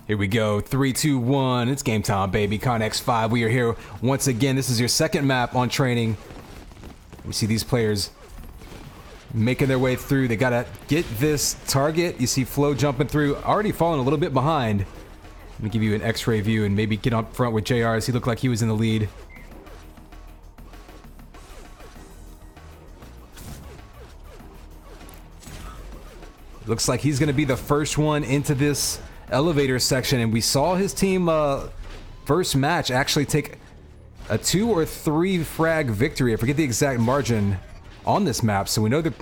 Here we go. 3, 2, 1. It's game time, baby. Connex 5. We are here once again. This is your second map on training. We see these players making their way through. They gotta get this target. You see Flo jumping through, already falling a little bit behind. Let me give you an x-ray view and maybe get up front with JR as he looked like he was in the lead. Looks like he's gonna be the first one into this elevator section, and we saw his team first match actually take a 2 or 3 frag victory. I forget the exact margin on this map, so we know that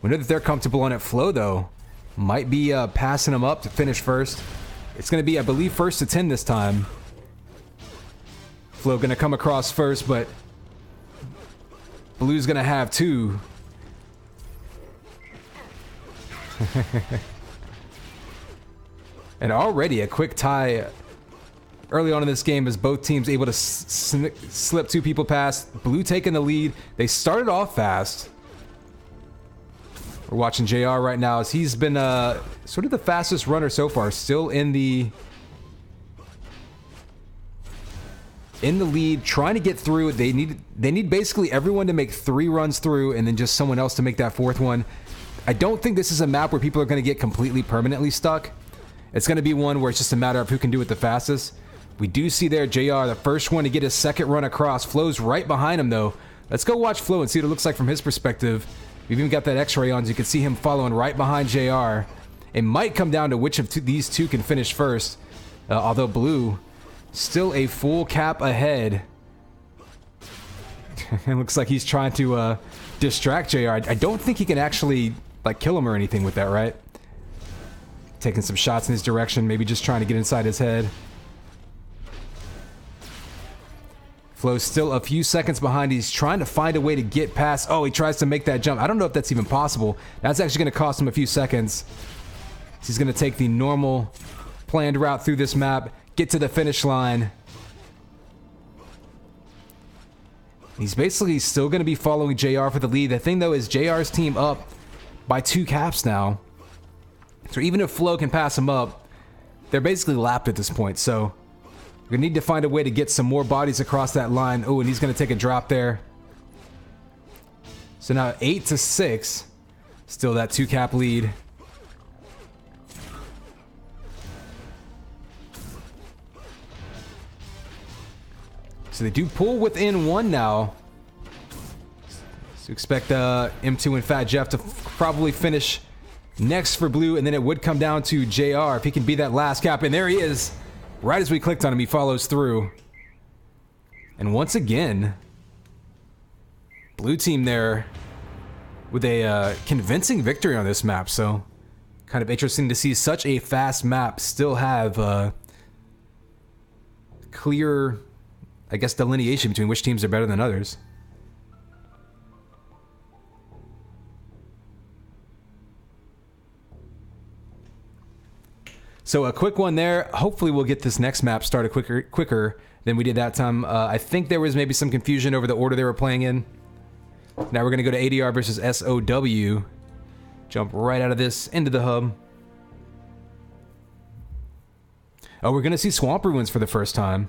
they're comfortable on it. Flo though might be passing him up to finish first. It's gonna be, I believe, first to 10 this time. Flo gonna come across first, but Blue's gonna have 2. And already a quick tie early on in this game as both teams able to slip 2 people past. Blue taking the lead. They started off fast. We're watching JR right now as he's been sort of the fastest runner so far. Still in the lead, trying to get through. They need basically everyone to make 3 runs through and then just someone else to make that 4th one. I don't think this is a map where people are going to get completely permanently stuck. It's going to be one where it's just a matter of who can do it the fastest. We do see there JR, the first one to get his second run across. Flo's right behind him though. Let's go watch Flo and see what it looks like from his perspective. We've even got that x-ray on so you can see him following right behind JR. It might come down to which of these two can finish first. Although Blue, still a full cap ahead. It looks like he's trying to distract JR. I don't think he can actually like kill him or anything with that, right? Taking some shots in his direction, maybe just trying to get inside his head. Flo's still a few seconds behind. He's trying to find a way to get past. Oh, he tries to make that jump. I don't know if that's even possible. That's actually going to cost him a few seconds. He's going to take the normal planned route through this map, get to the finish line. He's basically still going to be following JR for the lead. The thing though is JR's team up by 2 caps now. So even if Flo can pass him up, they're basically lapped at this point. So we're going to need to find a way to get some more bodies across that line. Oh, and he's going to take a drop there. So now 8-6. Still that 2 cap lead. So they do pull within 1 now. So expect M2 and Fat Jeff to probably finish next for Blue, and then it would come down to JR if he can be that last cap. And there he is. Right as we clicked on him, he follows through. And once again, Blue team there with a convincing victory on this map. So kind of interesting to see such a fast map still have clear, I guess, delineation between which teams are better than others. So a quick one there. Hopefully we'll get this next map started quicker than we did that time. I think there was maybe some confusion over the order they were playing in. Now we're going to go to ADR versus SOW. Jump right out of this into the hub. Oh, we're going to see Swamp Ruins for the first time.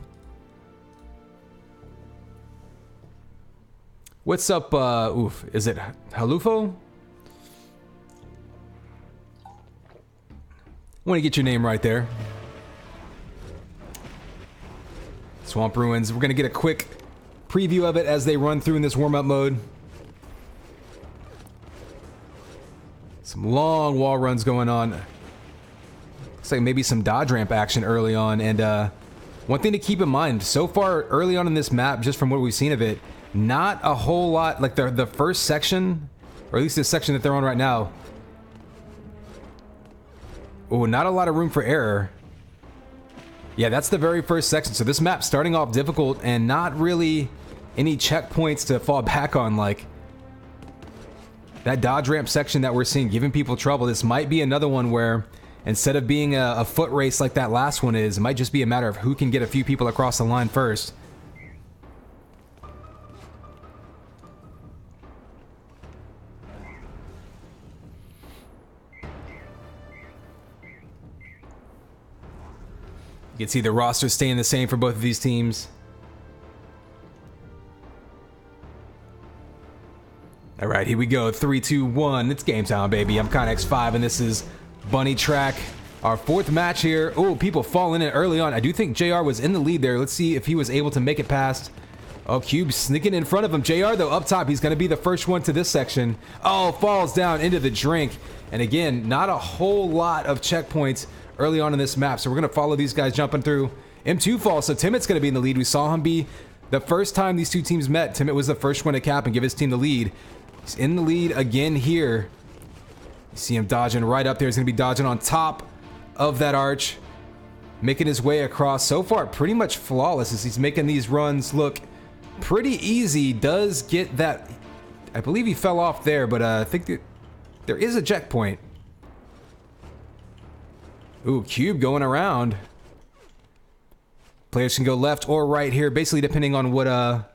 What's up, is it Halufo? Want to get your name right there. Swamp Ruins. We're going to get a quick preview of it as they run through in this warm-up mode. Some long wall runs going on. Looks like maybe some dodge ramp action early on. And one thing to keep in mind, so far early on in this map, just from what we've seen of it, not a whole lot, like the first section, or at least this section that they're on right now. Oh, not a lot of room for error. Yeah, that's the very first section. So this map starting off difficult and not really any checkpoints to fall back on. Like that dodge ramp section that we're seeing giving people trouble. This might be another one where instead of being a foot race like that last one is, it might just be a matter of who can get a few people across the line first. You can see the roster staying the same for both of these teams. All right, here we go. 3, 2, 1. It's game time, baby. I'm Connex5, and this is Bunny Track. Our fourth match here. Oh, people falling in early on. I do think JR was in the lead there. Let's see if he was able to make it past. Oh, Cube sneaking in front of him. JR, though, up top. He's going to be the first one to this section. Oh, falls down into the drink. And again, not a whole lot of checkpoints early on in this map. So we're going to follow these guys jumping through. M2 falls, so Timmit's going to be in the lead. We saw him be the first time these two teams met. Timmitt was the first one to cap and give his team the lead. He's in the lead again here. You see him dodging right up there. He's going to be dodging on top of that arch, making his way across. So far, pretty much flawless as he's making these runs look pretty easy. Does get that. I believe he fell off there, but I think that there is a checkpoint. Ooh, Cube going around. Players can go left or right here, basically depending on what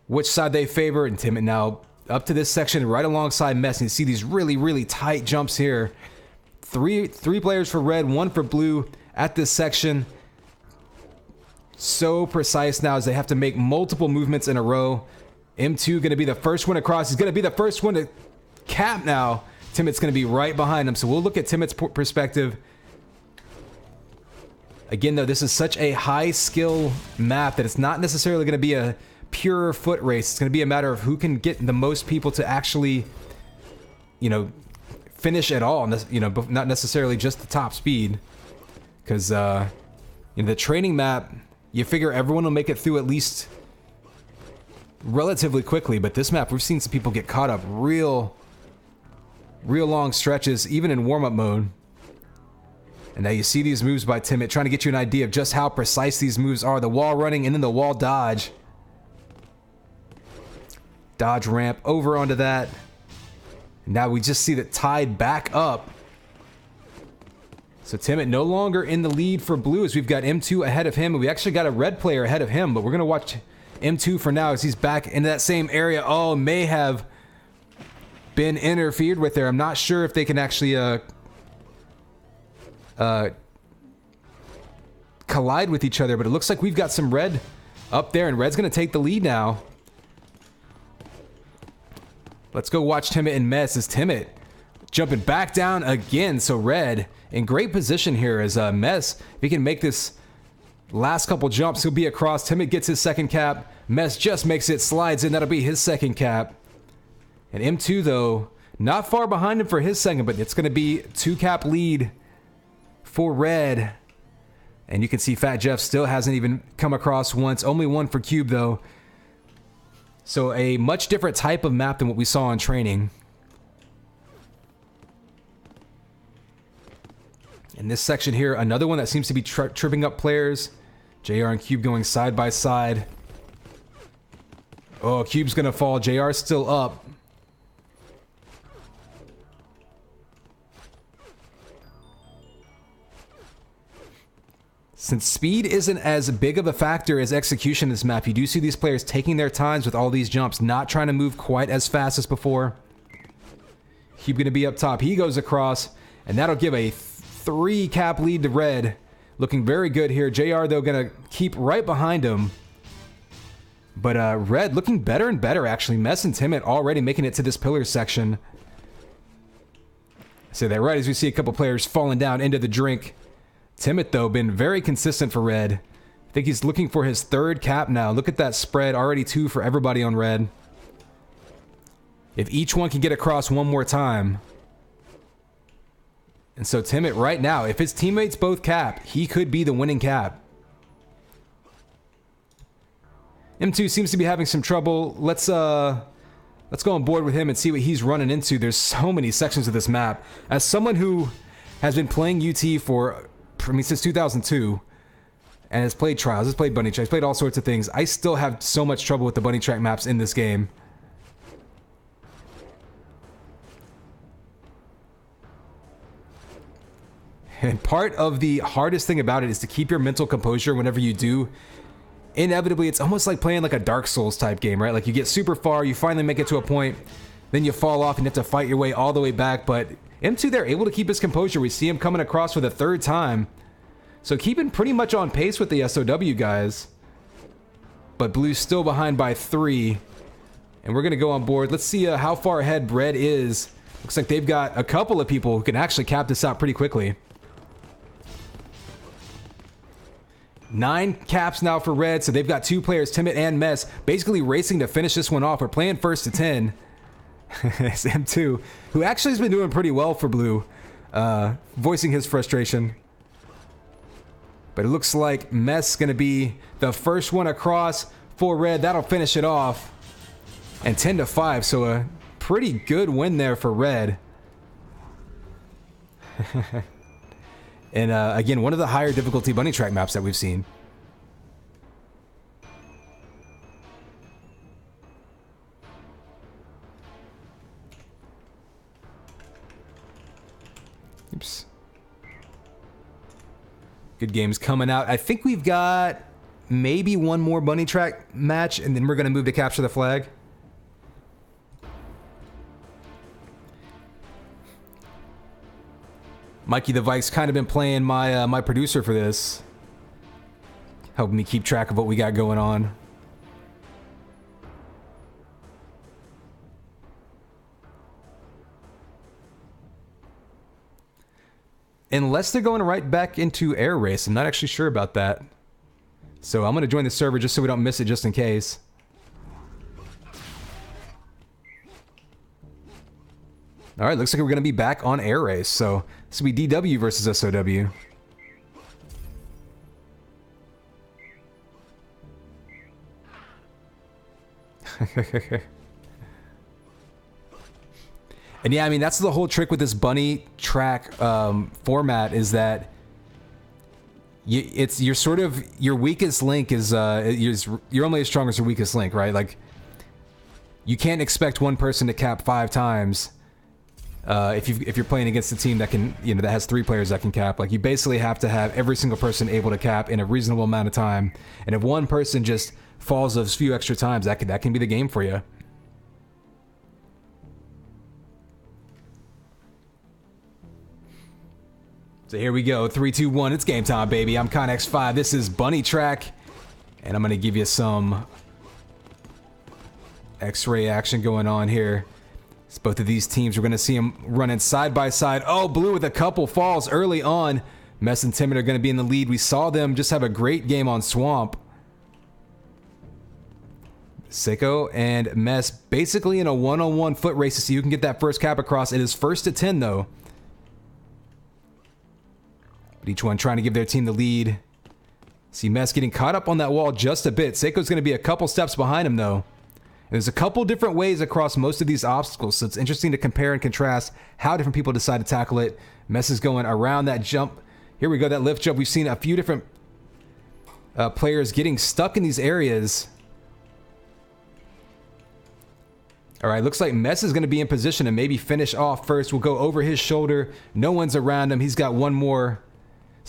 which side they favor. And Timmitt now up to this section right alongside Mess. And you see these really tight jumps here. Three players for red, 1 for blue at this section. So precise now as they have to make multiple movements in a row. M2 going to be the first one across. He's going to be the first one to cap now. Timmitt's going to be right behind him. So we'll look at Timmitt's perspective. Again, though, this is such a high skill map that it's not necessarily going to be a pure foot race. It's going to be a matter of who can get the most people to actually, you know, finish at all. You know, not necessarily just the top speed. Because, you know, the training map, you figure everyone will make it through at least relatively quickly. But this map, we've seen some people get caught up real long stretches, even in warm-up mode. And now you see these moves by Timmitt, trying to get you an idea of just how precise these moves are. The wall running and then the wall dodge. Dodge ramp over onto that. And now we just see that tied back up. So Timmitt no longer in the lead for blue as we've got M2 ahead of him. And we actually got a red player ahead of him, but we're going to watch M2 for now as he's back into that same area. Oh, may have been interfered with there. I'm not sure if they can actually collide with each other, but it looks like we've got some red up there, and red's going to take the lead now. Let's go watch Timmitt and Mess as Timmitt jumping back down again. So red in great position here as Mess, if he can make this last couple jumps, he'll be across. Timmitt gets his second cap. Mess just makes it, slides in. That'll be his second cap. And M2, though, not far behind him for his second, but it's going to be 2-cap lead for red. And you can see Fat Jeff still hasn't even come across once. Only 1 for Cube, though. So a much different type of map than what we saw in training. In this section here, another one that seems to be tripping up players. JR and Cube going side by side. Oh, Cube's going to fall. JR's still up. Since speed isn't as big of a factor as execution in this map, you do see these players taking their times with all these jumps, not trying to move quite as fast as before. Cube going to be up top. He goes across, and that'll give a 3-cap lead to red. Looking very good here. JR, though, going to keep right behind him. But red looking better and better, actually. Mess and Timmitt already making it to this pillar section. So that right as we see a couple players falling down into the drink. Timmitt, though, been very consistent for red. I think he's looking for his 3rd cap now. Look at that spread. Already 2 for everybody on red. If each one can get across one more time. And so Timmitt right now, if his teammates both cap, he could be the winning cap. M2 seems to be having some trouble. Let's go on board with him and see what he's running into. There's so many sections of this map. As someone who has been playing UT for, I mean, since 2002, and has played Trials, has played Bunny Track, has played all sorts of things, I still have so much trouble with the Bunny Track maps in this game. And part of the hardest thing about it is to keep your mental composure whenever you do. Inevitably, it's almost like playing like a Dark Souls type game, right? Like you get super far, you finally make it to a point, then you fall off and you have to fight your way all the way back, but M2 there able to keep his composure. We see him coming across for the third time. So keeping pretty much on pace with the SOW guys. But Blue's still behind by 3. And we're going to go on board. Let's see how far ahead Red is. Looks like they've got a couple of people who can actually cap this out pretty quickly. 9 caps now for Red, so they've got 2 players, Timid and Mess, basically racing to finish this one off. We're playing first to 10. It's M2, who actually has been doing pretty well for Blue, voicing his frustration. But it looks like Mess is going to be the first one across for Red. That'll finish it off. And 10-5, so a pretty good win there for Red. And again, one of the higher difficulty bunny track maps that we've seen. Oops. Good games coming out. I think we've got maybe one more bunny track match, and then we're going to move to capture the flag. Mikey the Vike's kind of been playing my my producer for this, helping me keep track of what we got going on. Unless they're going right back into air race, I'm not actually sure about that. So I'm going to join the server just so we don't miss it, just in case. All right, looks like we're going to be back on air race. So this will be DW versus SOW. And yeah, I mean, that's the whole trick with this bunny track format, is that it's your sort of, your weakest link is you're only as strong as your weakest link, right? Like, you can't expect one person to cap 5 times. If you're playing against a team that can, that has 3 players that can cap. Like, you basically have to have every single person able to cap in a reasonable amount of time. And if one person just falls those few extra times, that can be the game for you. So here we go, 3, 2, 1, it's game time, baby. I'm Connex5, this is Bunny Track, and I'm gonna give you some X-ray action going on here. It's both of these teams, we're gonna see them running side by side. Oh, Blue with a couple falls early on. Mess and Timid are gonna be in the lead. We saw them just have a great game on Swamp. Seiko and Mess basically in a one-on-one foot race to see who can get that first cap across. It is first to 10 though. Each one trying to give their team the lead. See Mess getting caught up on that wall just a bit. Seiko's going to be a couple steps behind him, though. There's a couple different ways across most of these obstacles, so it's interesting to compare and contrast how different people decide to tackle it. Mess is going around that jump. Here we go, that lift jump. We've seen a few different players getting stuck in these areas. All right, looks like Mess is going to be in position to maybe finish off first. We'll go over his shoulder. No one's around him. He's got one more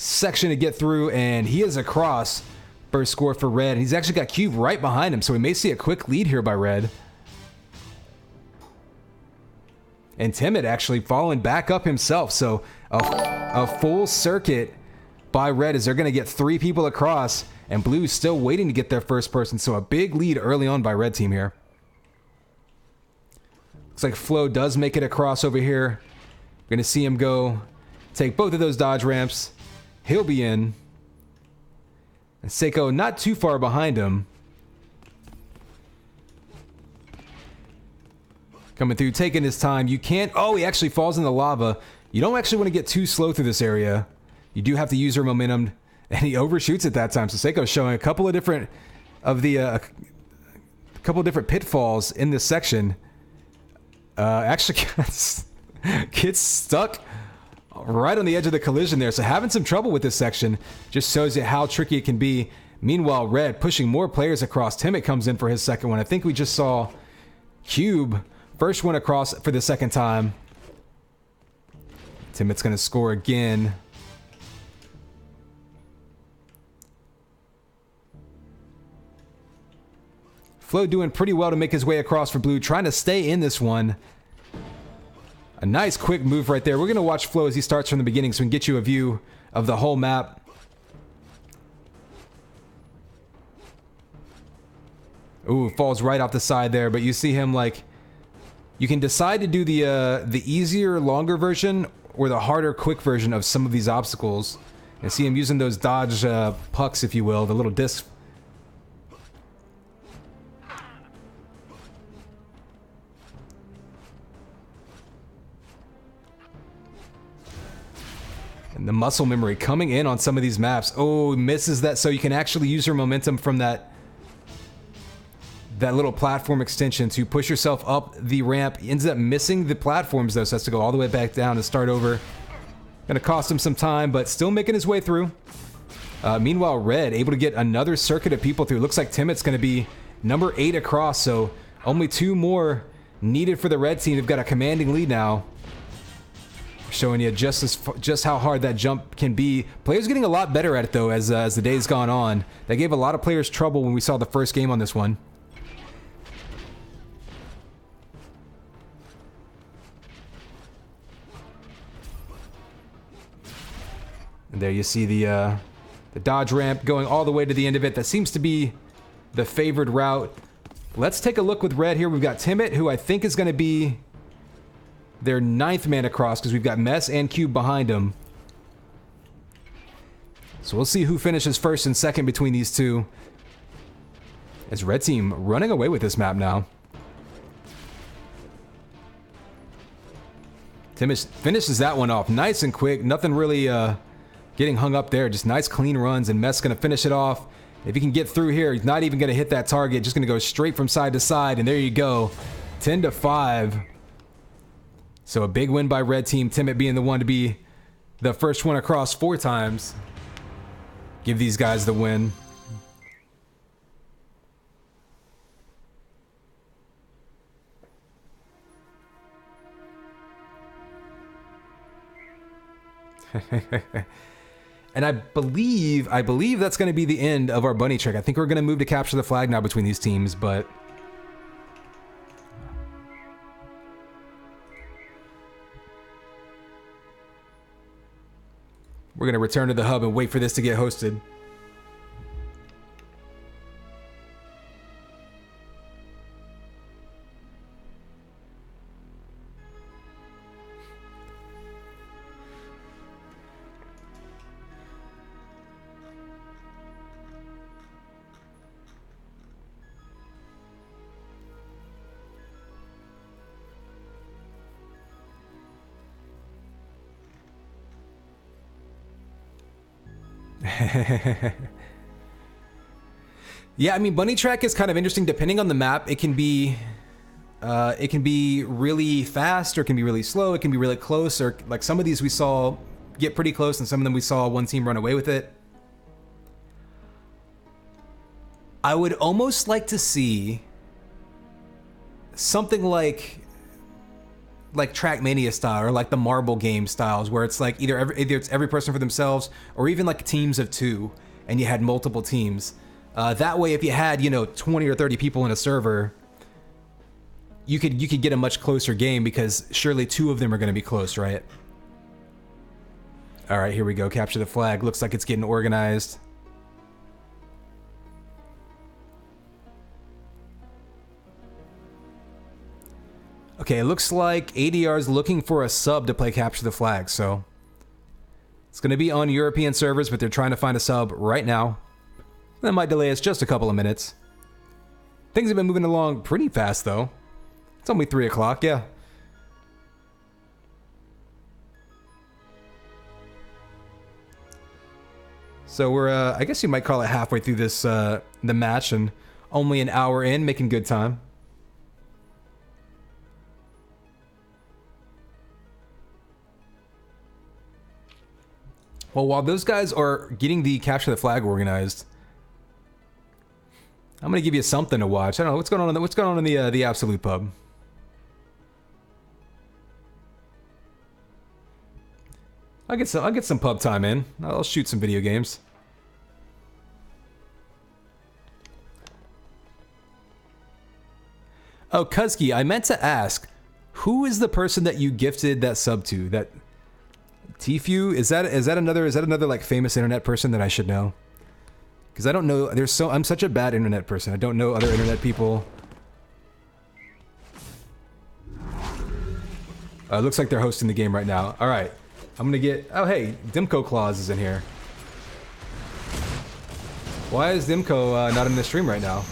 section to get through, and he is across. First score for Red. He's actually got Cube right behind him, so we may see a quick lead here by Red. And Timid actually following back up himself, so a full circuit by Red as they're going to get 3 people across, and Blue's still waiting to get their first person, so a big lead early on by Red team here. Looks like Flo does make it across over here. We're going to see him go take both of those dodge ramps. He'll be in. And Seiko not too far behind him. Coming through, taking his time. You can't... Oh, he actually falls in the lava. You don't actually want to get too slow through this area. You do have to use your momentum. And he overshoots at that time. So Seiko's showing a couple of different... a couple of different pitfalls in this section. Actually gets stuck right on the edge of the collision there, so having some trouble with this section just shows you how tricky it can be. Meanwhile, Red pushing more players across. Timid comes in for his second one. I think we just saw Cube first one across for the second time. Timid's going to score again. Flo doing pretty well to make his way across for Blue, trying to stay in this one. A nice quick move right there. We're going to watch Flo as he starts from the beginning so we can get you a view of the whole map. Ooh, falls right off the side there, but you see him like... You can decide to do the easier, longer version or the harder, quick version of some of these obstacles. And see him using those dodge pucks, if you will, the little discs. And the muscle memory coming in on some of these maps. Oh, misses that, so you can actually use your momentum from that little platform extension to push yourself up the ramp. Ends up missing the platforms though, so has to go all the way back down and start over. Gonna cost him some time, but still making his way through. Meanwhile, Red able to get another circuit of people through. Looks like Timot's gonna be number 8 across, so only 2 more needed for the red team. They've got a commanding lead now. Showing you just how hard that jump can be. Players getting a lot better at it though as the day's gone on. They gave a lot of players trouble when we saw the first game on this one. And there you see the dodge ramp going all the way to the end of it. That seems to be the favored route. Let's take a look with Red here. We've got Timot, who I think is going to be their 9th man across because we've got Mess and Cube behind him. So we'll see who finishes first and second between these two. As Red Team running away with this map now. Timot finishes that one off nice and quick. Nothing really getting hung up there. Just nice clean runs, and Mess going to finish it off. If he can get through here, he's not even going to hit that target. Just going to go straight from side to side, and there you go. 10-5. So a big win by Red Team. Timot being the one to be the first one across 4 times. Give these guys the win. And I believe that's going to be the end of our bunny trick. I think we're going to move to capture the flag now between these teams, but... We're going to return to the hub and wait for this to get hosted. Yeah, I mean, bunny track is kind of interesting depending on the map. It can be really fast, or it can be really slow. It can be really close, or like some of these we saw get pretty close, and some of them we saw one team run away with it. I would almost like to see something like Trackmania style, or like the marble game styles, where it's like either it's every person for themselves, or even like teams of 2, and you had multiple teams. That way, if you had 20 or 30 people in a server, you could get a much closer game, because surely 2 of them are going to be close, right? All right, here we go. Capture the flag. Looks like it's getting organized. Okay, it looks like ADR's looking for a sub to play Capture the Flag, so it's going to be on European servers, but they're trying to find a sub right now. That might delay us just a couple of minutes. Things have been moving along pretty fast, though. It's only 3 o'clock, yeah. So we're, I guess you might call it halfway through this, the match, and only an hour in, making good time. Well, while those guys are getting the Capture the Flag organized, I'm gonna give you something to watch. I don't know what's going on in the Absolute Pub. I'll get some pub time in. I'll shoot some video games. Oh, Kuzki, I meant to ask, Who is the person that you gifted that sub to? That Tfue? Is that another like famous internet person that I should know? Because I don't know. I'm such a bad internet person. I don't know other internet people. Looks like they're hosting the game right now. All right, I'm gonna get. Oh hey, Dimco Claus is in here. Why is Dimco not in the stream right now?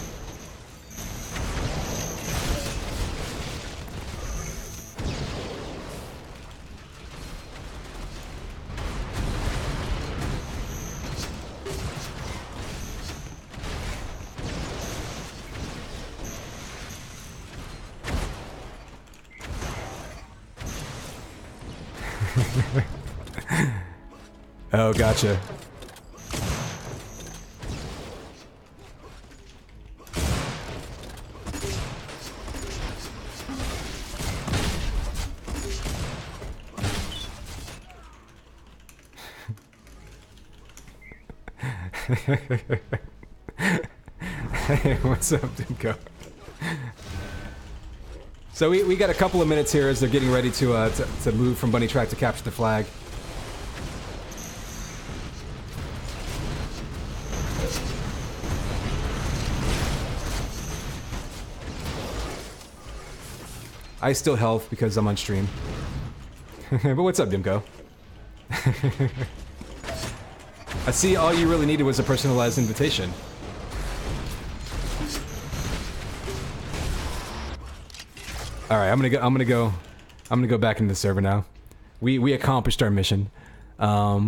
Oh, gotcha. Hey, what's up, Dimco? So we got a couple of minutes here as they're getting ready to move from Bunny Track to capture the flag. I still health because I'm on stream. But what's up, Dimco? I see all you really needed was a personalized invitation. All right, I'm gonna go back into the server now. We accomplished our mission. But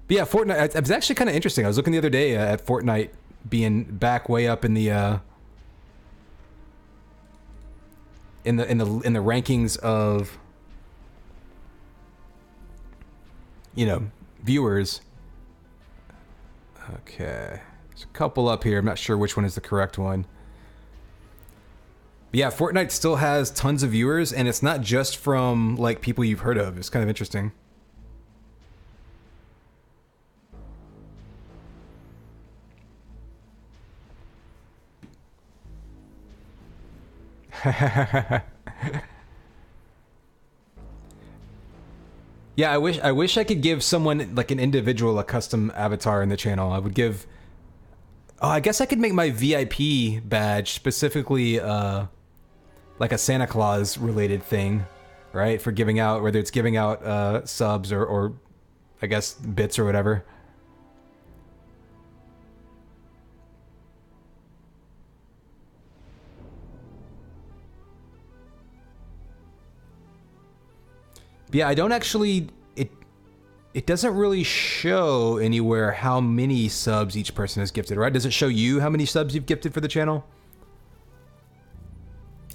yeah, Fortnite. It was actually kind of interesting. I was looking the other day at Fortnite being back way up in the in the rankings of, you know, viewers. Okay, there's a couple up here. I'm not sure which one is the correct one. But yeah, Fortnite still has tons of viewers, and it's not just from like people you've heard of. It's kind of interesting. Yeah, I wish I could give someone like an individual a custom avatar in the channel. I would give. Oh, I guess I could make my VIP badge specifically like a Santa Claus related thing, right? For giving out, whether it's giving out subs or I guess bits or whatever. Yeah, I don't actually. It doesn't really show anywhere how many subs each person has gifted, right? Does it show you how many subs you've gifted for the channel?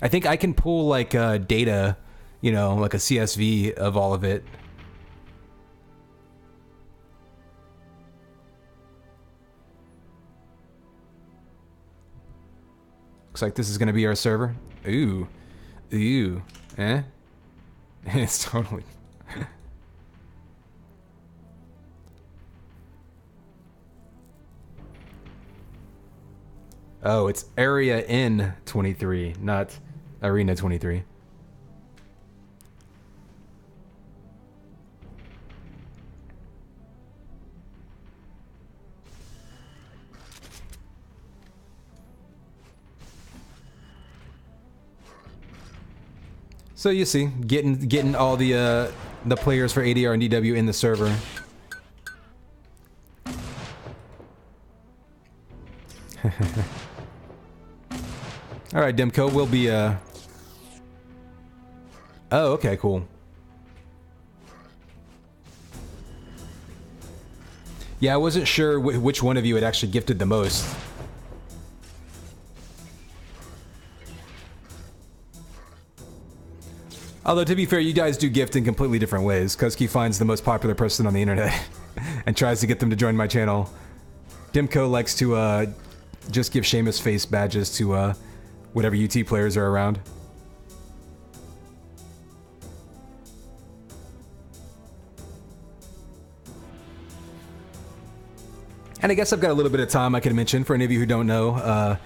I think I can pull like data, you know, like a CSV of all of it. Looks like this is gonna be our server. Ooh, ooh, eh? It's totally. Oh, it's area in 23, not arena 23. So you see, getting all the players for ADR and DW in the server. All right, Dimco, we'll be Oh, okay, cool. Yeah, I wasn't sure which one of you had actually gifted the most. Although, to be fair, you guys do gift in completely different ways. Kusky finds the most popular person on the internet and tries to get them to join my channel. Dimco likes to just give Seamus face badges to whatever UT players are around. And I guess I've got a little bit of time I can mention for any of you who don't know.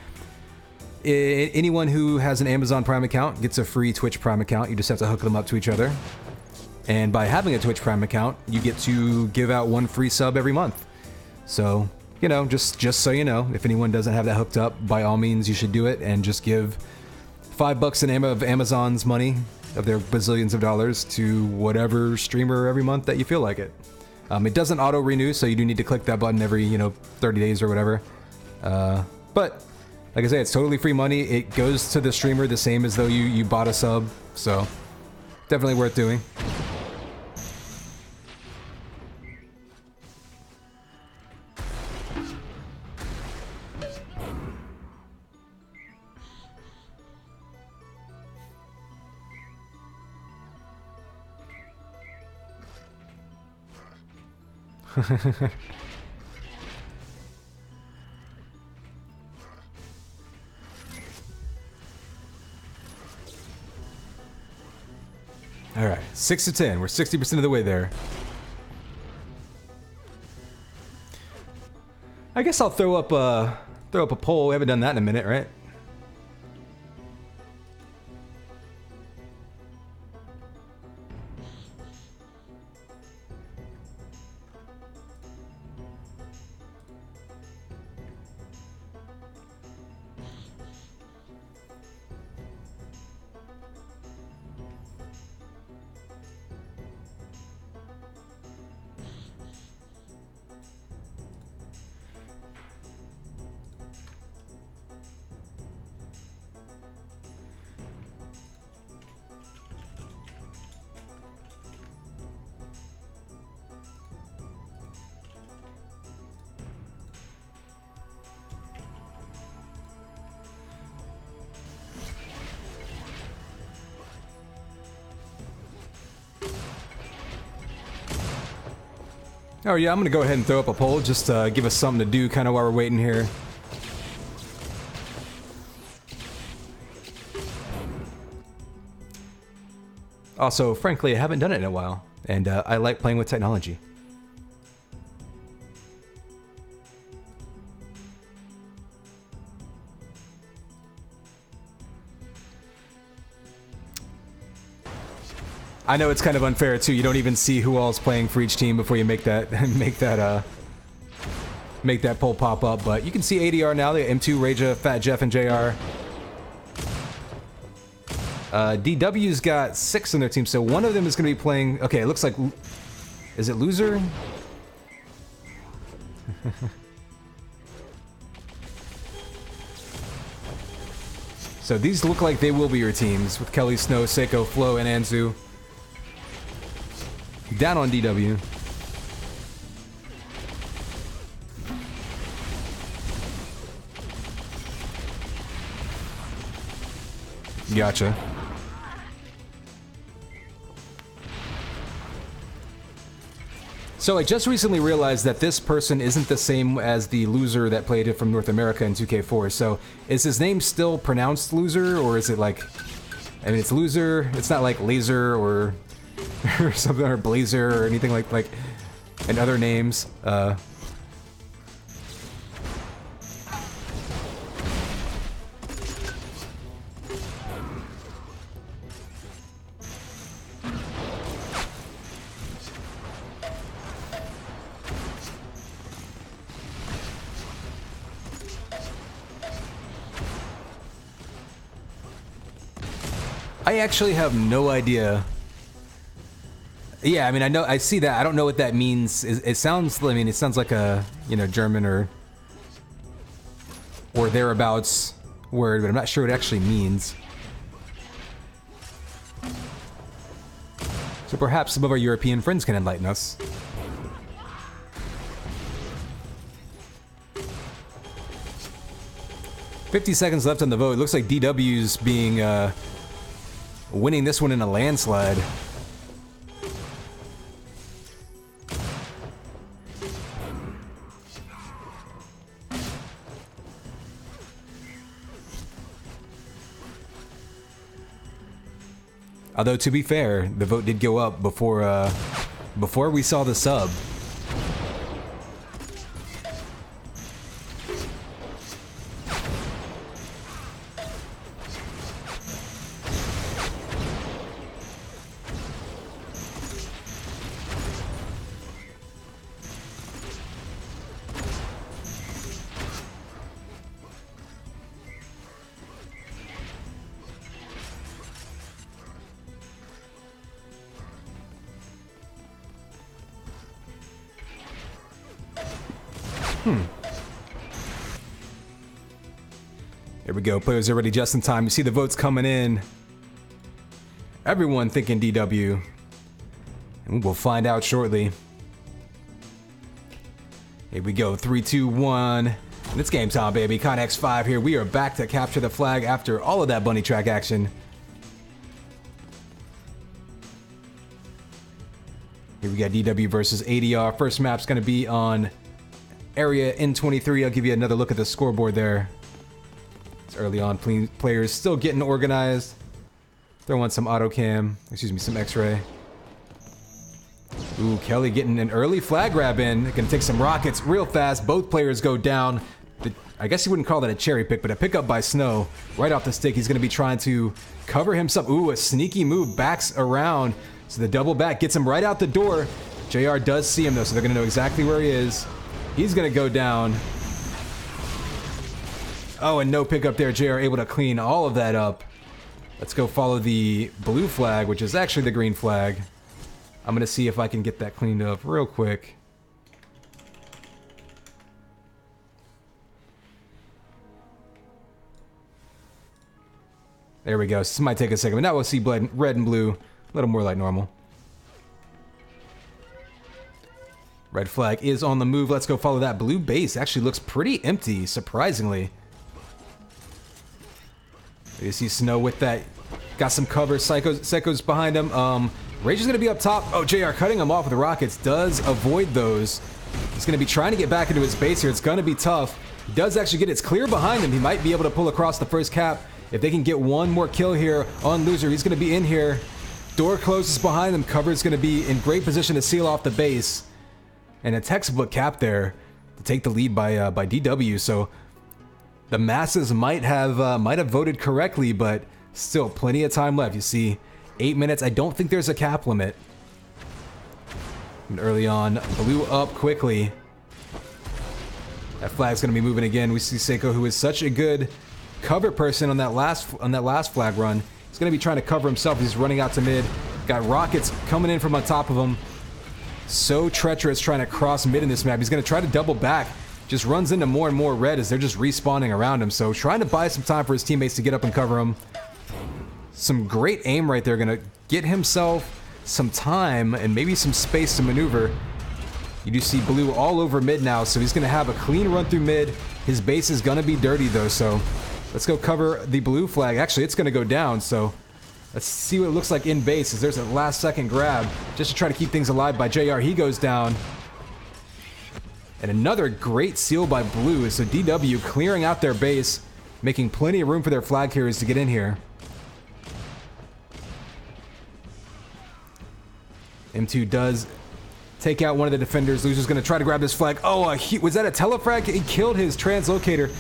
anyone who has an Amazon Prime account gets a free Twitch Prime account. You just have to hook them up to each other. And by having a Twitch Prime account, you get to give out one free sub every month. So, you know, just so you know, if anyone doesn't have that hooked up, by all means, you should do it and just give $5 of Amazon's money, of their bazillions of dollars, to whatever streamer every month that you feel like it. It doesn't auto-renew, so you do need to click that button every, 30 days or whatever. But, like I say, it's totally free money. It goes to the streamer the same as though you bought a sub, so definitely worth doing. All right, 6 to 10. We're 60% of the way there. I guess I'll throw up a poll. We haven't done that in a minute, right? Oh yeah, I'm gonna go ahead and throw up a poll, just to give us something to do kind of while we're waiting here. Also, frankly, I haven't done it in a while, and I like playing with technology. I know it's kind of unfair too. You don't even see who all's playing for each team before you make that make that poll pop up. But you can see ADR now. They M2, Raja, Fat Jeff, and JR. DW's got 6 on their team, so one of them is going to be playing. Okay, it looks like. Is it Loser? So these look like they will be your teams with Kelly, Snow, Seiko, Flo, and Anzu. Down on DW. Gotcha. So I just recently realized that this person isn't the same as the loser that played it from North America in 2K4. So is his name still pronounced Loser, or is it like... I mean, it's Loser. It's not like Laser or... or something, or Blazer or anything like and other names. I actually have no idea. Yeah, I mean, I see that. I don't know what that means. It sounds, I mean, it sounds like a, German or thereabouts word, but I'm not sure what it actually means. So perhaps some of our European friends can enlighten us. $50 seconds left on the vote. It looks like DW's being, winning this one in a landslide. Although, to be fair, the vote did go up before we saw the sub. Here we go. Players are ready just in time. You see the votes coming in. Everyone thinking DW. And we'll find out shortly. Here we go. 3, 2, 1. And it's game time, baby. Connex 5 here. We are back to capture the flag after all of that bunny track action. Here we got DW versus ADR. First map's going to be on area N23. I'll give you another look at the scoreboard there. It's early on. Players still getting organized. Throw on some auto cam. Excuse me, some x-ray. Ooh, Kelly getting an early flag grab in. Gonna take some rockets real fast. Both players go down. I guess you wouldn't call that a cherry pick, but a pickup by Snow. Right off the stick, he's gonna be trying to cover himself. Ooh, a sneaky move, backs around. So the double back gets him right out the door. JR does see him though, so they're gonna know exactly where he is. He's gonna go down. Oh, and no pickup there. JR able to clean all of that up. Let's go follow the blue flag, which is actually the green flag. I'm gonna see if I can get that cleaned up real quick. There we go. This might take a second, but now we'll see red and blue a little more like normal. Red flag is on the move. Let's go follow that. Blue base actually looks pretty empty, surprisingly. You see Snow with that. Got some cover. Psycho's behind him. Rage is going to be up top. Oh, JR cutting him off with the rockets. Does avoid those. He's going to be trying to get back into his base here. It's going to be tough. He does actually get it. It's clear behind him. He might be able to pull across the first cap. If they can get one more kill here on Loser, he's going to be in here. Door closes behind him. Cover is going to be in great position to seal off the base. And a textbook cap there to take the lead by DW. So the masses might have voted correctly, but still plenty of time left. You see 8 minutes. I don't think there's a cap limit. And early on, blew up quickly. That flag's going to be moving again. We see Seiko, who is such a good cover person on that last flag run. He's going to be trying to cover himself. He's running out to mid. Got rockets coming in from on top of him. So treacherous trying to cross mid in this map. He's going to try to double back. Just runs into more and more red as they're just respawning around him. So trying to buy some time for his teammates to get up and cover him. Some great aim right there. Going to get himself some time and maybe some space to maneuver. You do see blue all over mid now, so he's going to have a clean run through mid. His base is going to be dirty though, so let's go cover the blue flag. Actually, it's going to go down, so let's see what it looks like in base as there's a last second grab just to try to keep things alive by JR. He goes down. And another great seal by blue is so DW clearing out their base, making plenty of room for their flag carriers to get in here. M2 does take out one of the defenders. Loser's going to try to grab this flag. Oh, was that a telefrag? He killed his translocator.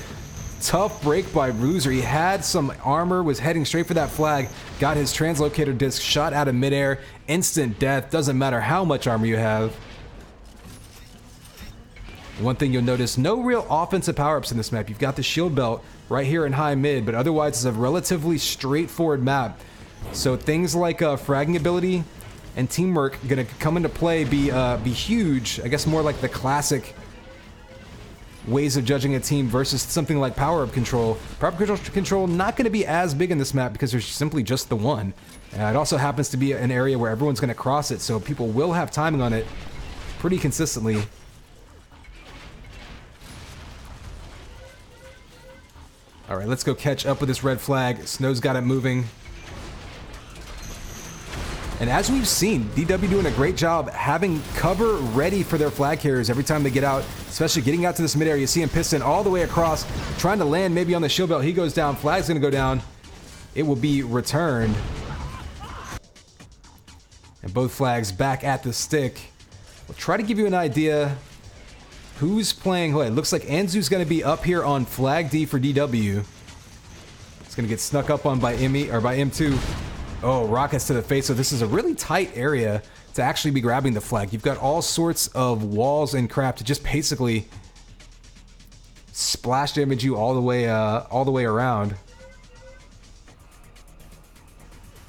Tough break by Loser. He had some armor, was heading straight for that flag, got his translocator disc shot out of midair. Instant death. Doesn't matter how much armor you have. One thing you'll notice, no real offensive power-ups in this map. You've got the shield belt right here in high mid, but otherwise it's a relatively straightforward map. So things like fragging ability and teamwork gonna come into play, be huge. I guess more like the classic ways of judging a team versus something like power-up control. Power-up control not gonna be as big in this map because there's simply just the one. It also happens to be an area where everyone's gonna cross it, so people will have timing on it pretty consistently. All right, let's go catch up with this red flag. Snow's got it moving. And as we've seen, DW doing a great job having cover ready for their flag carriers every time they get out, especially getting out to this mid area. You see him piston all the way across, trying to land maybe on the shield belt. He goes down. Flag's going to go down. It will be returned. And both flags back at the stick. We'll try to give you an idea who's playing who. It looks like Anzu's going to be up here on flag D for DW. It's going to get snuck up on by M2. Oh, rockets to the face. So this is a really tight area to actually be grabbing the flag. You've got all sorts of walls and crap to just basically splash damage you all the way around.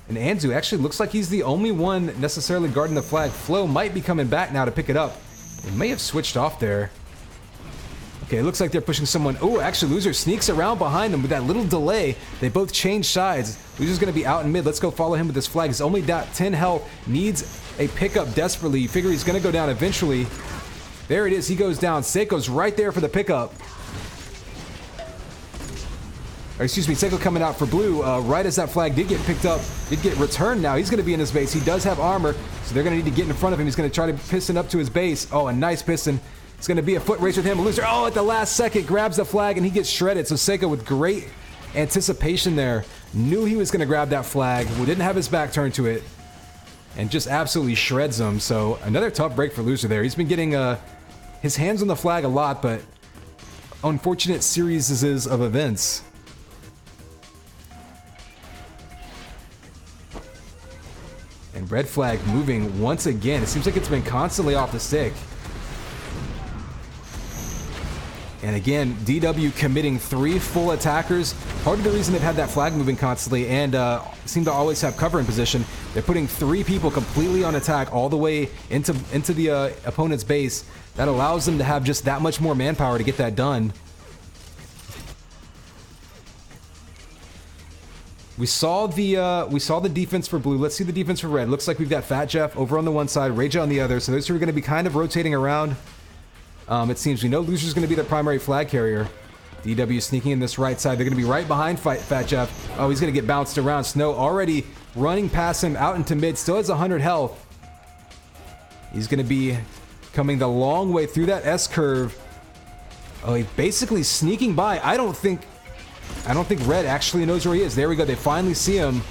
And Anzu actually looks like he's the only one necessarily guarding the flag. Flo might be coming back now to pick it up. He may have switched off there. Okay, it looks like they're pushing someone. Oh, actually, Loser sneaks around behind them with that little delay. They both change sides. Loser's going to be out in mid. Let's go follow him with this flag. He's only got 10 health. Needs a pickup desperately. You figure he's going to go down eventually. There it is. He goes down. Seiko's right there for the pickup. Or excuse me, Seiko coming out for blue right as that flag did get picked up. Did get returned now. He's going to be in his base. He does have armor, so they're going to need to get in front of him. He's going to try to piston up to his base. Oh, a nice piston. It's going to be a foot race with him. Loser, oh, at the last second, grabs the flag, and he gets shredded. So Seiko with great anticipation there. Knew he was going to grab that flag. We didn't have his back turned to it. And just absolutely shreds him. So another tough break for Loser there. He's been getting his hands on the flag a lot, but unfortunate series of events. And red flag moving once again. It seems like it's been constantly off the stick. And again, DW committing 3 full attackers. Part of the reason they've had that flag moving constantly and seem to always have cover in position, they're putting 3 people completely on attack all the way into the opponent's base. That allows them to have just that much more manpower to get that done. We saw the defense for blue. Let's see the defense for red. Looks like we've got Fat Jeff over on the one side, Raja on the other. So those two are going to be kind of rotating around. It seems we know Loser's going to be the primary flag carrier. DW sneaking in this right side. They're going to be right behind Fat Jeff. Oh, he's going to get bounced around. Snow already running past him out into mid. Still has 100 health. He's going to be coming the long way through that S curve. Oh, he's basically sneaking by. I don't think Red actually knows where he is. There we go. They finally see him.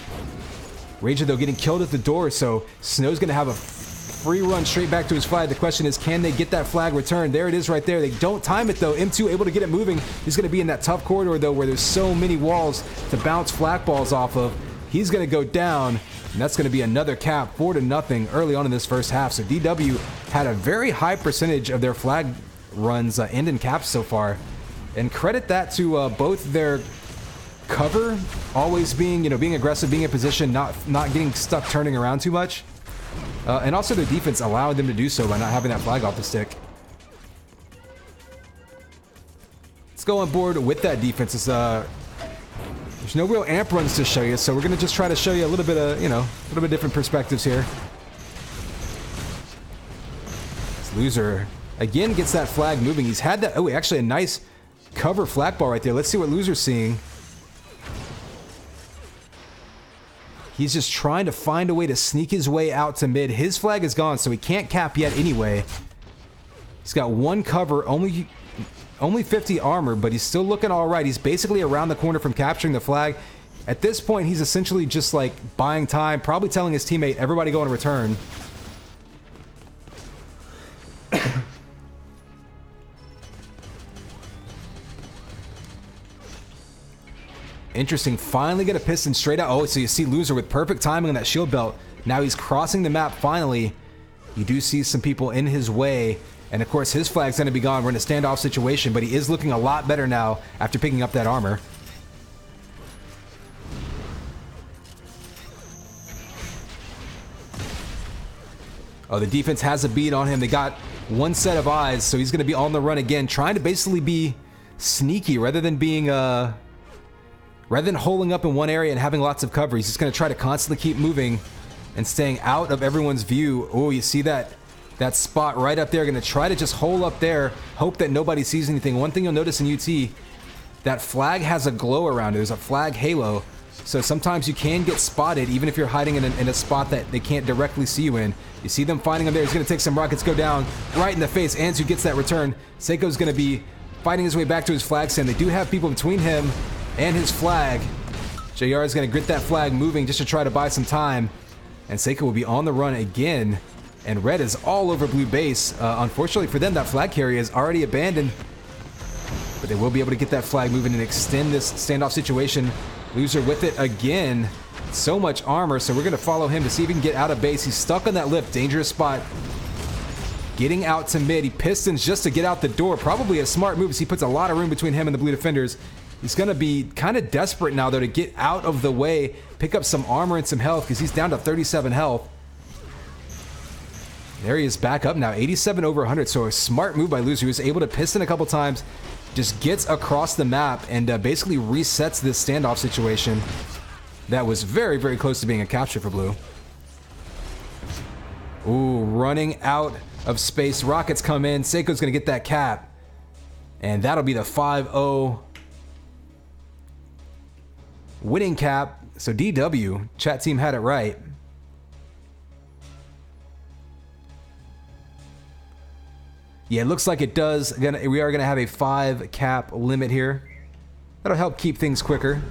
Raja, though, getting killed at the door. So Snow's going to have a free run straight back to his flag. The question is, can they get that flag returned? There it is right there. They don't time it, though. M2 able to get it moving. He's going to be in that tough corridor, though, where there's so many walls to bounce flak balls off of. He's going to go down, and that's going to be another cap, 4-0 early on in this first half. So DW had a very high percentage of their flag runs end in caps so far. And credit that to both their cover always being, being aggressive, being in position, not getting stuck turning around too much. And also their defense allowing them to do so by not having that flag off the stick. Let's go on board with that defense. It's, there's no real amp runs to show you, so we're going to just try to show you a little bit of, a little bit different perspectives here. This Loser, again, gets that flag moving. He's had that, actually a nice cover flak ball right there. Let's see what Loser's seeing. He's just trying to find a way to sneak his way out to mid. His flag is gone, so he can't cap yet anyway. He's got 1 cover, only 50 armor, but he's still looking all right. He's basically around the corner from capturing the flag. At this point, he's essentially just like buying time, probably telling his teammate, everybody go on return. Interesting. Finally get a piston straight out. Oh, so you see Loser with perfect timing on that shield belt. Now he's crossing the map finally. You do see some people in his way. And of course, his flag's going to be gone. We're in a standoff situation, but he is looking a lot better now after picking up that armor. Oh, the defense has a beat on him. They got 1 set of eyes, so he's going to be on the run again, trying to basically be sneaky rather than being rather than holding up in one area and having lots of cover. He's just going to try to constantly keep moving and staying out of everyone's view. Oh, you see that spot right up there. Going to try to just hold up there, hope that nobody sees anything. One thing you'll notice in UT, that flag has a glow around it. There's a flag halo. So sometimes you can get spotted even if you're hiding in a spot that they can't directly see you in. You see them finding him there. He's going to take some rockets, go down right in the face. Anzu gets that return. Seiko's going to be fighting his way back to his flag stand. They do have people between him and his flag. JR is going to grit that flag moving just to try to buy some time. And Seiko will be on the run again. And red is all over blue base. Unfortunately for them, that flag carrier is already abandoned. But they will be able to get that flag moving and extend this standoff situation. Loser with it again. So much armor, so we're going to follow him to see if he can get out of base. He's stuck on that lift. Dangerous spot. Getting out to mid. He pistons just to get out the door. Probably a smart move as he puts a lot of room between him and the blue defenders. He's going to be kind of desperate now, though, to get out of the way, pick up some armor and some health, because he's down to 37 health. There he is back up now, 87 over 100. So a smart move by Loser. He was able to piston a couple times, just gets across the map and basically resets this standoff situation that was very, very close to being a capture for Blue. Ooh, running out of space. Rockets come in. Seiko's going to get that cap. And that'll be the 5-0 winning cap. So DW, chat team had it right. Yeah, it looks like it does. We are going to have a 5 cap limit here. That'll help keep things quicker.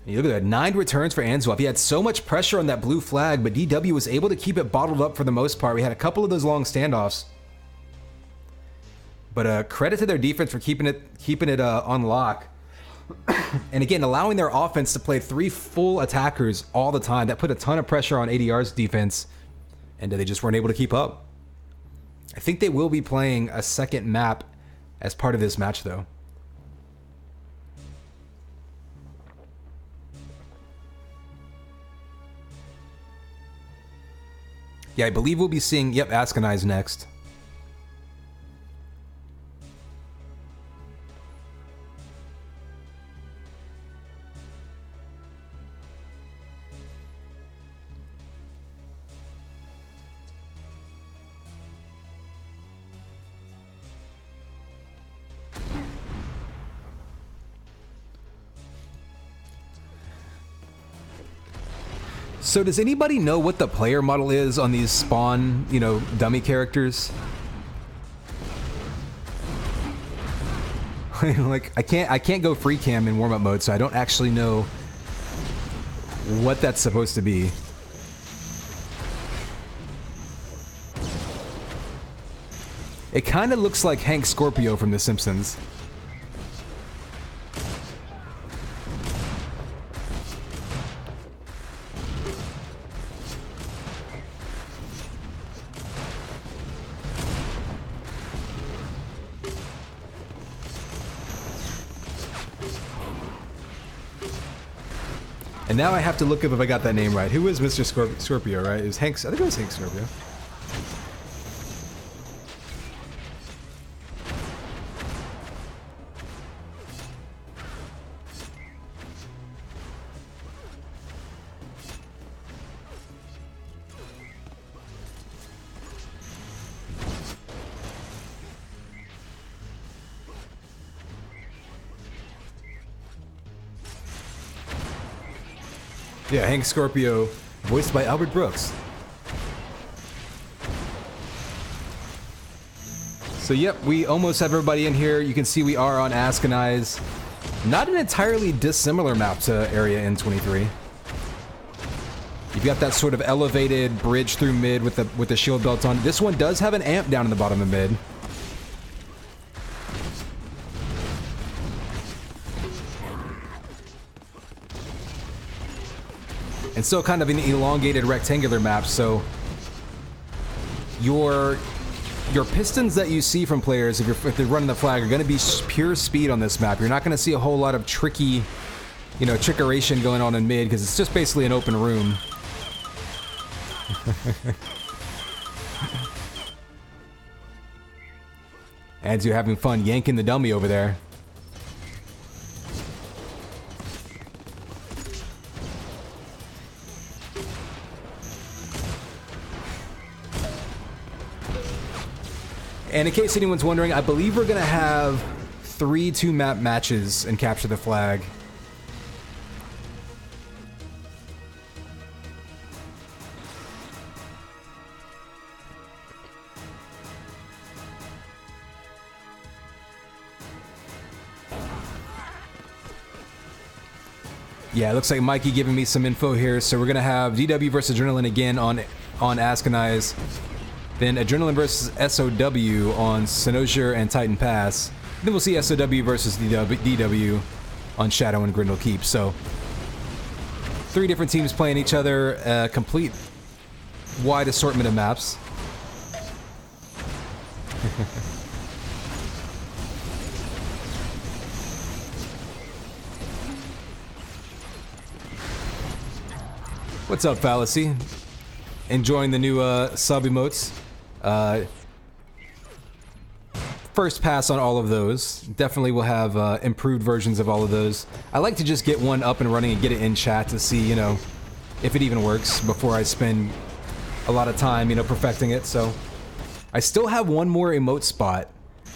You look at that, 9 returns for Answap. He had so much pressure on that blue flag, but DW was able to keep it bottled up for the most part. We had a couple of those long standoffs. But credit to their defense for keeping it on lock. And again, allowing their offense to play 3 full attackers all the time. That put a ton of pressure on ADR's defense, and they just weren't able to keep up. I think they will be playing a second map as part of this match, though. Yeah, I believe we'll be seeing, yep, Askanai's next. So does anybody know what the player model is on these spawn, dummy characters? Like I can't go free cam in warm-up mode, so I don't actually know what that's supposed to be. It kind of looks like Hank Scorpio from The Simpsons. And now I have to look up if I got that name right. Who is Mr. Scorpio, right? It was Hank. I think it was Hank Scorpio. Yeah, Hank Scorpio, voiced by Albert Brooks. So yep, we almost have everybody in here. You can see we are on Askanai's. Not an entirely dissimilar map to Area N23. You've got that sort of elevated bridge through mid with the shield belt on. This one does have an amp down in the bottom of mid. And still kind of an elongated rectangular map, so your pistons that you see from players, if they're running the flag, are going to be pure speed on this map. You're not going to see a whole lot of tricky, trickeration going on in mid, because it's just basically an open room. And you're having fun yanking the dummy over there. And in case anyone's wondering, I believe we're going to have 3 2-map matches in Capture the Flag. Yeah, it looks like Mikey giving me some info here. So we're going to have DW versus Adrenaline again on Askanai's. Then Adrenaline versus SOW on Cynosure and Titan Pass. Then we'll see SOW versus DW on Shadow and Grindel Keep. So 3 different teams playing each other. Complete wide assortment of maps. What's up, Fallacy? Enjoying the new sub emotes. First pass on all of those. Definitely will have improved versions of all of those. I like to just get one up and running and get it in chat to see, you know, if it even works before I spend a lot of time, you know, perfecting it. So I still have one more emote spot,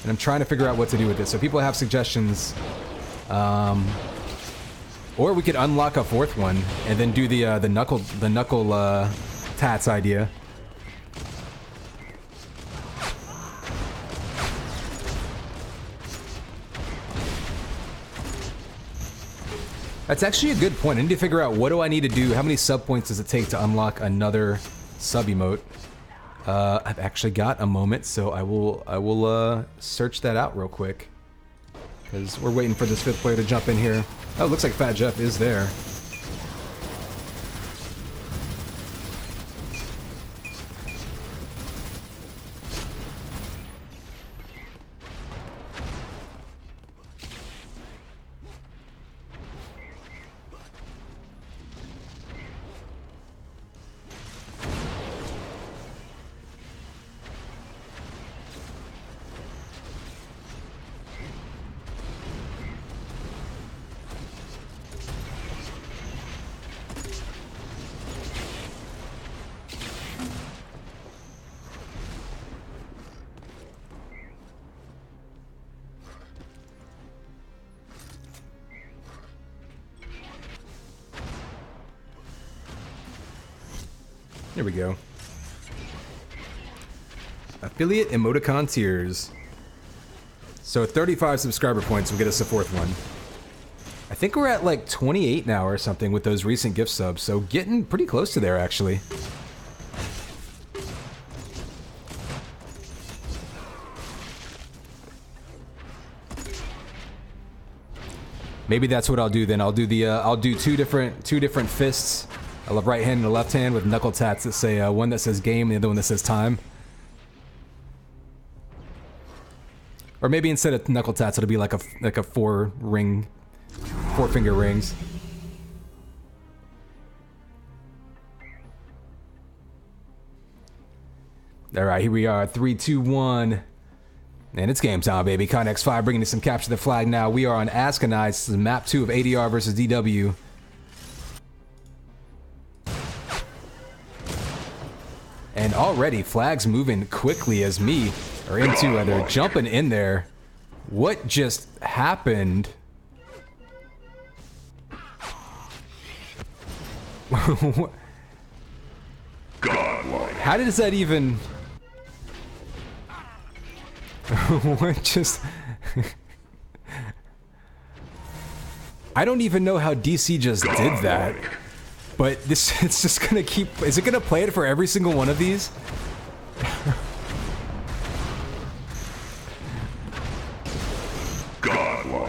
and I'm trying to figure out what to do with it. So if people have suggestions, or we could unlock a fourth one and then do the knuckle tats idea. That's actually a good point. I need to figure out what do I need to do, how many sub points does it take to unlock another sub emote. I've actually got a moment, so I will search that out real quick. Because we're waiting for this fifth player to jump in here. Oh, it looks like Fat Jeff is there. There we go. Affiliate emoticon tiers. So 35 subscriber points will get us a fourth one. I think we're at like 28 now or something with those recent gift subs, so getting pretty close to there actually. Maybe that's what I'll do then. I'll do two different fists. A right hand and a left hand with knuckle tats that say one that says game and the other one that says time. Or maybe instead of knuckle tats, it'll be like a four finger rings. All right, here we are, 3, 2, 1. And it's game time, baby. Connex 5 bringing us some capture the flag now. We are on Ascanites. This is map 2 of ADR versus DW. And already, flags moving quickly as me are into, they're jumping in there. What just happened? How does that even... What just... I don't even know how DC just did that. But this, it's just gonna keep, is it gonna play it for every single one of these?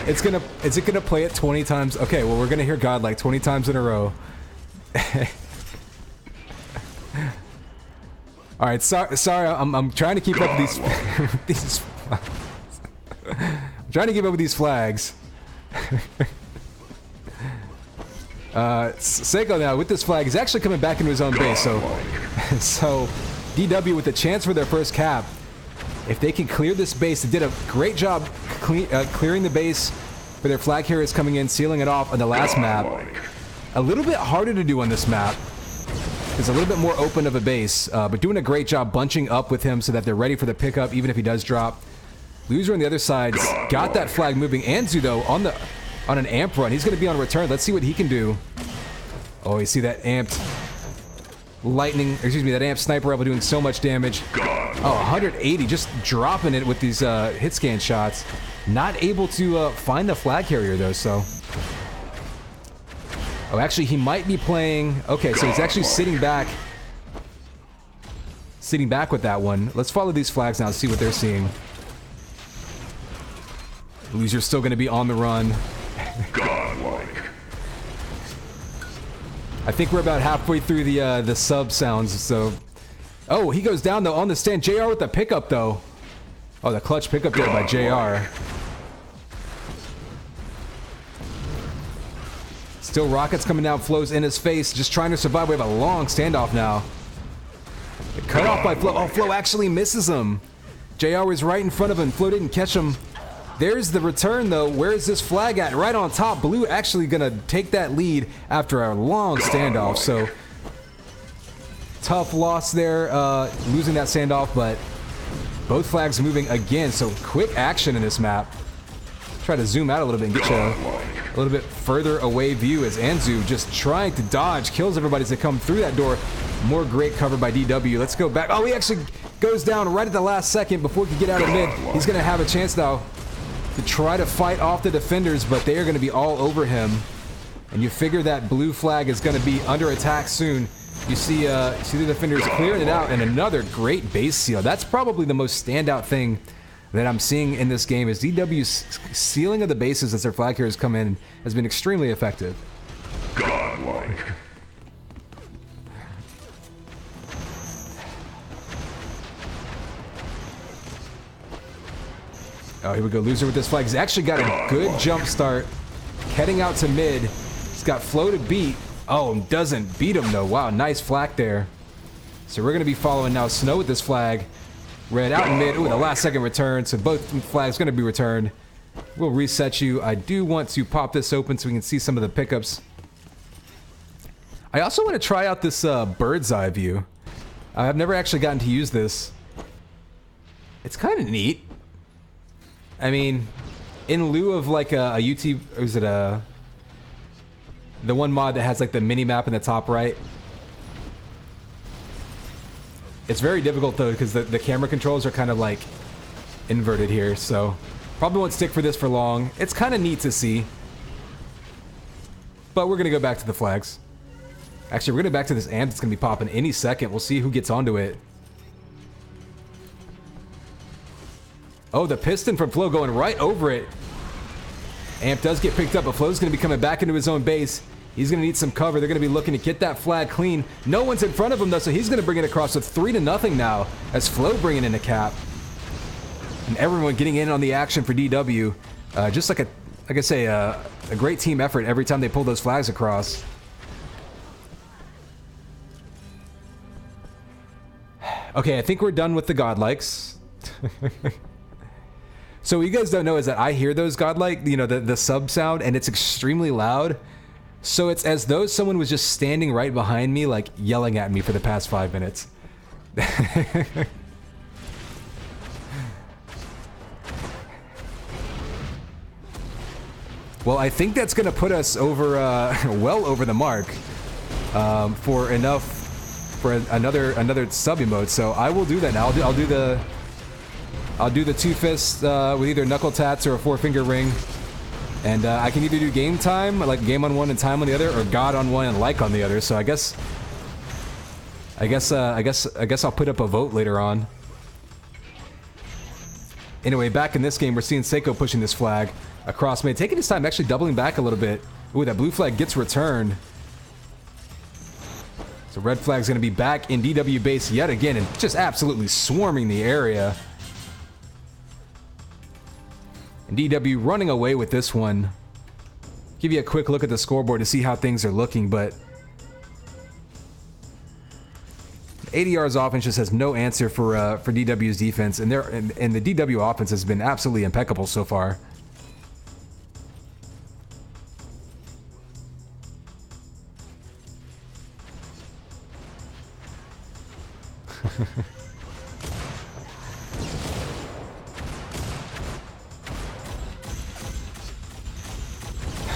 Is it gonna play it 20 times? Okay, well we're gonna hear God like 20 times in a row. Alright, sorry, I'm trying to keep up with these, I'm trying to keep up with these flags. Seiko now with this flag is actually coming back into his own base, so DW with a chance for their first cap. If they can clear this base, they did a great job clearing the base for their flag carriers coming in, sealing it off on the last map. A little bit harder to do on this map. It's a little bit more open of a base, but doing a great job bunching up with him so that they're ready for the pickup even if he does drop. Loser on the other side's got that flag moving. Anzu though on an amp run. He's going to be on return. Let's see what he can do. Oh, you see that amped lightning, excuse me, that amped sniper rifle doing so much damage. Oh, 180, just dropping it with these hit scan shots. Not able to find the flag carrier though, so. Oh, actually, he might be playing, okay, so he's actually sitting back with that one. Let's follow these flags now and see what they're seeing. Loser's still going to be on the run. I think we're about halfway through the sub sounds, so Oh, he goes down though on the stand. JR with the pickup though. Oh, the clutch pickup there by JR. Still rockets coming down, Flo's in his face, just trying to survive. We have a long standoff now. Cut off by Flo. Oh, Flo actually misses him. JR was right in front of him. Flo didn't catch him. There's the return, though. Where's this flag at? Right on top. Blue actually going to take that lead after a long standoff. So, tough loss there, losing that standoff, but both flags moving again. So, quick action in this map. Try to zoom out a little bit and get you a little bit further away view as Anzu just trying to dodge, kills everybody as they come through that door. More great cover by DW. Let's go back. Oh, he actually goes down right at the last second before he can get out of mid. He's going to have a chance now to try to fight off the defenders, but they are going to be all over him. And you figure that blue flag is going to be under attack soon. You see the defenders clearing it out, and another great base seal. That's probably the most standout thing that I'm seeing in this game is DW's sealing of the bases as their flag carriers come in has been extremely effective. Godlike. Oh, here we go. Loser with this flag. He's actually got a good jump start. Heading out to mid. He's got Flo to beat. Oh, doesn't beat him though. Wow, nice flag there. So we're going to be following now Snow with this flag. Red out in mid. Ooh, the last second return. So both flags going to be returned. We'll reset you. I do want to pop this open so we can see some of the pickups. I also want to try out this bird's eye view. I've never actually gotten to use this. It's kind of neat. I mean, in lieu of like a UT, or is it the one mod that has like the mini map in the top right? It's very difficult though because the camera controls are kind of like inverted here, so probably won't stick for this for long. It's kind of neat to see, but we're gonna go back to the flags. Actually, we're gonna go back to this amp that's gonna be popping any second. We'll see who gets onto it. Oh, the piston from Flo going right over it. Amp does get picked up, but Flo's gonna be coming back into his own base. He's going to need some cover. They're going to be looking to get that flag clean. No one's in front of him, though, so he's going to bring it across with 3-0 now as Flo bringing in a cap. And everyone getting in on the action for DW. Just like I say, a great team effort every time they pull those flags across. Okay, I think we're done with the godlikes. So what you guys don't know is that I hear those godlike, you know, the sub sound, and it's extremely loud. So it's as though someone was just standing right behind me, like yelling at me for the past 5 minutes. Well, I think that's gonna put us over, well over the mark, for another sub emote. So I will do that now. I'll do the two fists with either knuckle tats or a 4-finger ring. And I can either do game time, like game on one and time on the other, or God on one and like on the other. So I guess I'll put up a vote later on. Anyway, back in this game, we're seeing Seiko pushing this flag across mid, taking his time, actually doubling back a little bit. Ooh, that blue flag gets returned. So red flag's gonna be back in DW base yet again, and just absolutely swarming the area. And DW running away with this one. Give you a quick look at the scoreboard to see how things are looking, but ADR's offense just has no answer for DW's defense, and the DW offense has been absolutely impeccable so far.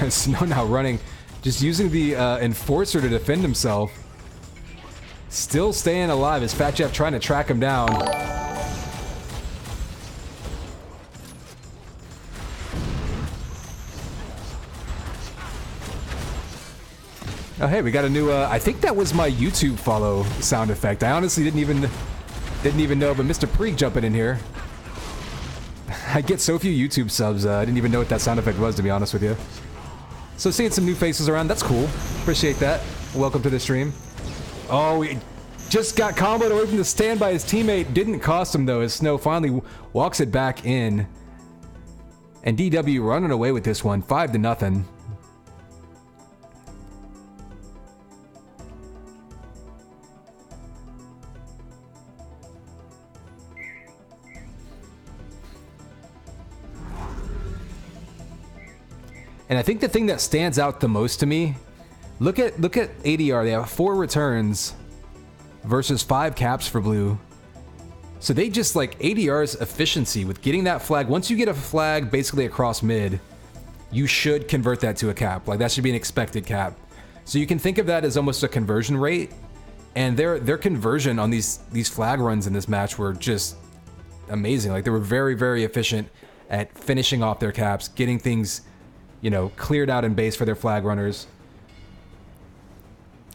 Snow now running, just using the enforcer to defend himself. Still staying alive as Fat Jeff trying to track him down. Oh hey, we got a new, I think that was my YouTube follow sound effect. I honestly didn't even know, but Mr. Preek jumping in here. I get so few YouTube subs, I didn't even know what that sound effect was, to be honest with you. So seeing some new faces around, that's cool. Appreciate that. Welcome to the stream. Oh, Just got comboed away from the stand by his teammate. Didn't cost him though, as Snow finally walks it back in. And DW running away with this one, 5-0. And I think the thing that stands out the most to me, look at ADR. They have 4 returns versus 5 caps for blue. So they just like ADR's efficiency with getting that flag. Once you get a flag basically across mid, you should convert that to a cap. Like that should be an expected cap. So you can think of that as almost a conversion rate. And their conversion on these flag runs in this match were just amazing. Like they were very, very efficient at finishing off their caps, getting things, you know, cleared out in base for their flag runners.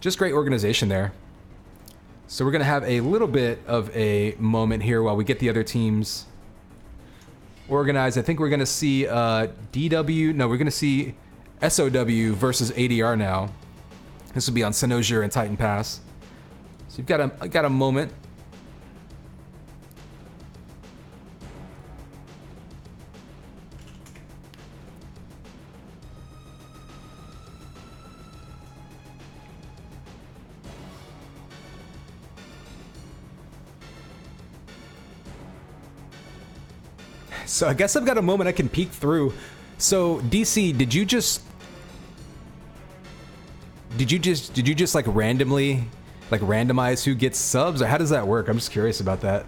Just great organization there. So we're going to have a little bit of a moment here while we get the other teams organized. I think we're going to see DW. No, we're going to see SOW versus ADR now. This will be on Sinosier and Titan Pass. So you've got a moment. So I guess I've got a moment I can peek through. So DC, did you just like randomly like randomize who gets subs, or how does that work? I'm just curious about that.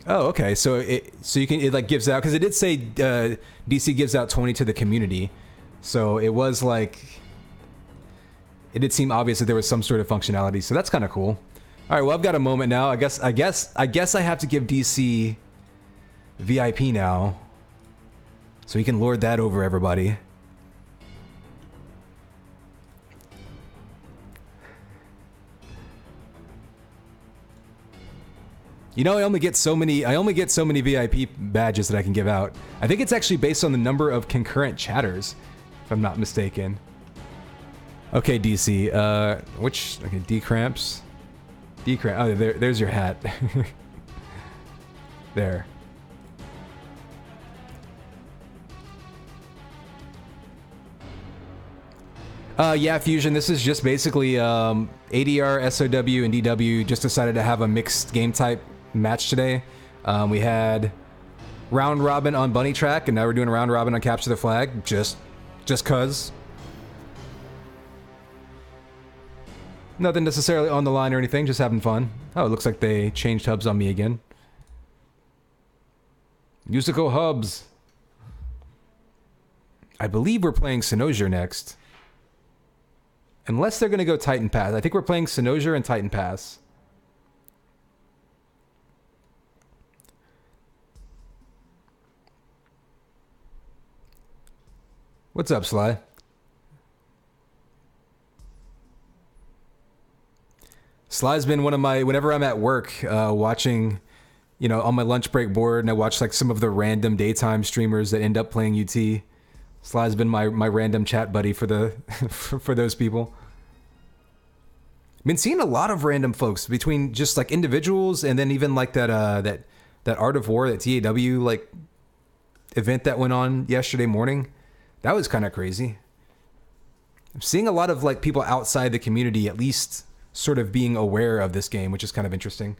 Oh, okay. So it like gives out, because it did say DC gives out 20 to the community. So it was like, it did seem obvious that there was some sort of functionality. So that's kind of cool. All right. Well, I've got a moment now. I guess I have to give DC VIP now, so he can lord that over everybody. You know, I only get so many VIP badges that I can give out. I think it's actually based on the number of concurrent chatters, if I'm not mistaken. Okay, DC. Okay, D-cramps. D-cramp. Oh, there's your hat. There. Yeah, Fusion, this is just basically ADR, SOW, and DW just decided to have a mixed game type match today. We had round robin on bunny track, and now we're doing round robin on capture the flag, just cuz. Nothing necessarily on the line or anything, just having fun. Oh, it looks like they changed hubs on me again. Musical hubs. I believe we're playing Sinosier next. Unless they're going to go Titan Pass. I think we're playing Sinosier and Titan Pass. What's up, Sly? Sly's been one of my, whenever I'm at work, watching, you know, on my lunch break board, and I watch like some of the random daytime streamers that end up playing UT. Sly's been my random chat buddy for the for those people. Been seeing a lot of random folks between just like individuals, and then even like that Art of War, that TAW like event that went on yesterday morning. That was kind of crazy. I'm seeing a lot of like people outside the community at least sort of being aware of this game, which is kind of interesting.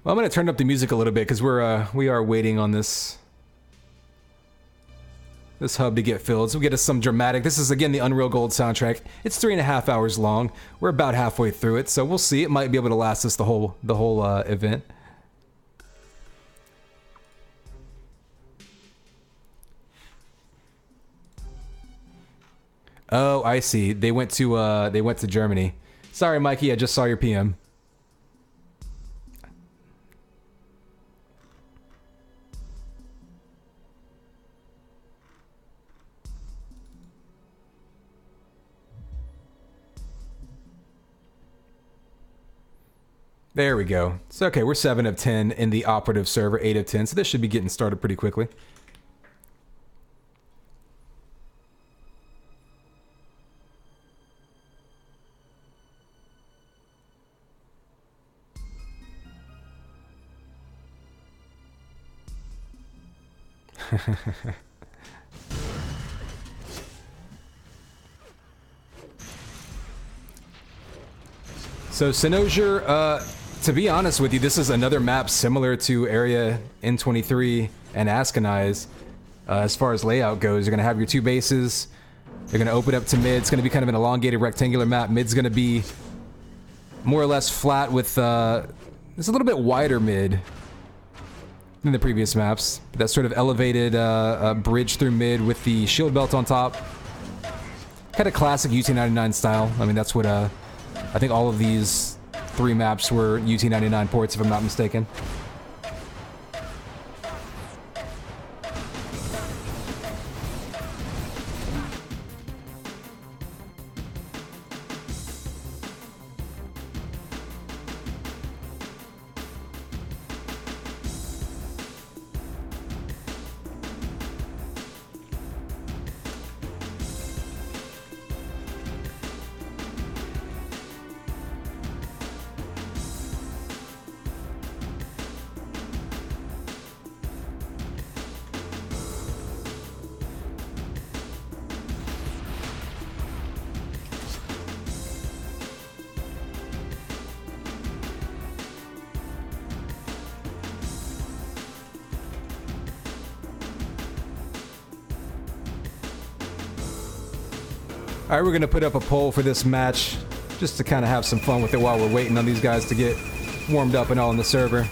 Well, I'm going to turn up the music a little bit because we are waiting on this hub to get filled. So we'll get us some dramatic. This is again the Unreal Gold soundtrack. It's 3.5 hours long. We're about halfway through it, so we'll see. It might be able to last us the whole event. Oh, I see. They went to Germany. Sorry, Mikey. I just saw your PM. There we go. It's okay. We're 7 of 10 in the operative server, 8 of 10. So this should be getting started pretty quickly. So Sinosier, to be honest with you, this is another map similar to Area N23 and Askanize. As far as layout goes, you're going to have your 2 bases. You're going to open up to mid. It's going to be kind of an elongated rectangular map. Mid's going to be more or less flat with, it's a little bit wider mid than the previous maps. That sort of elevated bridge through mid with the shield belt on top. Kind of classic UT99 style. I mean, that's what I think all of these 3 maps were UT99 ports, if I'm not mistaken. All right, we're going to put up a poll for this match just to kind of have some fun with it while we're waiting on these guys to get warmed up and all in the server.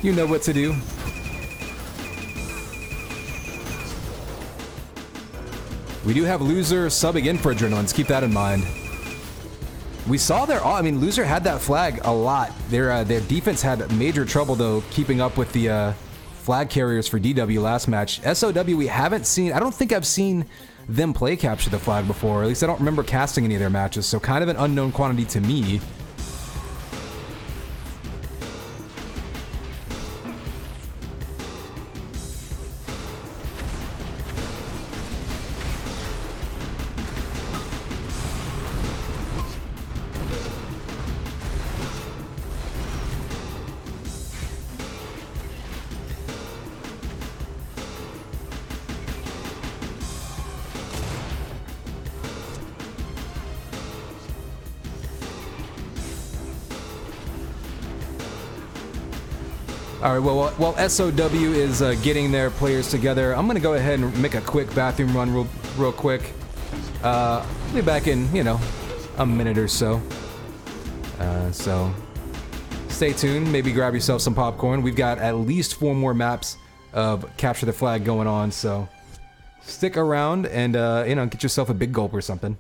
You know what to do. We do have Loser subbing in for Adrenalines. Keep that in mind. We saw I mean, Loser had that flag a lot. Their defense had major trouble, though, keeping up with the flag carriers for DW last match. SOW, we haven't seen... I don't think I've seen them play capture the flag before. At least I don't remember casting any of their matches, so kind of an unknown quantity to me. All right, well, while SOW is getting their players together, I'm going to go ahead and make a quick bathroom run real quick. I'll be back in, you know, a minute or so. So stay tuned. Maybe grab yourself some popcorn. We've got at least 4 more maps of Capture the Flag going on, so stick around and, you know, get yourself a big gulp or something.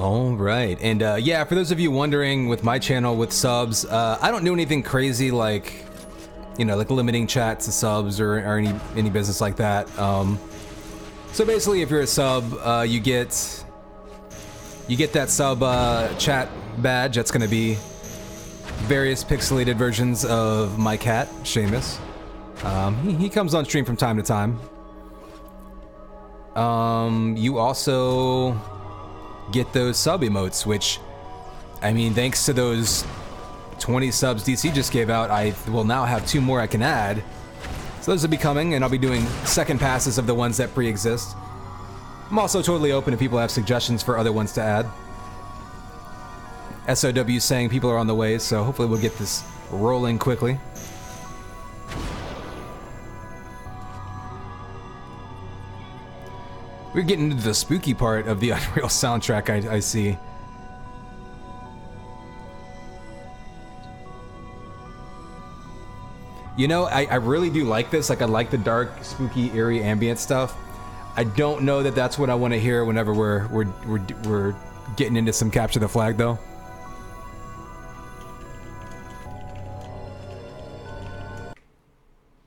All right, and yeah, for those of you wondering, with my channel with subs, I don't do anything crazy like, you know, like limiting chat to subs or any business like that. So basically, if you're a sub, you get that sub chat badge. That's going to be various pixelated versions of my cat, Seamus. He comes on stream from time to time. You also get those sub emotes, which, I mean, thanks to those 20 subs DC just gave out, I will now have 2 more I can add. So those will be coming, and I'll be doing second passes of the ones that pre-exist. I'm also totally open if people have suggestions for other ones to add. SOW saying people are on the way, so hopefully we'll get this rolling quickly. We're getting into the spooky part of the Unreal soundtrack, I see. You know, I really do like this. Like, I like the dark, spooky, eerie ambient stuff. I don't know that that's what I want to hear whenever we're getting into some Capture the Flag, though.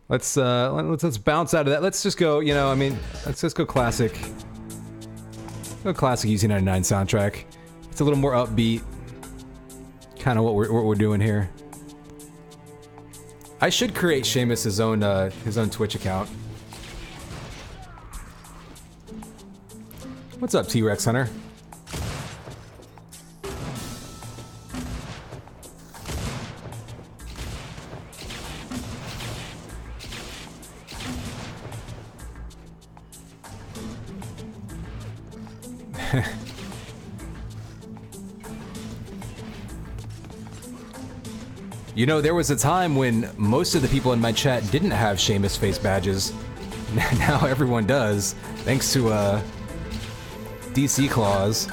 Let's bounce out of that. Let's just go, you know, I mean, let's just go classic. Go classic UC99 soundtrack. It's a little more upbeat. Kind of what we're doing here. I should create Seamus his own Twitch account. What's up, T-Rex Hunter? You know, there was a time when most of the people in my chat didn't have Seamus face badges. Now everyone does, thanks to DC Claws.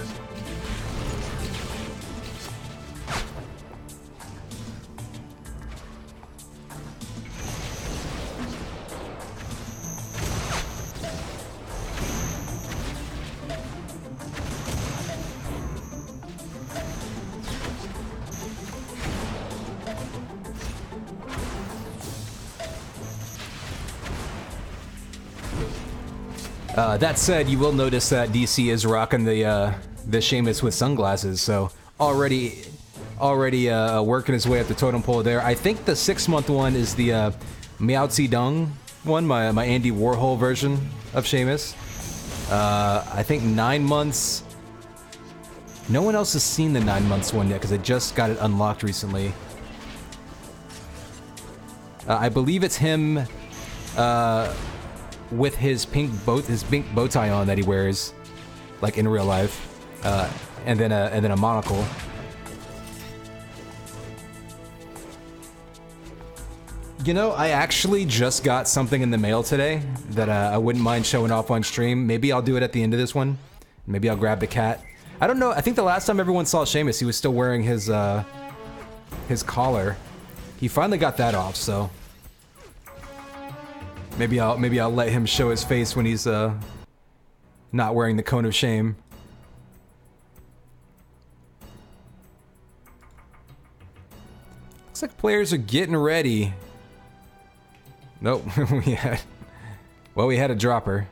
That said, you will notice that DC is rocking the Seamus with sunglasses, so already working his way up the totem pole there. I think the 6-month one is the Miao Zedong one, my Andy Warhol version of Seamus. I think 9 months. No one else has seen the 9 months one yet because I just got it unlocked recently. I believe it's him. With his pink bow tie on that he wears, like in real life, and then a monocle. You know, I actually just got something in the mail today that I wouldn't mind showing off on stream. Maybe I'll do it at the end of this one. Maybe I'll grab the cat. I don't know. I think the last time everyone saw Seamus, he was still wearing his collar. He finally got that off, so. Maybe I'll let him show his face when he's not wearing the cone of shame. Looks like players are getting ready. Nope, we had a dropper.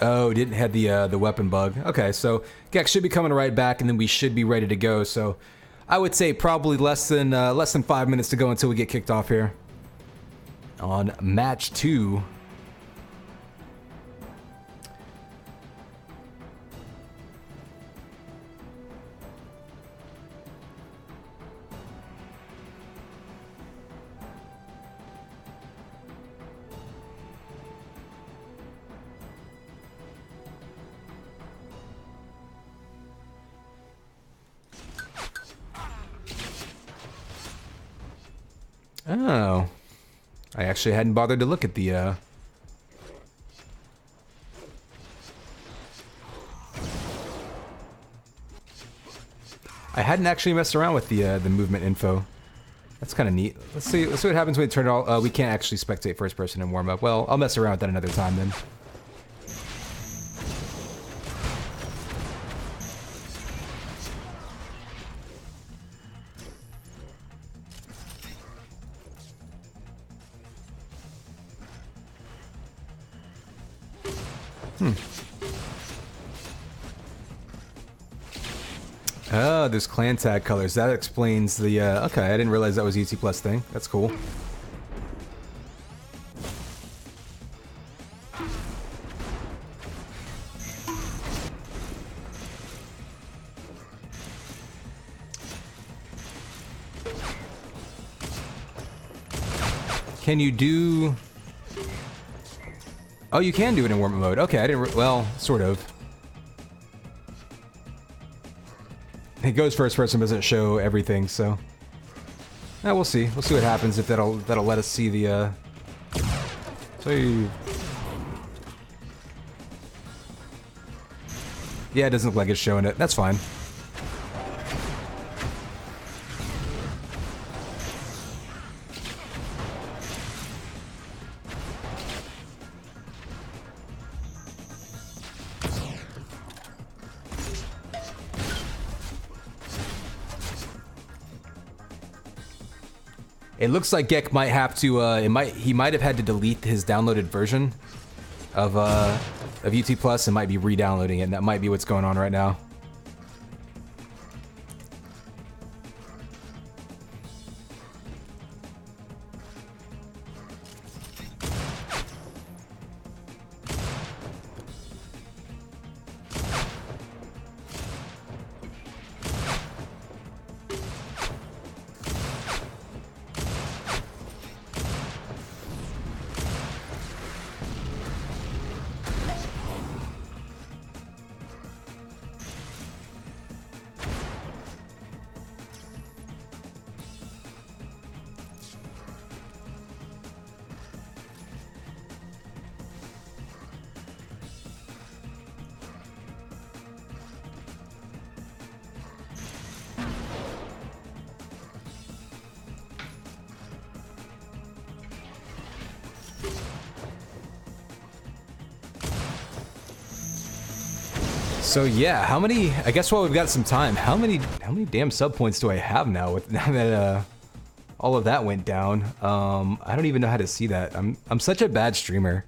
Oh, didn't have the weapon bug. Okay, so Gex should be coming right back, and then we should be ready to go. So, I would say probably less than 5 minutes to go until we get kicked off here on match 2. Oh, I actually hadn't bothered to look at the I hadn't actually messed around with the movement info. That's kind of neat. Let's see what happens when we turn it all. We can't actually spectate first person and warm up. Well, I'll mess around with that another time then. Oh, there's clan tag colors. That explains the, okay, I didn't realize that was UT Plus thing. That's cool. Can you do... Oh, you can do it in warm mode. Okay, I didn't... Well, sort of. It goes first person, doesn't show everything, so... we'll see. We'll see what happens if that'll let us see the, Yeah, it doesn't look like it's showing it. That's fine. It looks like Gek might have to, he might have had to delete his downloaded version of UT Plus and might be re-downloading it, and that might be what's going on right now. So yeah, how many? I guess while we've got some time, how many damn sub points do I have now? With now that all of that went down, I don't even know how to see that. I'm such a bad streamer.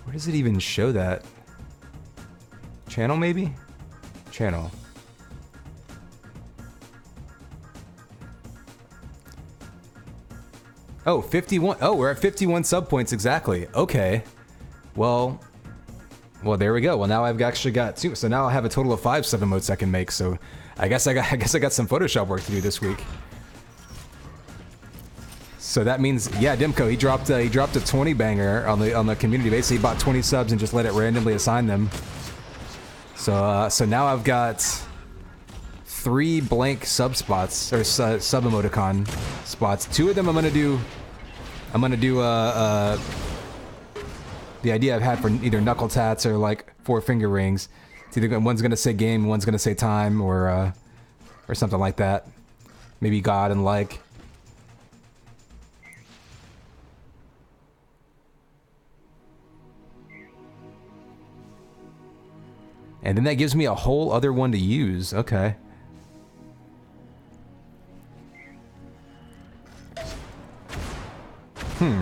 Where does it even show that? Channel, maybe? Channel. Oh, 51. Oh, we're at 51 sub points exactly. Okay. Well, there we go. Well, now I've actually got two. So now I have a total of 5 sub emotes I can make. So I guess I got some Photoshop work to do this week. So that means, yeah, Dimko, he dropped a 20 banger on the community. Basically, he bought 20 subs and just let it randomly assign them. So so now I've got 3 blank sub spots or sub emoticon spots. 2 of them I'm gonna do the idea I've had for either knuckle tats or like 4 finger rings. It's either one's gonna say game, one's gonna say time, or something like that. Maybe God and like. And then that gives me a whole other one to use. Okay.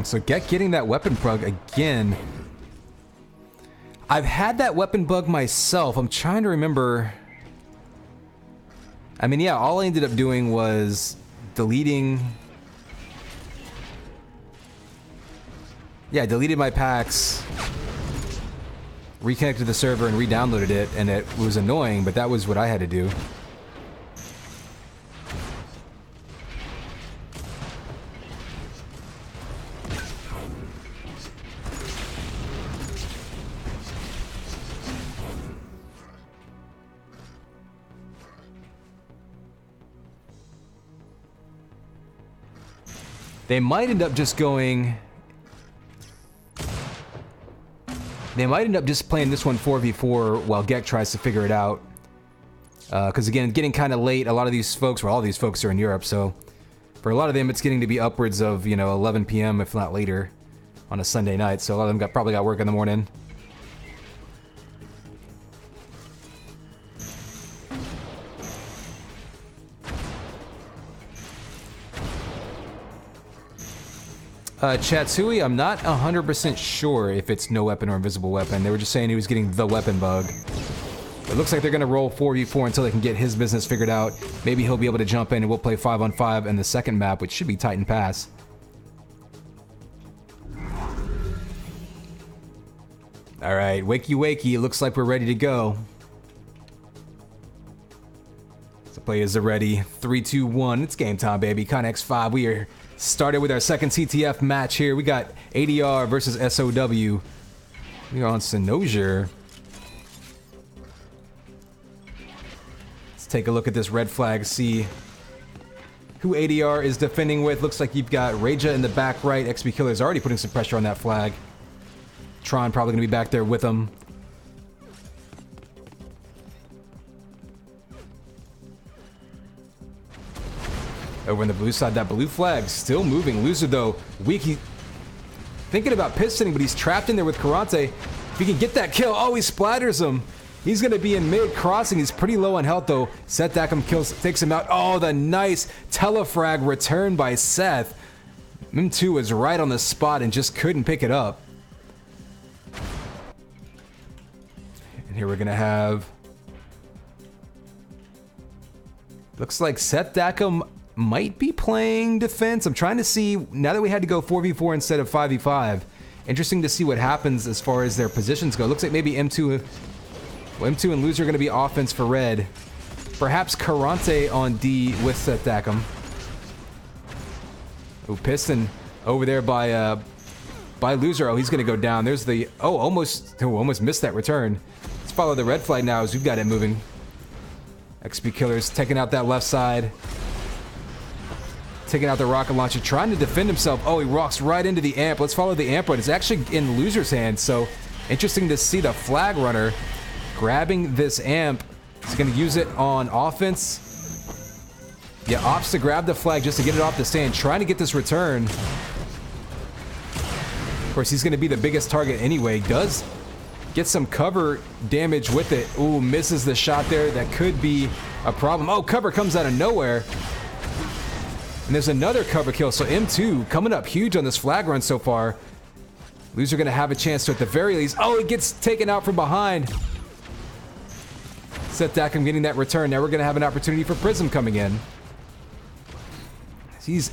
So getting that weapon bug again. I've had that weapon bug myself. I'm trying to remember. I mean, yeah, all I ended up doing was deleting. Yeah, I deleted my packs. Reconnected the server and re-downloaded it, and it was annoying, but that was what I had to do. They might end up just going... They might end up just playing this one 4v4 while Gek tries to figure it out. Because again, getting kind of late. A lot of these folks, well, all these folks are in Europe, so for a lot of them, it's getting to be upwards of, you know, 11 p.m. if not later on a Sunday night. So a lot of them probably got work in the morning. Chatsui, I'm not 100% sure if it's no weapon or invisible weapon. They were just saying he was getting the weapon bug. It looks like they're going to roll 4v4 until they can get his business figured out. Maybe he'll be able to jump in and we'll play 5-on-5 in the second map, which should be Titan Pass. Alright, wakey wakey, looks like we're ready to go. So players are ready. 3, 2, 1, it's game time, baby. Connex 5, we are started with our second CTF match here. We got ADR versus SOW. We are on Sinosier. Let's take a look at this red flag, see who ADR is defending with. Looks like you've got Reja in the back right. XP Killer is already putting some pressure on that flag. Tron probably going to be back there with him. Over on the blue side, that blue flag still moving. Loser though, weak. He thinking about pistoning, but he's trapped in there with Karate. If he can get that kill, oh, he splatters him. He's gonna be in mid crossing. He's pretty low on health though. Seth Dackham takes him out. Oh, the nice telefrag return by Seth. M2 was right on the spot and just couldn't pick it up. And here we're gonna have. Looks like Seth Dackham might be playing defense. I'm trying to see, now that we had to go 4v4 instead of 5v5, interesting to see what happens as far as their positions go. Looks like maybe M2 and Loser are going to be offense for red. Perhaps Karante on D with Seth Dackham. Oh, Piston over there by Loser. Oh, he's going to go down. There's the, almost missed that return. Let's follow the red flag now as we've got it moving. XP Killer's taking out that left side. Taking out the rocket launcher, trying to defend himself. Oh, he rocks right into the amp. Let's follow the amp, but it's actually in Loser's hands. So interesting to see the flag runner grabbing this amp. He's going to use it on offense. Yeah, opts to grab the flag just to get it off the stand, trying to get this return. Of course, he's going to be the biggest target anyway. Does get some cover damage with it. Ooh, misses the shot there. That could be a problem. Oh, cover comes out of nowhere. And there's another cover kill, so M2 coming up huge on this flag run so far. Loser gonna have a chance to, at the very least. Oh, he gets taken out from behind. Seth Dackham getting that return. Now we're gonna have an opportunity for Prism coming in. He's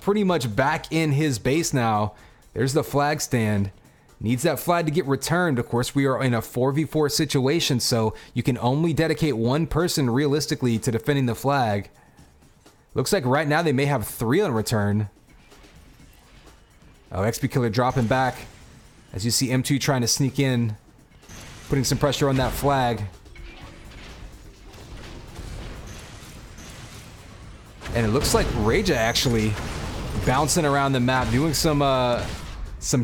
pretty much back in his base now. There's the flag stand. Needs that flag to get returned. Of course, we are in a 4v4 situation, so you can only dedicate one person realistically to defending the flag. Looks like right now they may have 3 on return. Oh, XP Killer dropping back. As you see M2 trying to sneak in. Putting some pressure on that flag. And it looks like Reja actually bouncing around the map, doing some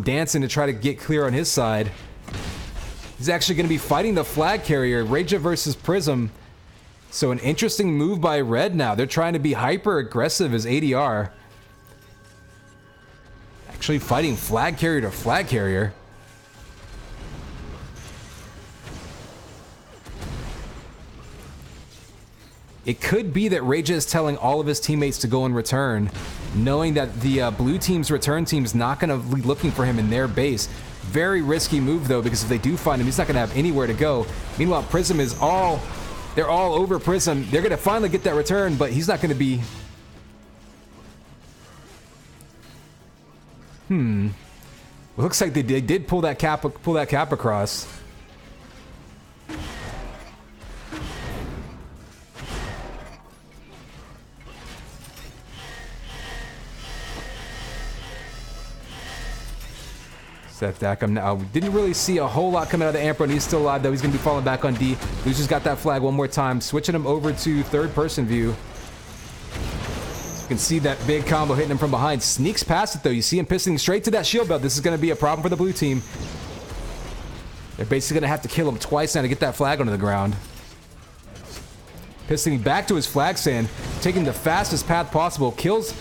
dancing to try to get clear on his side. He's actually going to be fighting the flag carrier. Reja versus Prism. So an interesting move by Red now. They're trying to be hyper aggressive as ADR. Actually fighting flag carrier to flag carrier. It could be that Reja is telling all of his teammates to go and return, knowing that the blue team's return team's not going to be looking for him in their base. Very risky move though, because if they do find him, he's not going to have anywhere to go. Meanwhile, Prism is all... They're all over Prism. They're going to finally get that return, but he's not going to be... Looks like they did pull that cap across. Seth Dackham now didn't really see a whole lot coming out of the Amp Run. He's still alive though. He's going to be falling back on D. Loser's got that flag one more time, switching him over to third person view. You can see that big combo hitting him from behind. Sneaks past it, though. You see him pissing straight to that shield belt. This is going to be a problem for the blue team. They're basically going to have to kill him twice now to get that flag onto the ground. Pissing back to his flag stand, taking the fastest path possible. Kills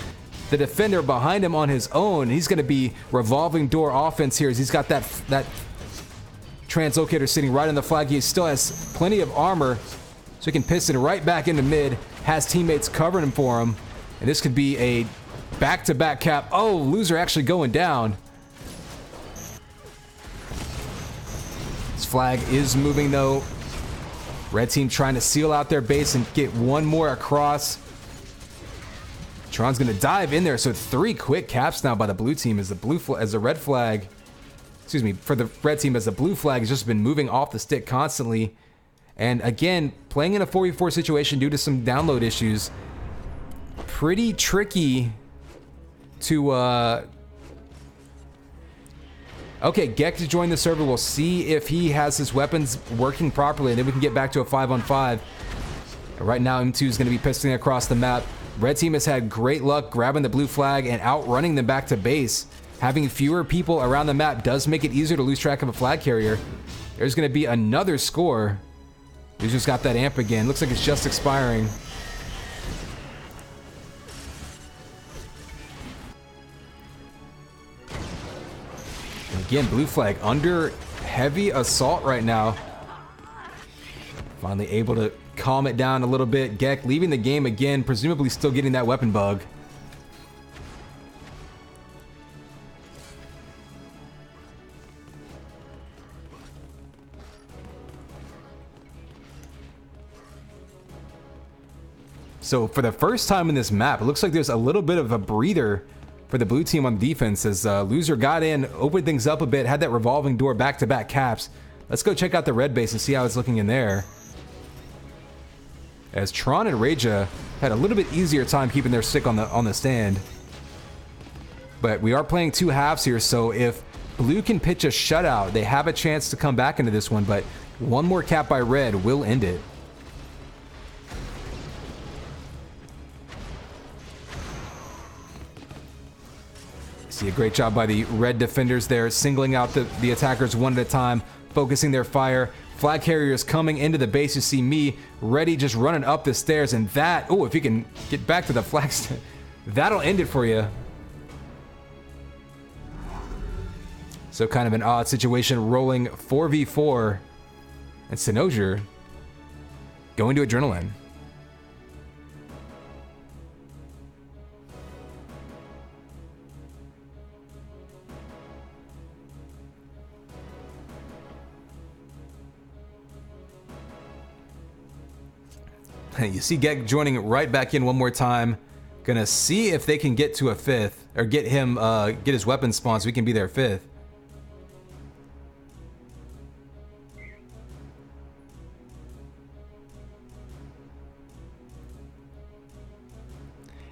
the defender behind him on his own. He's going to be revolving door offense here as he's got that translocator sitting right on the flag. He still has plenty of armor, so he can piston right back into mid. Has teammates covering him for him. And this could be a back-to-back cap. Oh, loser actually going down. This flag is moving, though. Red team trying to seal out their base and get one more across. Tron's going to dive in there. So 3 quick caps now by the blue team as the red flag... Excuse me, for the red team as the blue flag has just been moving off the stick constantly. And again, playing in a 4v4 situation due to some download issues. Pretty tricky to... Okay, Gek to join the server. We'll see if he has his weapons working properly, and then we can get back to a 5-on-5. Right now, M2 is going to be pistoling across the map. Red team has had great luck grabbing the blue flag and outrunning them back to base. Having fewer people around the map does make it easier to lose track of a flag carrier. There's going to be another score. He's just got that amp again. Looks like it's just expiring. Again, blue flag under heavy assault right now. Finally able to calm it down a little bit. Gek leaving the game again, presumably still getting that weapon bug. So for the first time in this map, it looks like there's a little bit of a breather for the blue team on defense as Loser got in, opened things up a bit, had that revolving door back-to-back caps. Let's go check out the red base and see how it's looking in there. As Tron and Reja had a little bit easier time keeping their stick on the stand. But we are playing 2 halves here, so if blue can pitch a shutout, they have a chance to come back into this one, but one more cap by red will end it. See a great job by the red defenders there, singling out the attackers one at a time, focusing their fire. Flag carriers coming into the base. You see me ready, just running up the stairs, and that, oh, if you can get back to the flag stand, that'll end it for you. So kind of an odd situation, rolling 4v4, and Sinosier going to Adrenaline. You see Gek joining right back in one more time. Gonna see if they can get to a 5th, or get him, get his weapon spawn so we can be their 5th.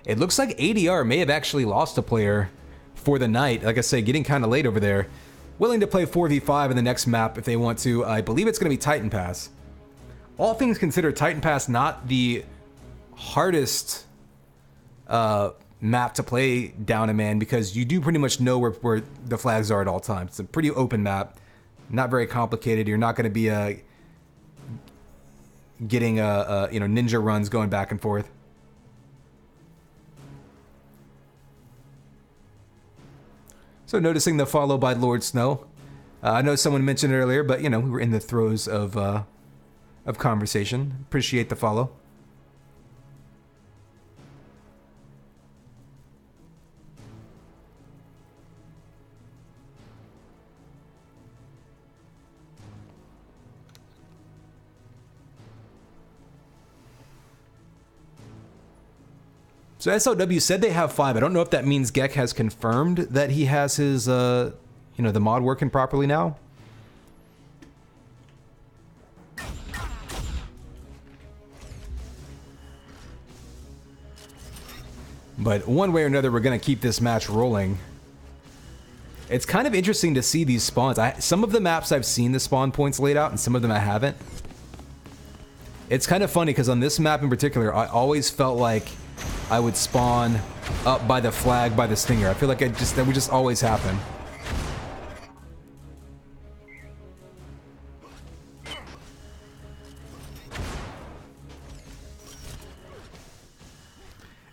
It looks like ADR may have actually lost a player for the night. Like I say, getting kind of late over there. Willing to play 4v5 in the next map if they want to. I believe it's gonna be Titan Pass. All things considered, Titan Pass not the hardest map to play down a man because you do pretty much know where the flags are at all times. It's a pretty open map, not very complicated. You're not going to be getting ninja runs going back and forth. So noticing the follow by Lord Snow. I know someone mentioned it earlier, but we were in the throes of conversation. Appreciate the follow. So SOW said they have 5. I don't know if that means Gek has confirmed that he has his, the mod working properly now. But one way or another, we're going to keep this match rolling. It's kind of interesting to see these spawns. Some of the maps I've seen the spawn points laid out, and some of them I haven't. It's kind of funny, because on this map in particular, I always felt like I would spawn up by the flag by the stinger. I feel like that would just always happen.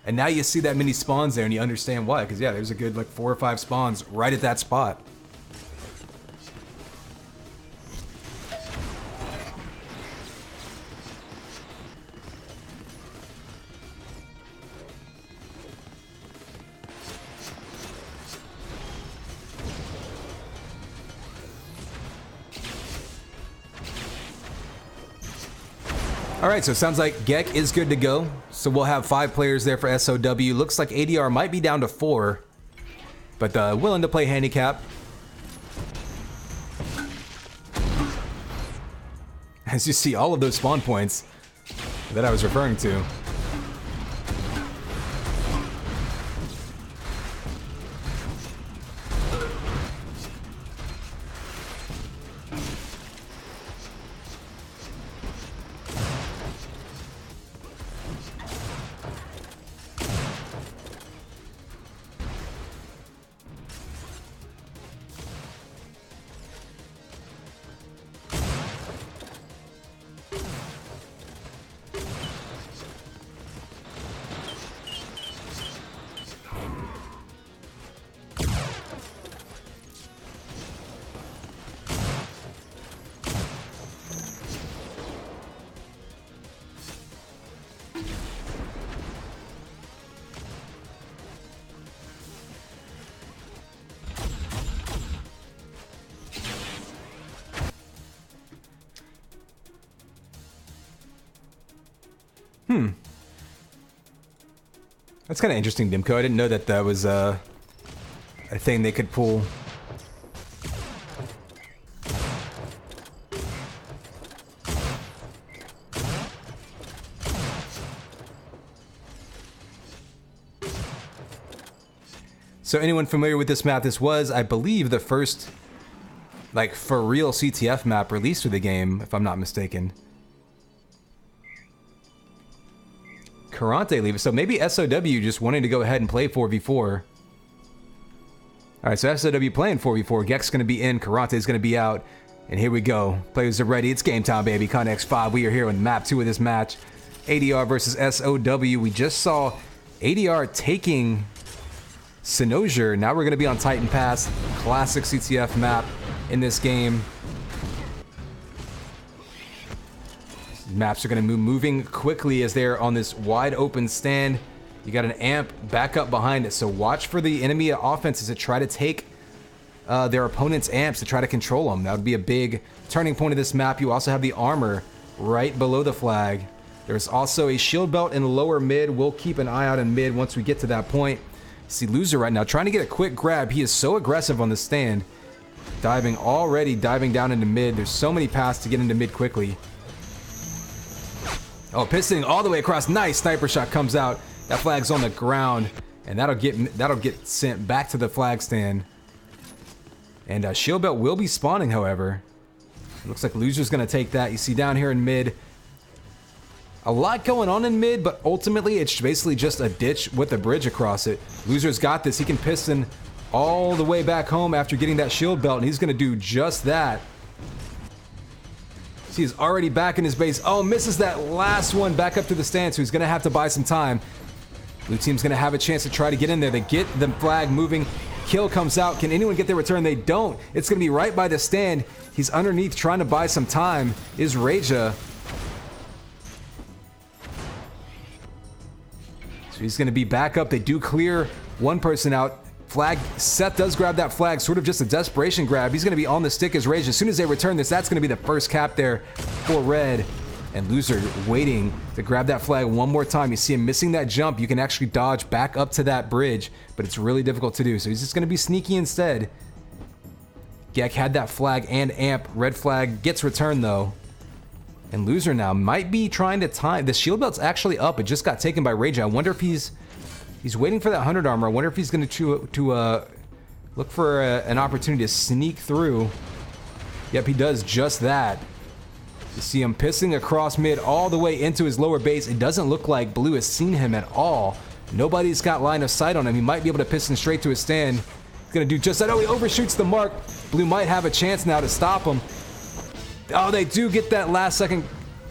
And now you see that many spawns there and you understand why. Because, yeah, there's a good, like, 4 or 5 spawns right at that spot. Alright, so it sounds like Gek is good to go. So we'll have 5 players there for SOW. Looks like ADR might be down to 4. But willing to play handicap. As you see, all of those spawn points that I was referring to. That's kind of interesting, Dimco. I didn't know that that was a thing they could pull. So anyone familiar with this map, this was, I believe, the first, like, for real CTF map released for the game, if I'm not mistaken. Karante leave it. So maybe SOW just wanting to go ahead and play 4v4. Alright, so SOW playing 4v4. Gek's going to be in, Karante's going to be out. And here we go. Players are ready. It's game time, baby. Connex 5. We are here in map 2 of this match. ADR versus SOW. We just saw ADR taking Sinosier. Now we're going to be on Titan Pass. Classic CTF map in this game. Maps are going to be moving quickly as they're on this wide open stand. You got an amp back up behind it, so watch for the enemy offenses to try to take their opponent's amps to try to control them. That would be a big turning point of this map. You also have the armor right below the flag. There's also a shield belt in lower mid. We'll keep an eye out in mid once we get to that point. See Loser right now trying to get a quick grab. He is so aggressive on the stand. Diving down into mid. There's so many paths to get into mid quickly. Oh, pistoning all the way across. Nice sniper shot comes out. That flag's on the ground, and that'll get sent back to the flag stand. And shield belt will be spawning, however. It looks like Loser's gonna take that. You see down here in mid, a lot going on in mid, but ultimately it's basically just a ditch with a bridge across it. Loser's got this. He can piston all the way back home after getting that shield belt, and he's gonna do just that. See, he's already back in his base. Oh, misses that last one back up to the stand, so he's gonna have to buy some time. Blue team's gonna have a chance to try to get in there. They get the flag moving. Kill comes out. Can anyone get their return? They don't. It's gonna be right by the stand. He's underneath trying to buy some time. Is Raja. So he's gonna be back up. They do clear one person out. Flag, Seth does grab that flag, sort of just a desperation grab. He's going to be on the stick as Rage. As soon as they return this, that's going to be the first cap there for Red. And Loser waiting to grab that flag one more time. You see him missing that jump. You can actually dodge back up to that bridge, but it's really difficult to do. So he's just going to be sneaky instead. Gek had that flag and amp. Red flag gets returned though. And Loser now might be trying to time. The shield belt's actually up. It just got taken by Rage. I wonder if he's waiting for that 100 armor. I wonder if he's going to look for an opportunity to sneak through. Yep, he does just that. You see him pissing across mid all the way into his lower base. It doesn't look like Blue has seen him at all. Nobody's got line of sight on him. He might be able to piston straight to his stand. He's gonna do just that. Oh, he overshoots the mark. Blue might have a chance now to stop him. Oh, they do get that last second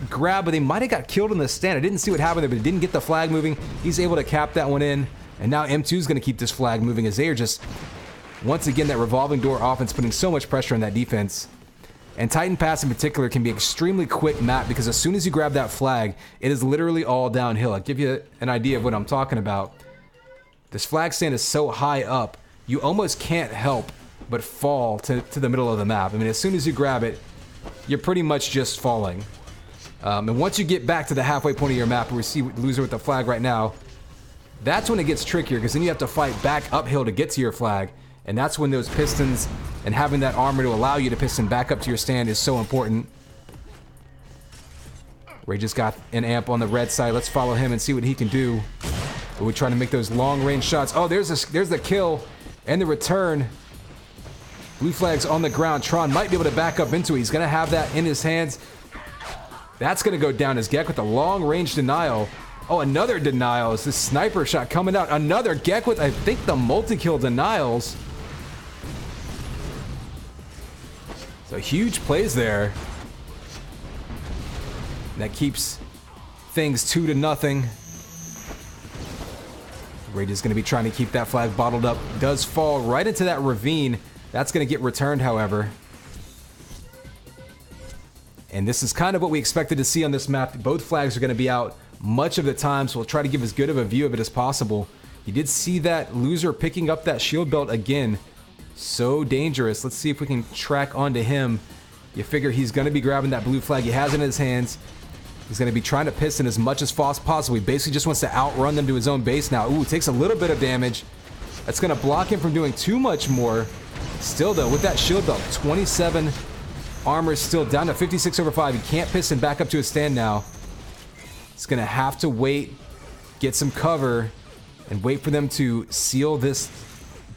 grab, but they might have got killed in the stand. I didn't see what happened there, but it didn't get the flag moving. He's able to cap that one in. And now M2 is gonna keep this flag moving as they are just, once again, that revolving door offense putting so much pressure on that defense. And Titan Pass in particular can be an extremely quick map because as soon as you grab that flag, it is literally all downhill. I'll give you an idea of what I'm talking about. This flag stand is so high up, you almost can't help but fall to the middle of the map. I mean, as soon as you grab it, you're pretty much just falling. And once you get back to the halfway point of your map, where we see Loser with the flag right now, that's when it gets trickier because then you have to fight back uphill to get to your flag. And that's when those pistons and having that armor to allow you to piston back up to your stand is so important. Ray just got an amp on the red side. Let's follow him and see what he can do. We're trying to make those long range shots. Oh, there's the kill and the return. Blue flag's on the ground. Tron might be able to back up into it. He's going to have that in his hands. That's going to go down as Gek with a long range denial. Oh, another denial. Is this sniper shot coming out? Another Gek with, I think, the multi-kill denials. So huge plays there. That keeps things 2-0. Raid is going to be trying to keep that flag bottled up. Does fall right into that ravine. That's going to get returned, however. And this is kind of what we expected to see on this map. Both flags are going to be out much of the time, so we'll try to give as good of a view of it as possible. You did see that Loser picking up that shield belt again. So dangerous. Let's see if we can track onto him. You figure he's going to be grabbing that blue flag. He has it in his hands. He's going to be trying to piston as much as possible. He basically just wants to outrun them to his own base now. Ooh, takes a little bit of damage. That's going to block him from doing too much more. Still, though, with that shield belt, 27 armor still down to 56 over 5. He can't piston back up to his stand now. He's going to have to wait, get some cover, and wait for them to seal this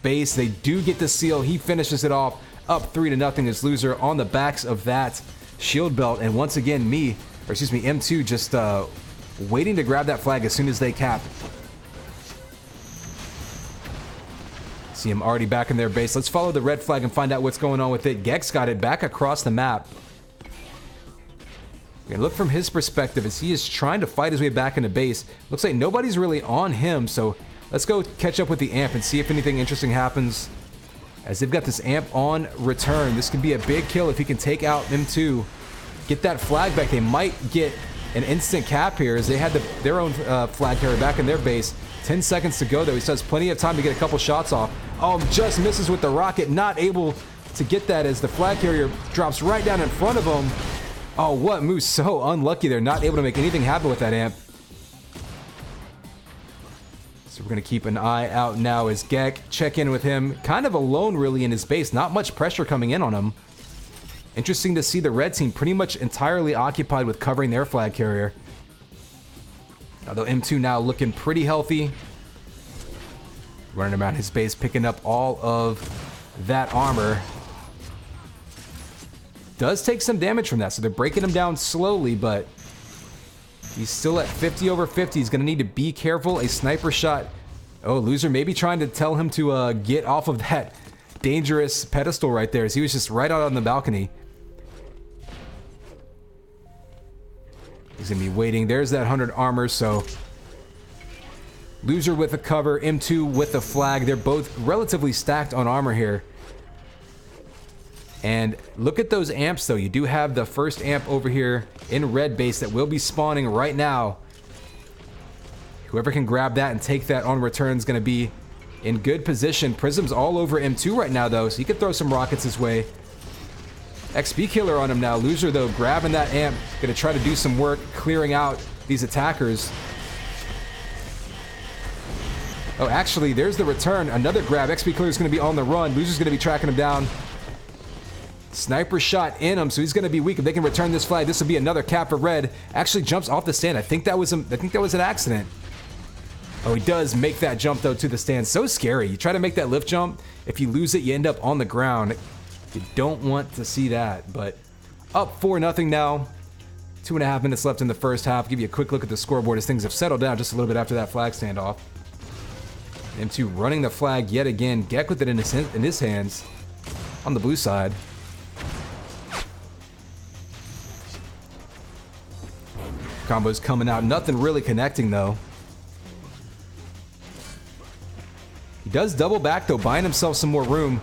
base. They do get the seal. He finishes it off, up 3-0 as Loser on the backs of that shield belt. And once again, M2 just waiting to grab that flag as soon as they cap. See him already back in their base. Let's follow the red flag and find out what's going on with it. Gek's got it back across the map. We're gonna look from his perspective as he is trying to fight his way back into base. Looks like nobody's really on him, so let's go catch up with the amp and see if anything interesting happens. As they've got this amp on return. This could be a big kill if he can take out M2. Get that flag back. They might get an instant cap here as they had their own flag carrier back in their base. 10 seconds to go though. He still has plenty of time to get a couple shots off. Oh, just misses with the rocket. Not able to get that as the flag carrier drops right down in front of him. Oh, what move? So unlucky there. Not able to make anything happen with that amp. So we're going to keep an eye out now as Gek check in with him. Kind of alone really in his base. Not much pressure coming in on him. Interesting to see the red team pretty much entirely occupied with covering their flag carrier. Although M2 now looking pretty healthy. Running around his base, picking up all of that armor. Does take some damage from that, so they're breaking him down slowly, but he's still at 50 over 50. He's going to need to be careful. A sniper shot. Oh, Loser maybe trying to tell him to get off of that dangerous pedestal right there as he was just right out on the balcony. He's going to be waiting. There's that 100 armor, so Loser with a cover, M2 with a flag. They're both relatively stacked on armor here. And look at those amps, though. You do have the first amp over here in red base that will be spawning right now. Whoever can grab that and take that on return is going to be in good position. Prism's all over M2 right now, though, so he could throw some rockets his way. XP killer on him now. Loser, though, grabbing that amp. Going to try to do some work clearing out these attackers. Oh, actually, there's the return. Another grab. XP killer is going to be on the run. Loser's going to be tracking him down. Sniper shot in him, so he's going to be weak. If they can return this flag, this will be another cap for red. Actually jumps off the stand. I think that was an accident. Oh, he does make that jump, though, to the stand. So scary. You try to make that lift jump. If you lose it, you end up on the ground. You don't want to see that, but up 4-0 now. 2.5 minutes left in the first half. Give you a quick look at the scoreboard as things have settled down just a little bit after that flag standoff. M2 running the flag yet again. Gek with it in his hands on the blue side. Combos coming out. Nothing really connecting, though. He does double back, though, buying himself some more room.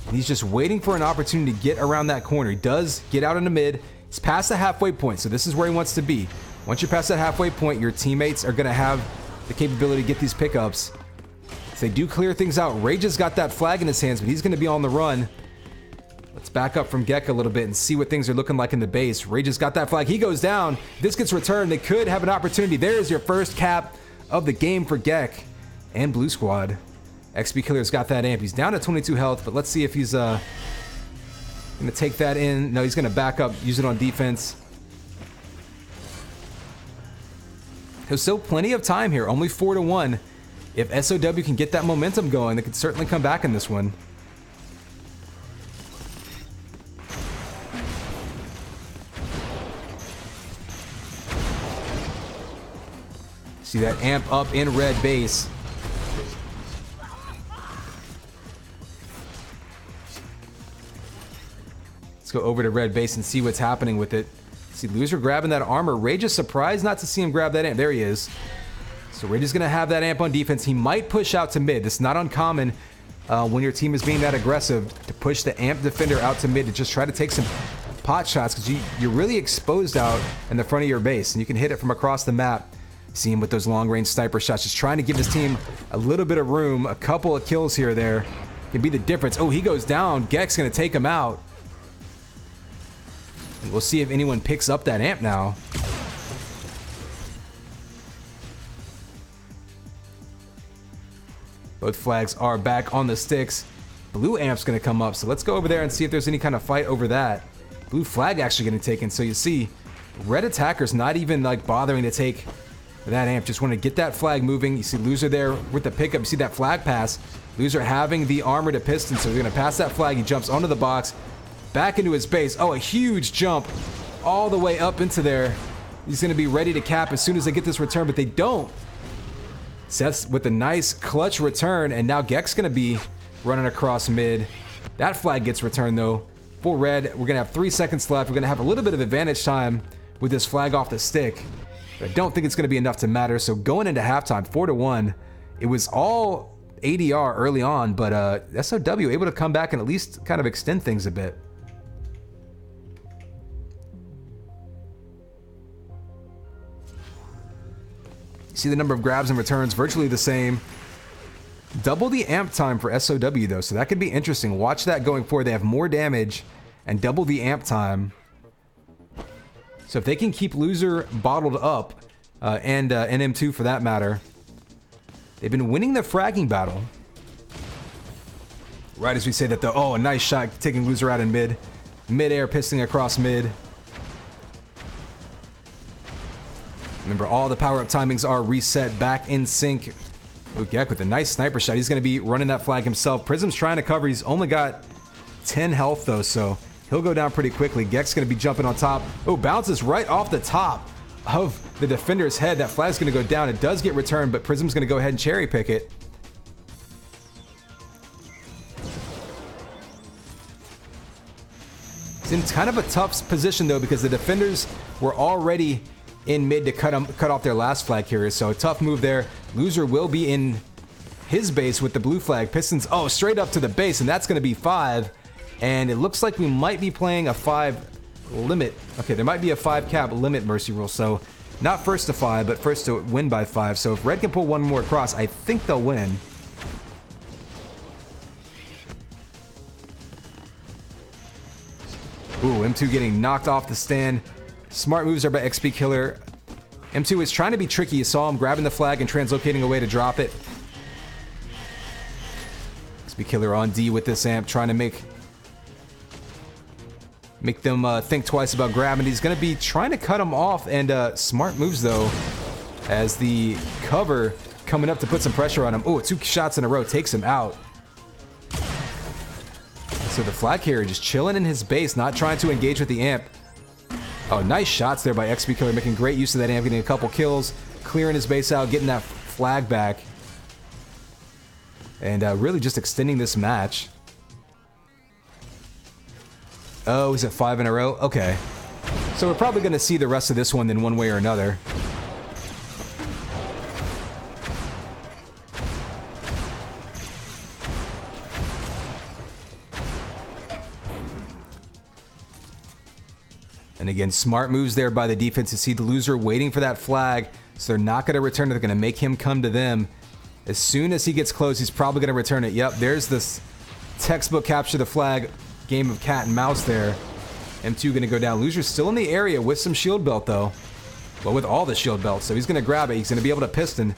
And he's just waiting for an opportunity to get around that corner. He does get out in the mid. He's past the halfway point, so this is where he wants to be. Once you're past that halfway point, your teammates are going to have the capability to get these pickups. If they do clear things out, Rage has got that flag in his hands, but he's going to be on the run. Let's back up from Gek a little bit and see what things are looking like in the base. Rage has got that flag. He goes down. This gets returned. They could have an opportunity. There's your first cap of the game for Gek and Blue Squad. XP Killer's got that amp. He's down at 22 health, but let's see if he's going to take that in. No, he's going to back up, use it on defense. There's still plenty of time here. Only 4-1. If SOW can get that momentum going, they could certainly come back in this one. See that amp up in red base. Let's go over to red base and see what's happening with it. See Loser grabbing that armor. Rage is surprised not to see him grab that amp. There he is. So Rage is going to have that amp on defense. He might push out to mid. It's not uncommon when your team is being that aggressive to push the amp defender out to mid to just try to take some pot shots because you're really exposed out in the front of your base and you can hit it from across the map. See him with those long-range sniper shots, just trying to give his team a little bit of room. A couple of kills here or there can be the difference. Oh, he goes down. Gek's going to take him out. And we'll see if anyone picks up that amp now. Both flags are back on the sticks. Blue amp's going to come up, so let's go over there and see if there's any kind of fight over that. Blue flag actually getting taken, so you see red attackers not even like bothering to take that amp, just want to get that flag moving. You see Loser there with the pickup. You see that flag pass. Loser having the armor to piston, so they're going to pass that flag. He jumps onto the box, back into his base. Oh, a huge jump all the way up into there. He's going to be ready to cap as soon as they get this return, but they don't. Seth's with a nice clutch return, and now Gek's going to be running across mid. That flag gets returned, though. For red, we're going to have 3 seconds left. We're going to have a little bit of advantage time with this flag off the stick. I don't think it's going to be enough to matter. So going into halftime, 4-1, it was all ADR early on, but SOW able to come back and at least kind of extend things a bit. You see the number of grabs and returns virtually the same. Double the amp time for SOW though, so that could be interesting. Watch that going forward. They have more damage and double the amp time. So if they can keep Loser bottled up, and NM2 for that matter, they've been winning the fragging battle. Right as we say that though, oh, a nice shot taking Loser out in mid. Mid-air pisting across mid. Remember, all the power-up timings are reset back in sync. Ooh, Gek with a nice sniper shot. He's going to be running that flag himself. Prism's trying to cover. He's only got 10 health though, so he'll go down pretty quickly. Gek's going to be jumping on top. Oh, bounces right off the top of the defender's head. That flag's going to go down. It does get returned, but Prism's going to go ahead and cherry pick it. It's in kind of a tough position though because the defenders were already in mid to cut off their last flag carrier. So a tough move there. Loser will be in his base with the blue flag. Pistons, oh, straight up to the base, and that's going to be 5. And it looks like we might be playing a 5 limit. Okay, there might be a 5 cap limit mercy rule. So not first to 5, but first to win by 5. So if red can pull one more across, I think they'll win. Ooh, M2 getting knocked off the stand. Smart moves there by XP Killer. M2 is trying to be tricky. You saw him grabbing the flag and translocating away to drop it. XP Killer on D with this amp, trying to make them think twice about grabbing. He's going to be trying to cut him off, and smart moves, though, as the cover coming up to put some pressure on him. Oh, 2 shots in a row takes him out. So the flag carrier just chilling in his base, not trying to engage with the amp. Oh, nice shots there by XP Killer, making great use of that amp, getting a couple kills, clearing his base out, getting that flag back. And really just extending this match. Oh, is it 5 in a row? Okay. So we're probably going to see the rest of this one in one way or another. And again, smart moves there by the defense to see the loser waiting for that flag. So they're not going to return it. They're going to make him come to them. As soon as he gets close, he's probably going to return it. Yep, there's this textbook capture the flag game of cat and mouse there. M2 going to go down. Loser's still in the area with some shield belt, though. Well, with all the shield belts. So he's going to grab it. He's going to be able to piston.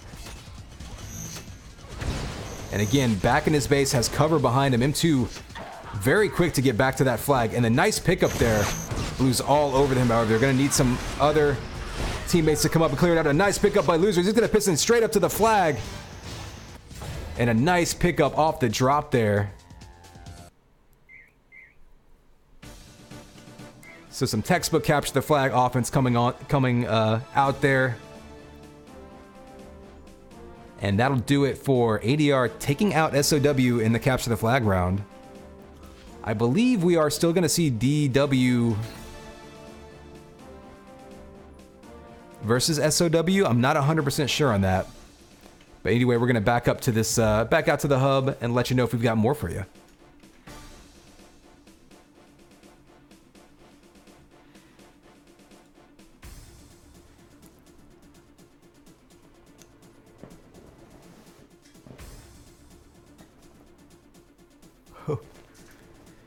And again, back in his base, has cover behind him. M2 very quick to get back to that flag. And a nice pickup there. Blue's all over them, however. They're going to need some other teammates to come up and clear it out. A nice pickup by Losers. He's going to piston straight up to the flag. And a nice pickup off the drop there. So some textbook capture the flag offense coming out there. And that'll do it for ADR taking out SOW in the capture the flag round. I believe we are still going to see DW versus SOW. I'm not 100% sure on that. But anyway, we're going to back up to this, back out to the hub and let you know if we've got more for you.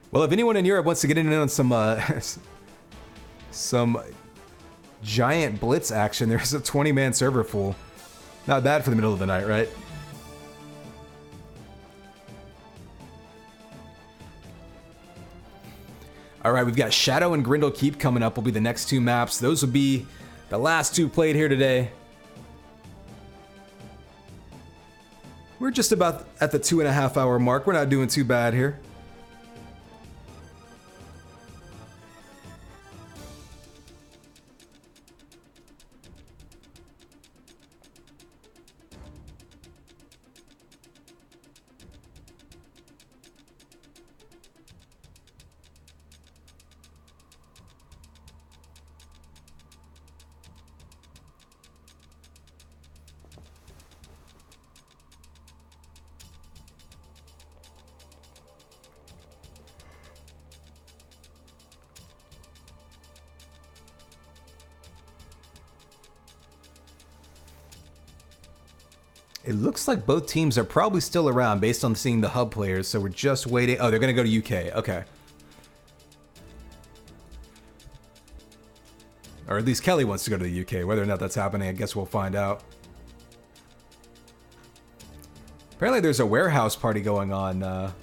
Well, if anyone in Europe wants to get in on some giant blitz action, there's a 20-man server full. Not bad for the middle of the night, right? All right, we've got Shadow and Grindel Keep coming up. Will be the next two maps. Those will be the last two played here today. We're just about at the 2.5 hour mark. We're not doing too bad here. It looks like both teams are probably still around based on seeing the hub players, so we're just waiting. Oh, they're going to go to UK. Okay. Or at least Kelly wants to go to the UK. Whether or not that's happening, I guess we'll find out. Apparently there's a warehouse party going on.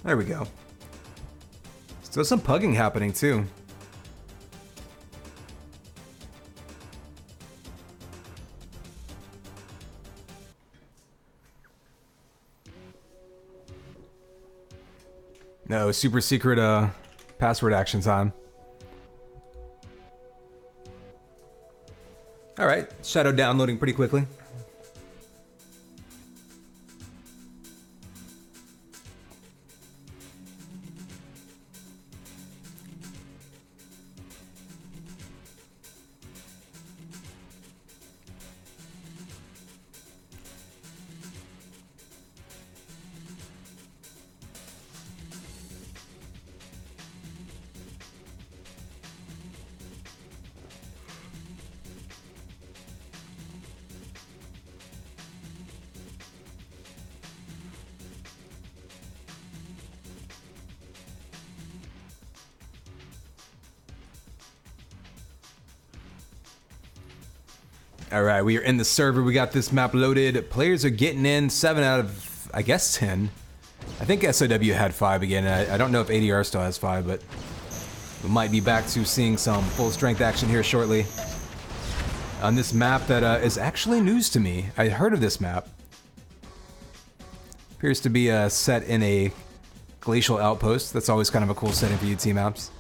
There we go. Still some pugging happening too. No, super secret password action time. All right, Shadow downloading pretty quickly. All right, we are in the server. We got this map loaded. Players are getting in 7 out of, I guess, 10. I think SOW had 5 again. I don't know if ADR still has 5, but we might be back to seeing some full strength action here shortly. on this map that is actually news to me. I heard of this map. Appears to be set in a glacial outpost. That's always kind of a cool setting for UT maps.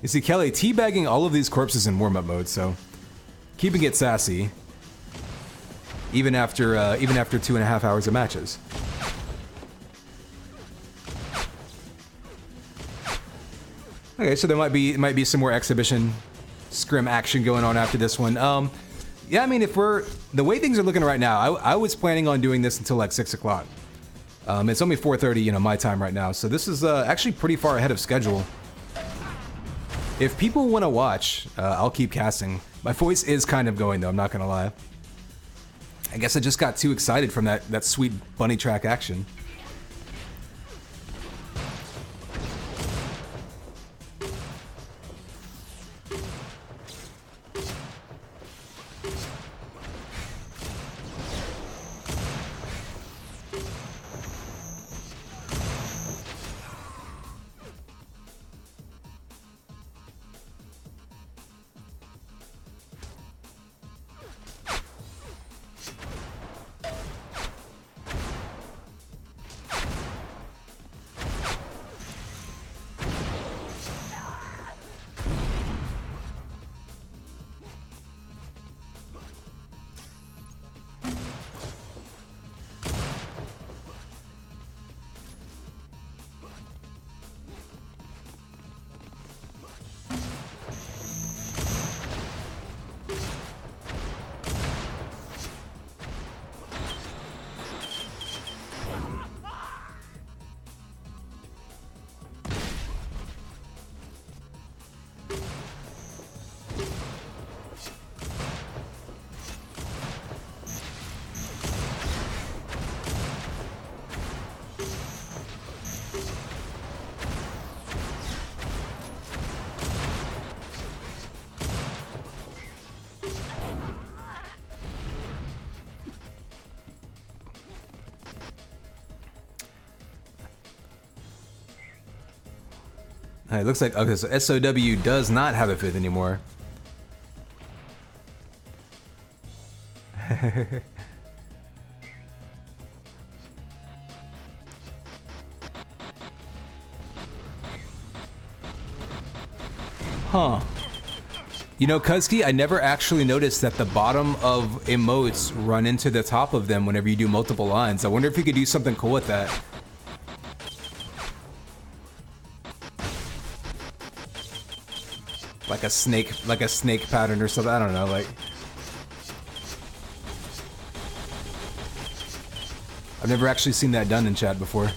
You see Kelly teabagging all of these corpses in warm-up mode, so keeping it sassy, even after 2.5 hours of matches. Okay, so there might be some more exhibition scrim action going on after this one. Yeah, I mean, if we're the way things are looking right now, I was planning on doing this until like 6 o'clock. It's only 4:30, you know, my time right now, so this is actually pretty far ahead of schedule. If people want to watch, I'll keep casting. My voice is kind of going though, I'm not gonna lie. I guess I just got too excited from that sweet bunny track action. It looks like, okay, so SOW does not have a 5th anymore. Huh. You know, Kuzki, I never actually noticed that the bottom of emotes run into the top of them whenever you do multiple lines. I wonder if you could do something cool with that. Like a snake pattern or something. I don't know, like. I've never actually seen that done in chat before.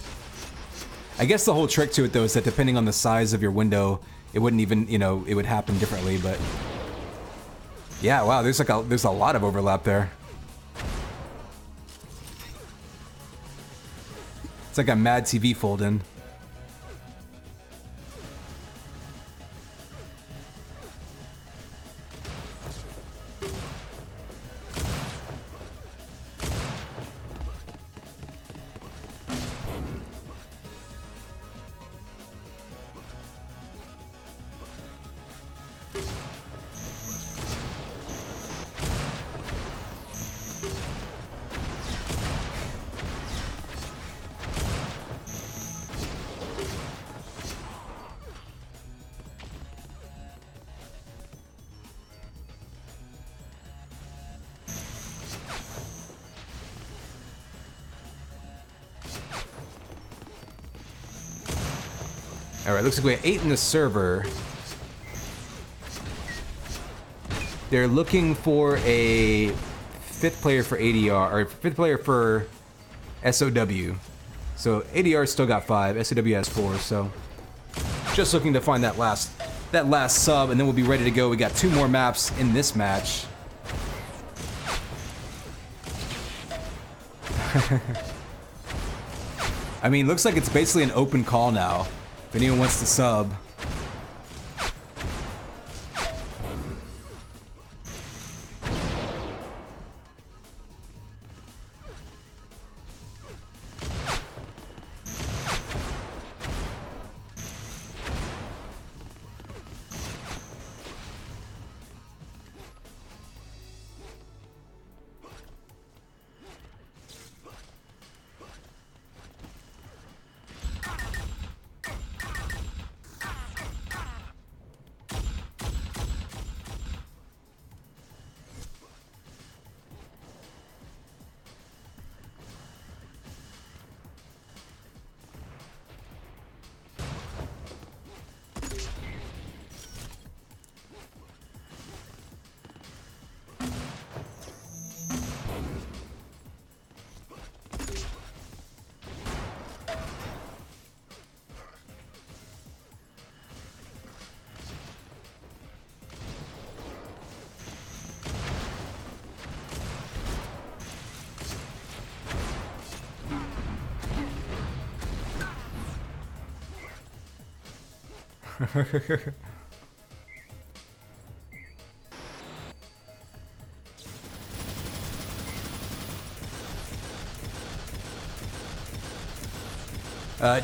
I guess the whole trick to it though is that depending on the size of your window, it wouldn't even, you know, it would happen differently, but yeah, wow, there's a lot of overlap there. It's like a Mad TV fold in. Alright, looks like we have 8 in the server. They're looking for a 5th player for ADR, or 5th player for SOW. So ADR still got 5, SOW has 4, so just looking to find that last sub, and then we'll be ready to go. We got 2 more maps in this match. I mean, looks like it's basically an open call now. If anyone wants to sub.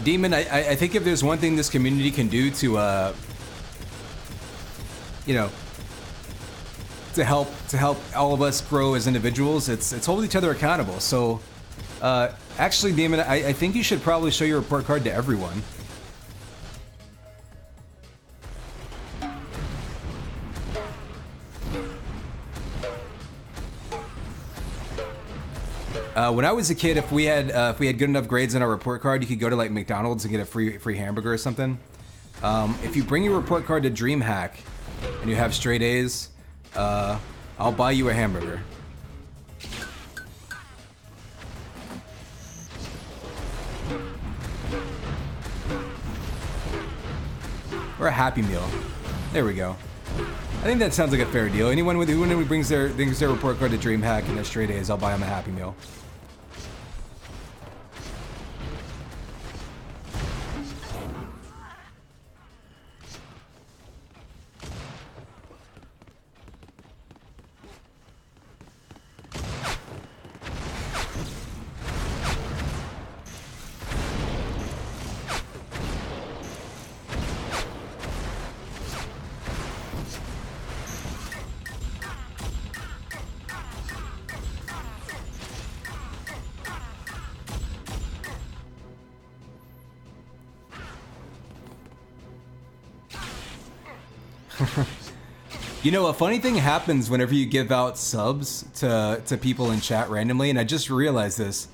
Demon, I think if there's one thing this community can do to, you know, to help all of us grow as individuals, it's hold each other accountable. So, actually, Demon, I think you should probably show your report card to everyone. When I was a kid, if we had good enough grades in our report card, you could go to like McDonald's and get a free hamburger or something. If you bring your report card to DreamHack and you have straight A's, I'll buy you a hamburger. Or a Happy Meal. There we go. I think that sounds like a fair deal. Anyone who brings their report card to DreamHack and their straight A's, I'll buy them a Happy Meal. You know, a funny thing happens whenever you give out subs to people in chat randomly, and I just realized this.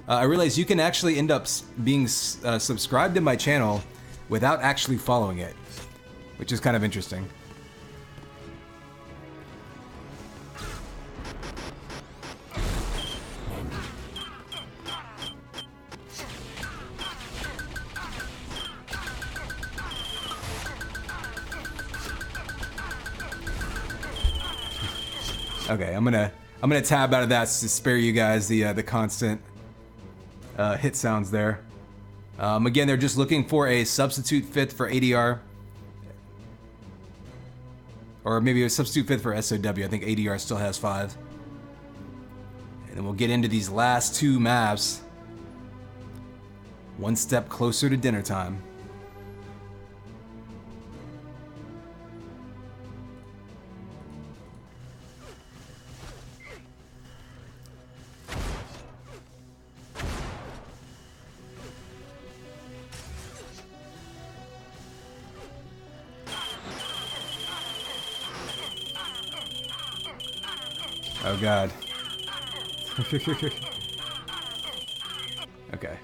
I realized you can actually end up being subscribed to my channel without actually following it, which is kind of interesting. Okay, I'm gonna tab out of that to spare you guys the constant hit sounds there. Again, they're just looking for a substitute fifth for ADR, or maybe a substitute fifth for SOW. I think ADR still has 5. And then we'll get into these last 2 maps. One step closer to dinner time. Oh god. Okay.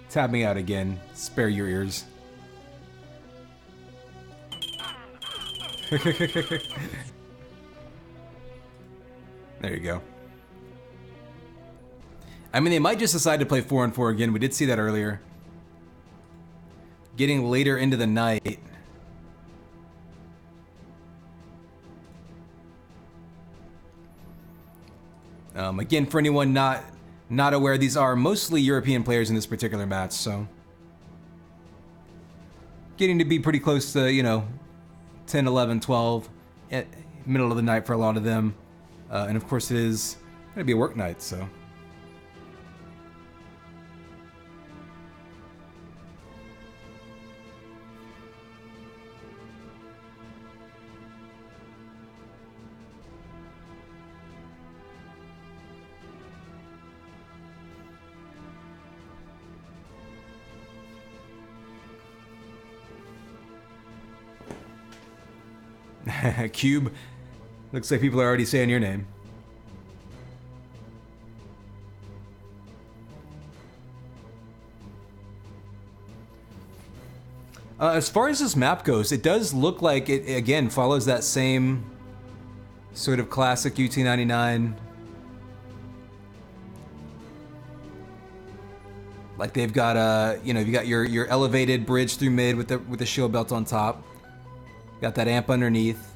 Tab me out again. Spare your ears. There you go. I mean, they might just decide to play 4-4 again. We did see that earlier. Getting later into the night. Again, for anyone not aware, these are mostly European players in this particular match, so getting to be pretty close to, you know, 10, 11, 12 at middle of the night for a lot of them. And of course it is going to be a work night, so. Cube. Looks like people are already saying your name. As far as this map goes, it does look like it, again, follows that same sort of classic UT99. Like they've got you know, you got your elevated bridge through mid with the shield belt on top. Got that amp underneath.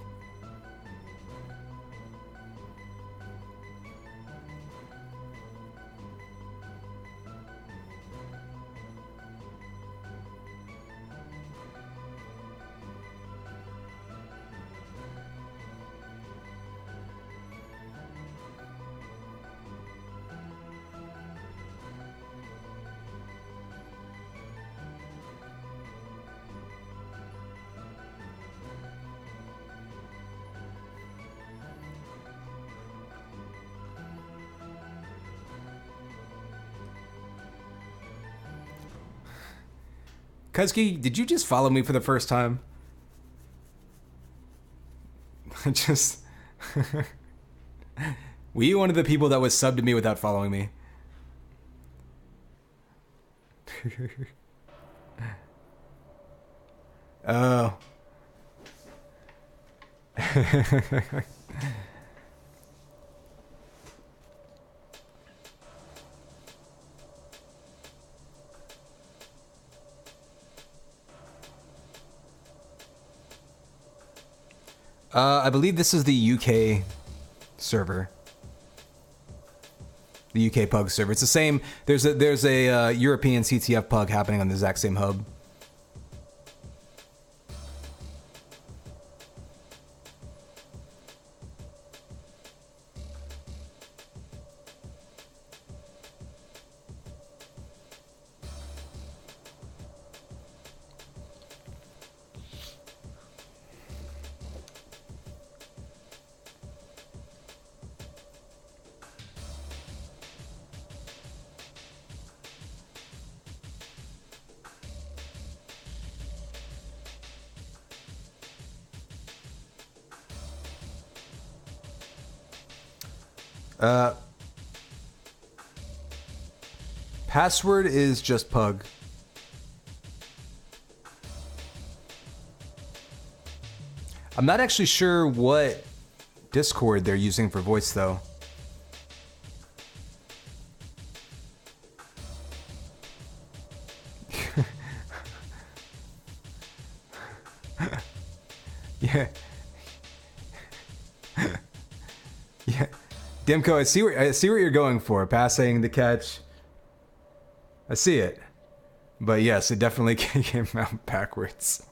Kuzki, did you just follow me for the first time? Just... Were you one of the people that was subbed to me without following me? Oh. I believe this is the UK server. The UK Pug server. It's the same. There's a European CTF Pug happening on the exact same hub. Password is just Pug. I'm not actually sure what Discord they're using for voice though. Yeah. Yeah. Demko, I see what you're going for. Passing the catch. I see it. But yes, it definitely came out backwards.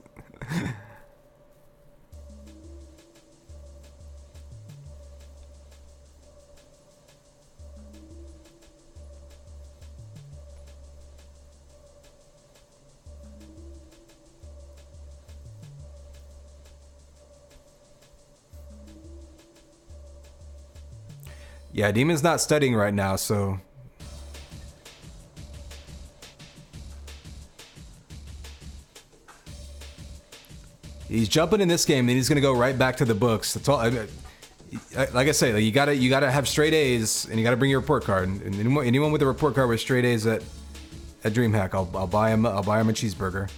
Yeah, Demon's not studying right now, so... He's jumping in this game, and he's gonna go right back to the books. That's all. Like I say, like you gotta have straight A's, and you gotta bring your report card. And anyone with a report card with straight A's at DreamHack, I'll buy him a cheeseburger.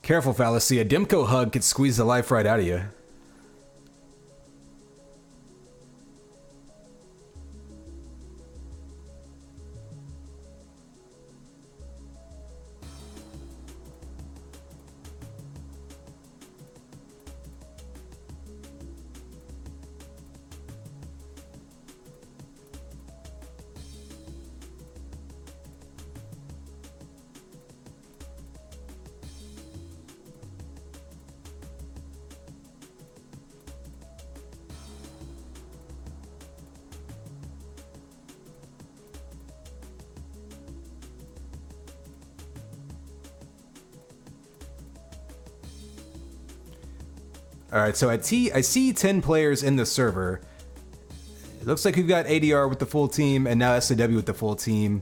Careful, Fallacy. A Dimco hug could squeeze the life right out of you. All right, so I see 10 players in the server. It looks like we've got ADR with the full team and now SOW with the full team.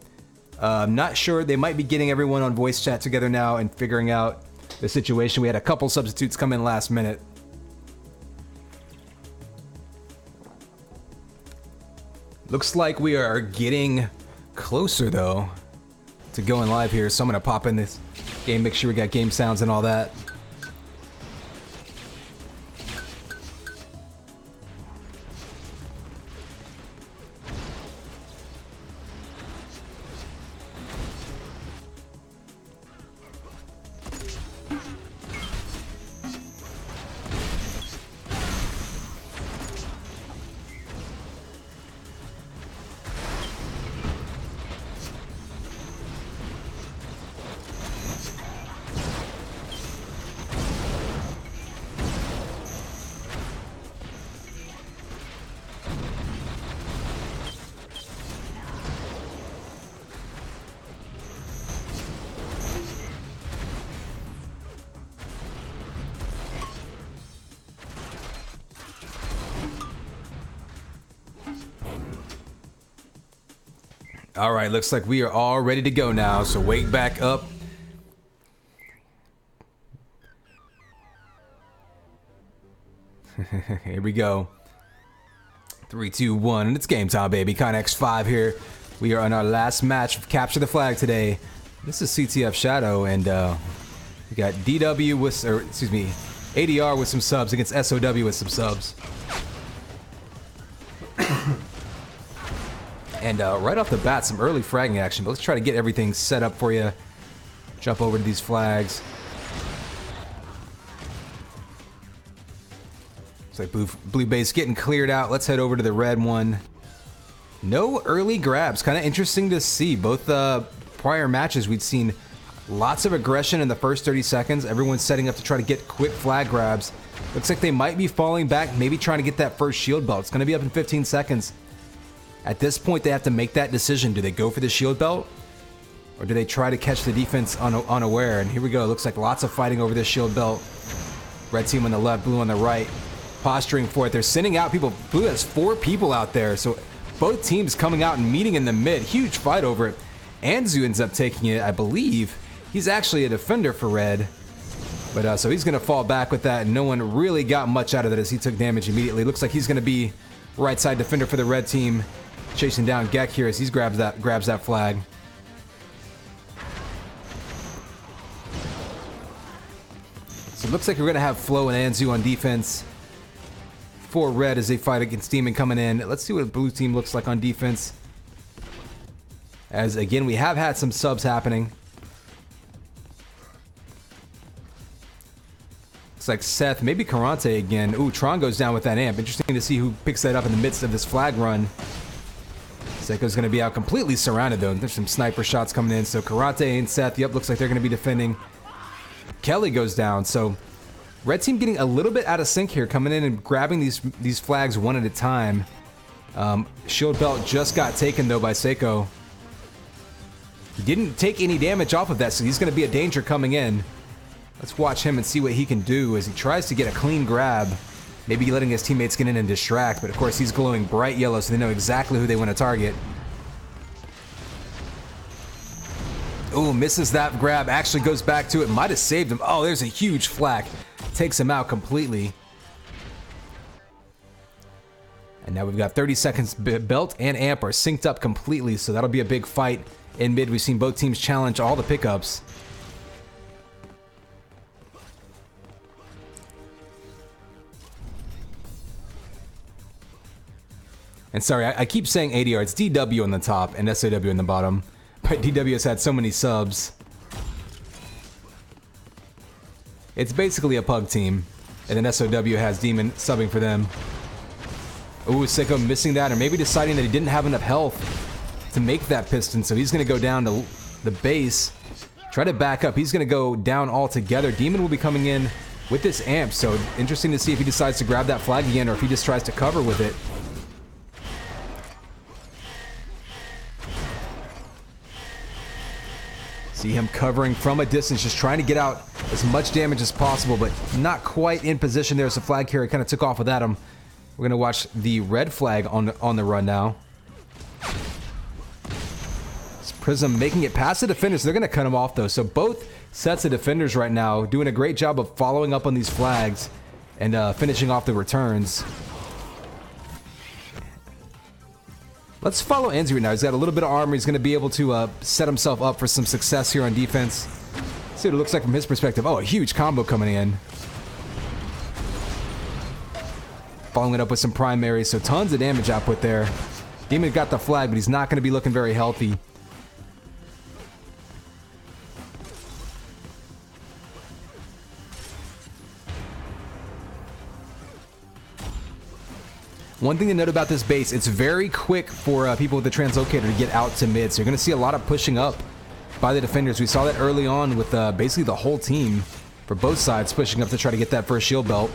I'm not sure. They might be getting everyone on voice chat together now and figuring out the situation. We had a couple substitutes come in last minute. Looks like we are getting closer, though, to going live here. So I'm going to pop in this game, make sure we got game sounds and all that. All right, looks like we are all ready to go now, so wake back up. Here we go. 3, 2, 1, and it's game time, baby. Connex 5 here. We are on our last match of Capture the Flag today. This is CTF Shadow, and we got DW with, or excuse me, ADR with some subs against SOW with some subs. And right off the bat, some early fragging action, but let's try to get everything set up for you. Jump over to these flags. Looks like blue base getting cleared out. Let's head over to the red one. No early grabs. Kind of interesting to see. Both prior matches, we'd seen lots of aggression in the first 30 seconds. Everyone's setting up to try to get quick flag grabs. Looks like they might be falling back, maybe trying to get that first shield belt. It's going to be up in 15 seconds. At this point, they have to make that decision. Do they go for the shield belt? Or do they try to catch the defense unaware? And here we go. Looks like lots of fighting over this shield belt. Red team on the left, blue on the right. Posturing for it. They're sending out people. Blue has 4 people out there. So both teams coming out and meeting in the mid. Huge fight over it. Anzu ends up taking it, I believe. He's actually a defender for red. But so he's going to fall back with that. And no one really got much out of it as he took damage immediately. Looks like he's going to be right side defender for the red team. Chasing down Gek here as he grabs that flag. So it looks like we're going to have Flo and Anzu on defense for red as they fight against Demon coming in. Let's see what the blue team looks like on defense. As again, we have had some subs happening. Looks like Seth, maybe Karante again. Ooh, Tron goes down with that amp. Interesting to see who picks that up in the midst of this flag run. Seiko's going to be out completely surrounded, though. There's some sniper shots coming in. So Karate and Seth, yep, looks like they're going to be defending. Kelly goes down. So red team getting a little bit out of sync here, coming in and grabbing these flags one at a time. Shield belt just got taken, though, by Seiko. He didn't take any damage off of that, so he's going to be a danger coming in. Let's watch him and see what he can do as he tries to get a clean grab. Maybe letting his teammates get in and distract, but of course he's glowing bright yellow, so they know exactly who they want to target. Ooh, misses that grab, actually goes back to it, might have saved him. Oh, there's a huge flak. Takes him out completely. And now we've got 30 seconds. Belt and amp are synced up completely, so that'll be a big fight in mid. We've seen both teams challenge all the pickups. And sorry, I keep saying ADR. It's DW on the top and SAW in the bottom. But DW has had so many subs. It's basically a pug team. And then SOW has Demon subbing for them. Ooh, Seiko missing that, or maybe deciding that he didn't have enough health to make that piston, so he's going to go down to the base, try to back up. He's going to go down altogether. Demon will be coming in with this amp, so interesting to see if he decides to grab that flag again or if he just tries to cover with it. See him covering from a distance, just trying to get out as much damage as possible, but not quite in position there as the flag carrier kind of took off without him. We're going to watch the red flag on the run now. It's Prism making it past the defenders. They're going to cut him off, though. So both sets of defenders right now doing a great job of following up on these flags and finishing off the returns. Let's follow Enzi right now. He's got a little bit of armor. He's going to be able to set himself up for some success here on defense. See what it looks like from his perspective. Oh, a huge combo coming in. Following it up with some primaries, so tons of damage output there. Demon got the flag, but he's not going to be looking very healthy. One thing to note about this base, it's very quick for people with the translocator to get out to mid, so you're going to see a lot of pushing up by the defenders. We saw that early on with basically the whole team for both sides pushing up to try to get that first shield belt.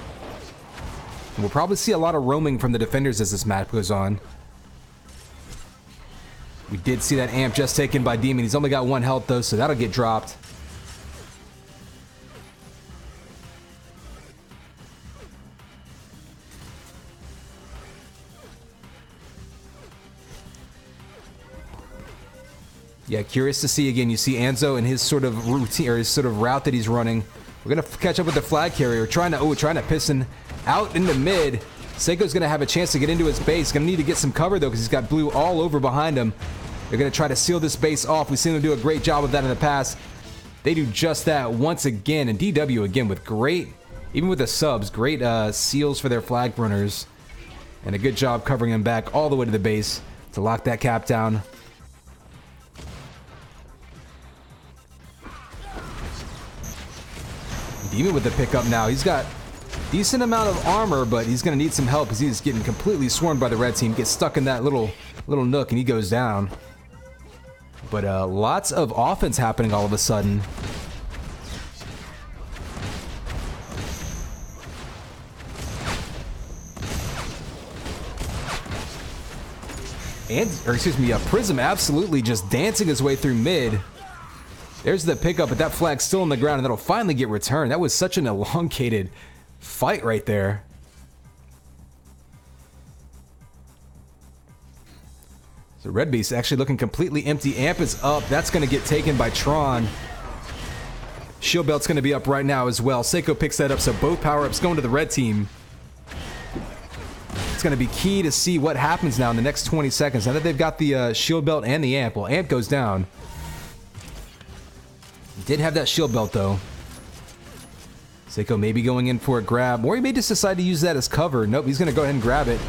And we'll probably see a lot of roaming from the defenders as this match goes on. We did see that amp just taken by Demon. He's only got 1 health though, so that'll get dropped. Yeah, curious to see again. You see Anzo and his sort of routine or his sort of route that he's running. We're gonna catch up with the flag carrier, trying to piston out into mid. Seiko's gonna have a chance to get into his base. Gonna need to get some cover though, because he's got blue all over behind him. They're gonna try to seal this base off. We've seen them do a great job of that in the past. They do just that once again, and DW again with great, even with the subs, great seals for their flag runners, and a good job covering them back all the way to the base to lock that cap down. Demon with the pickup now. He's got decent amount of armor, but he's going to need some help because he's getting completely swarmed by the red team. Gets stuck in that little nook and he goes down. But lots of offense happening all of a sudden. Prism absolutely just dancing his way through mid. There's the pickup, but that flag's still on the ground, and that'll finally get returned. That was such an elongated fight right there. So Red Beast actually looking completely empty. Amp is up. That's going to get taken by Tron. Shield Belt's going to be up right now as well. Seiko picks that up, so both power-ups going to the red team. It's going to be key to see what happens now in the next 20 seconds. Now that they've got the Shield Belt and the Amp. Well, Amp goes down. Did have that shield belt though. Seiko maybe going in for a grab, or he may just decide to use that as cover. Nope, he's going to go ahead and grab it.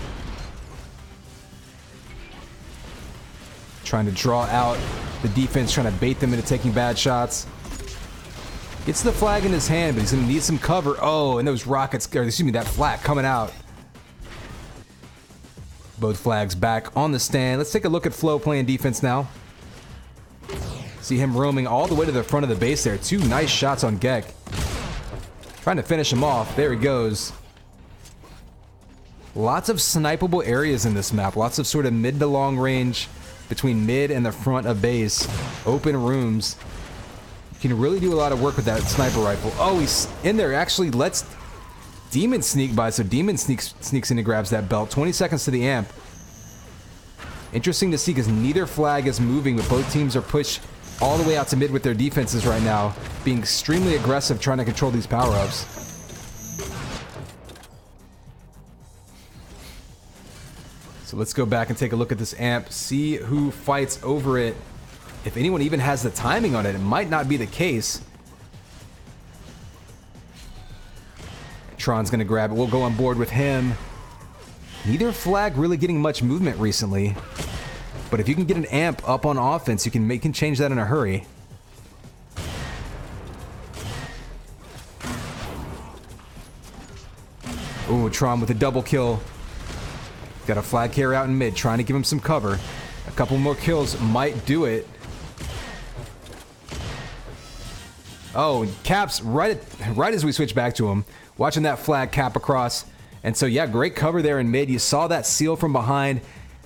Trying to draw out the defense, trying to bait them into taking bad shots. Gets the flag in his hand, but he's going to need some cover. Oh, and those rockets, or excuse me, that flak coming out. Both flags back on the stand. Let's take a look at Flo playing defense now. See him roaming all the way to the front of the base there. 2 nice shots on Gek. Trying to finish him off. There he goes. Lots of snipeable areas in this map. Lots of sort of mid to long range between mid and the front of base. Open rooms. You can really do a lot of work with that sniper rifle. Oh, he's in there. Actually lets Demon sneak by. So Demon sneaks in and grabs that belt. 20 seconds to the amp. Interesting to see because neither flag is moving, but both teams are pushed all the way out to mid with their defenses right now, being extremely aggressive trying to control these power-ups. So let's go back and take a look at this amp, see who fights over it. If anyone even has the timing on it, it might not be the case. Tron's gonna grab it. We'll go on board with him. Neither flag really getting much movement recently. But if you can get an amp up on offense, you can change that in a hurry. Ooh, Tron with a double kill. Got a flag carrier out in mid, trying to give him some cover. A couple more kills might do it. Oh, Caps right as we switch back to him. Watching that flag cap across. And so, yeah, great cover there in mid. You saw that seal from behind.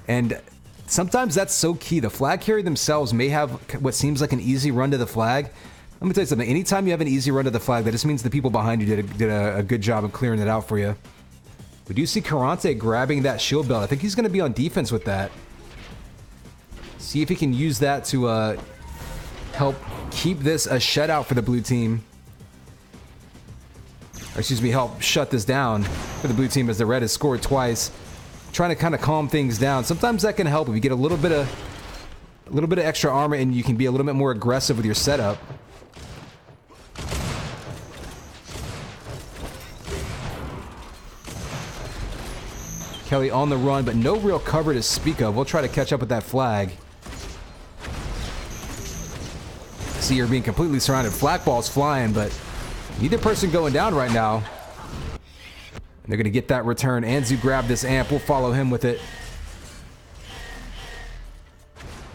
And sometimes that's so key. The flag carrier themselves may have what seems like an easy run to the flag. Let me tell you something. Anytime you have an easy run to the flag, that just means the people behind you did a good job of clearing it out for you. We do see Karante grabbing that shield belt. I think he's going to be on defense with that. See if he can use that to help keep this a shutout for the blue team. Or excuse me, help shut this down for the blue team as the red has scored twice. Trying to kind of calm things down. Sometimes that can help if you get a little bit of extra armor and you can be a little bit more aggressive with your setup. Kelly on the run, but no real cover to speak of. We'll try to catch up with that flag. See her being completely surrounded. Flag balls flying, but neither person going down right now. And they're going to get that return. Anzu grabbed this amp. We'll follow him with it.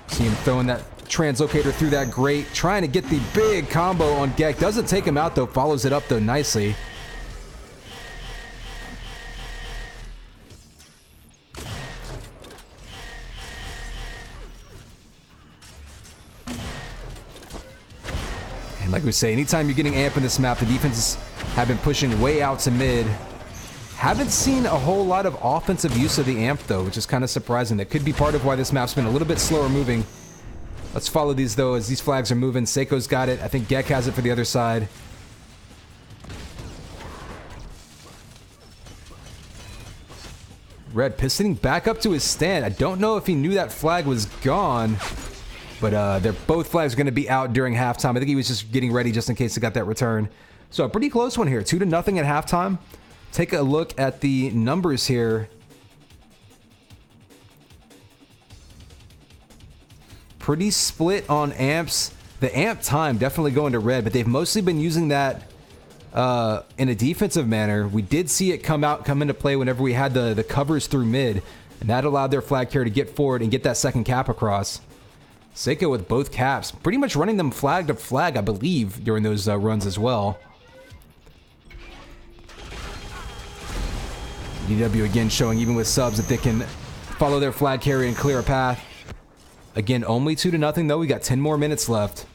See him throwing that translocator through that grate. Trying to get the big combo on Gek. Doesn't take him out, though. Follows it up, though, nicely. And like we say, anytime you're getting amp in this map, the defenses have been pushing way out to mid. Haven't seen a whole lot of offensive use of the amp, though, which is kind of surprising. That could be part of why this map's been a little bit slower moving. Let's follow these, though, as these flags are moving. Seiko's got it. I think Gek has it for the other side. Red pistoning back up to his stand. I don't know if he knew that flag was gone. But both flags are going to be out during halftime. I think he was just getting ready just in case he got that return. So a pretty close one here. 2-0 at halftime. Take a look at the numbers here. Pretty split on amps. The amp time definitely going to red, but they've mostly been using that in a defensive manner. We did see it come into play whenever we had the covers through mid, and that allowed their flag carrier to get forward and get that second cap across. Seiko with both caps, pretty much running them flag to flag, I believe, during those runs as well. DW again showing, even with subs, that they can follow their flag carrier and clear a path. Again, only 2-0 though. We got 10 more minutes left.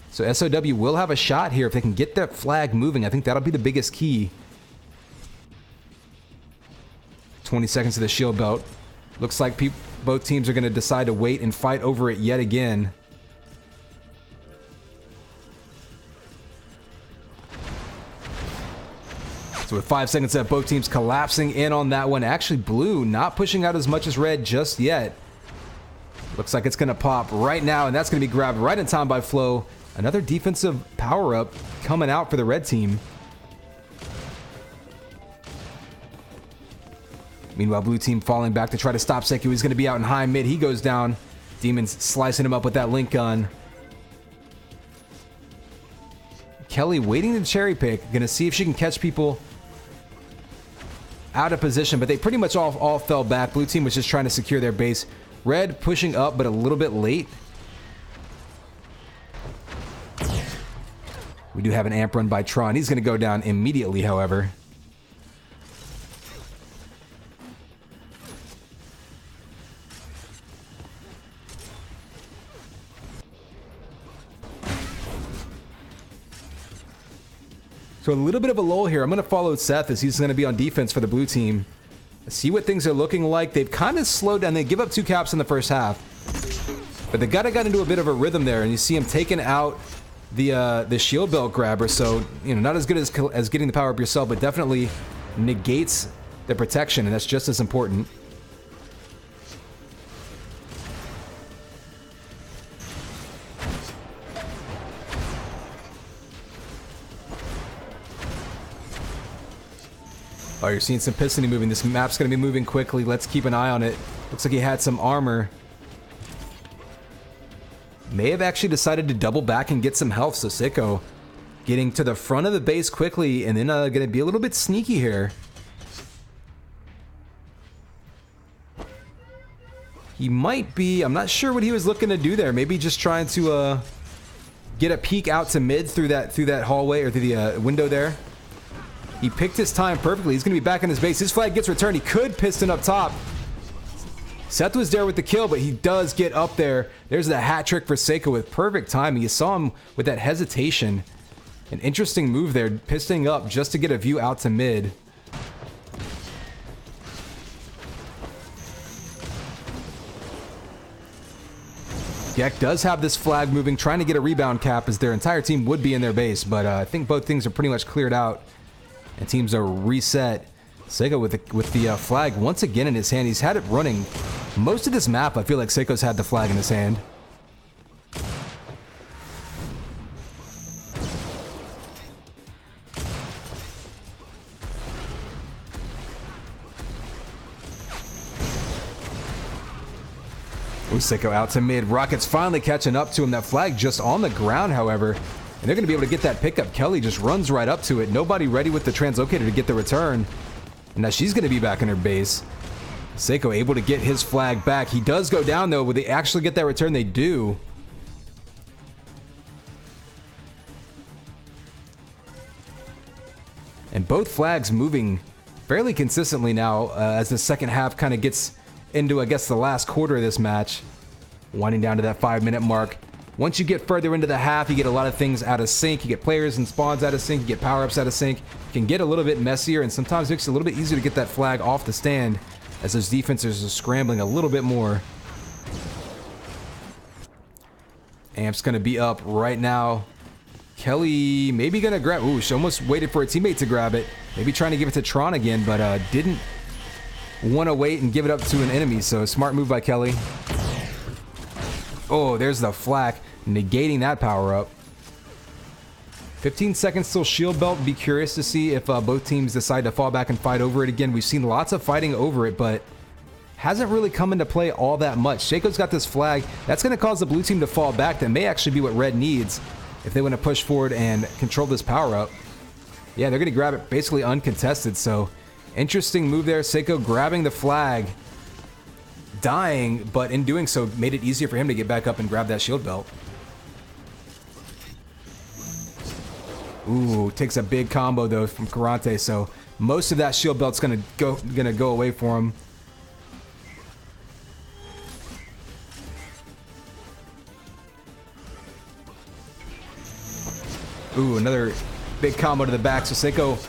So SOW will have a shot here if they can get that flag moving. I think that'll be the biggest key. 20 seconds of the shield belt. Looks like both teams are going to decide to wait and fight over it yet again. So with 5 seconds left, both teams collapsing in on that one. Actually, blue not pushing out as much as red just yet. Looks like it's going to pop right now, and that's going to be grabbed right in time by Flo. Another defensive power-up coming out for the red team. Meanwhile, blue team falling back to try to stop Seiko. He's going to be out in high mid. He goes down. Demons slicing him up with that link gun. Kelly waiting to cherry pick. Going to see if she can catch people out of position, but they pretty much all fell back. Blue team was just trying to secure their base. Red pushing up, but a little bit late. We do have an amp run by Tron. He's going to go down immediately, however. So a little bit of a lull here. I'm going to follow Seth as he's going to be on defense for the blue team. See what things are looking like. They've kind of slowed down. They give up 2 caps in the first half. But they got into a bit of a rhythm there, and you see him taking out the shield belt grabber. So, you know, not as good as getting the power up yourself, but definitely negates the protection, and that's just as important. All you're seeing some pistony moving. This map's going to be moving quickly. Let's keep an eye on it. Looks like he had some armor. May have actually decided to double back and get some health. So Seiko getting to the front of the base quickly, and then going to be a little bit sneaky here. He might be, I'm not sure what he was looking to do there. Maybe just trying to get a peek out to mid through that hallway, or through the window there. He picked his time perfectly. He's going to be back on his base. His flag gets returned. He could piston up top. Seth was there with the kill, but he does get up there. There's the hat trick for Seiko with perfect timing. You saw him with that hesitation. An interesting move there, pistoning up just to get a view out to mid. Gek does have this flag moving, trying to get a rebound cap as their entire team would be in their base, but I think both things are pretty much cleared out and teams are reset. Seiko with the flag once again in his hand. He's had it running most of this map. I feel like Seiko's had the flag in his hand. Seiko out to mid. Rockets finally catching up to him. That flag just on the ground, however. And they're going to be able to get that pickup. Kelly just runs right up to it. Nobody ready with the translocator to get the return. And now she's going to be back in her base. Seiko able to get his flag back. He does go down, though. Will they actually get that return? They do. And both flags moving fairly consistently now as the second half kind of gets into, I guess, the last quarter of this match. Winding down to that 5-minute mark. Once you get further into the half, you get a lot of things out of sync. You get players and spawns out of sync. You get power-ups out of sync. It can get a little bit messier, and sometimes it makes it a little bit easier to get that flag off the stand as those defenses are scrambling a little bit more. Amp's going to be up right now. Kelly maybe going to grab... Ooh, she almost waited for a teammate to grab it. Maybe trying to give it to Tron again, but didn't want to wait and give it up to an enemy, so smart move by Kelly. Oh, there's the flak, negating that power-up. 15 seconds till shield belt. Be curious to see if both teams decide to fall back and fight over it again. We've seen lots of fighting over it, but hasn't really come into play all that much. Shaco's got this flag. That's going to cause the blue team to fall back. That may actually be what red needs if they want to push forward and control this power-up. Yeah, they're going to grab it basically uncontested, so interesting move there. Seiko grabbing the flag, dying, but in doing so made it easier for him to get back up and grab that shield belt. Ooh, takes a big combo though from Karate, so most of that shield belt's gonna go away for him. Ooh, another big combo to the back. So Seiko,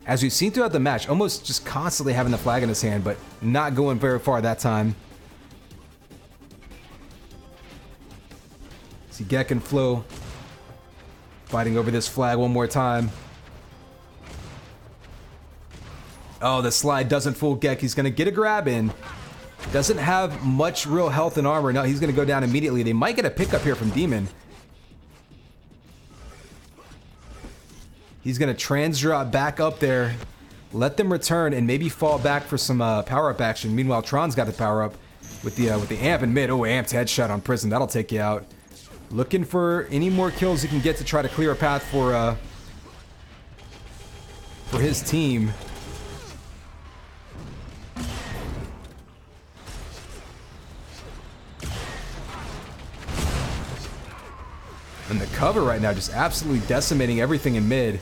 as we've seen throughout the match, almost just constantly having the flag in his hand, but not going very far that time. See Gek and Flo fighting over this flag one more time. Oh, the slide doesn't fool Gek. He's going to get a grab in. Doesn't have much real health and armor. No, he's going to go down immediately. They might get a pickup here from Demon. He's going to trans drop back up there, let them return, and maybe fall back for some power-up action. Meanwhile, Tron's got the power-up with the amp in mid. Oh, amped headshot on Prison. That'll take you out. Looking for any more kills he can get to try to clear a path for his team. And the cover right now just absolutely decimating everything in mid.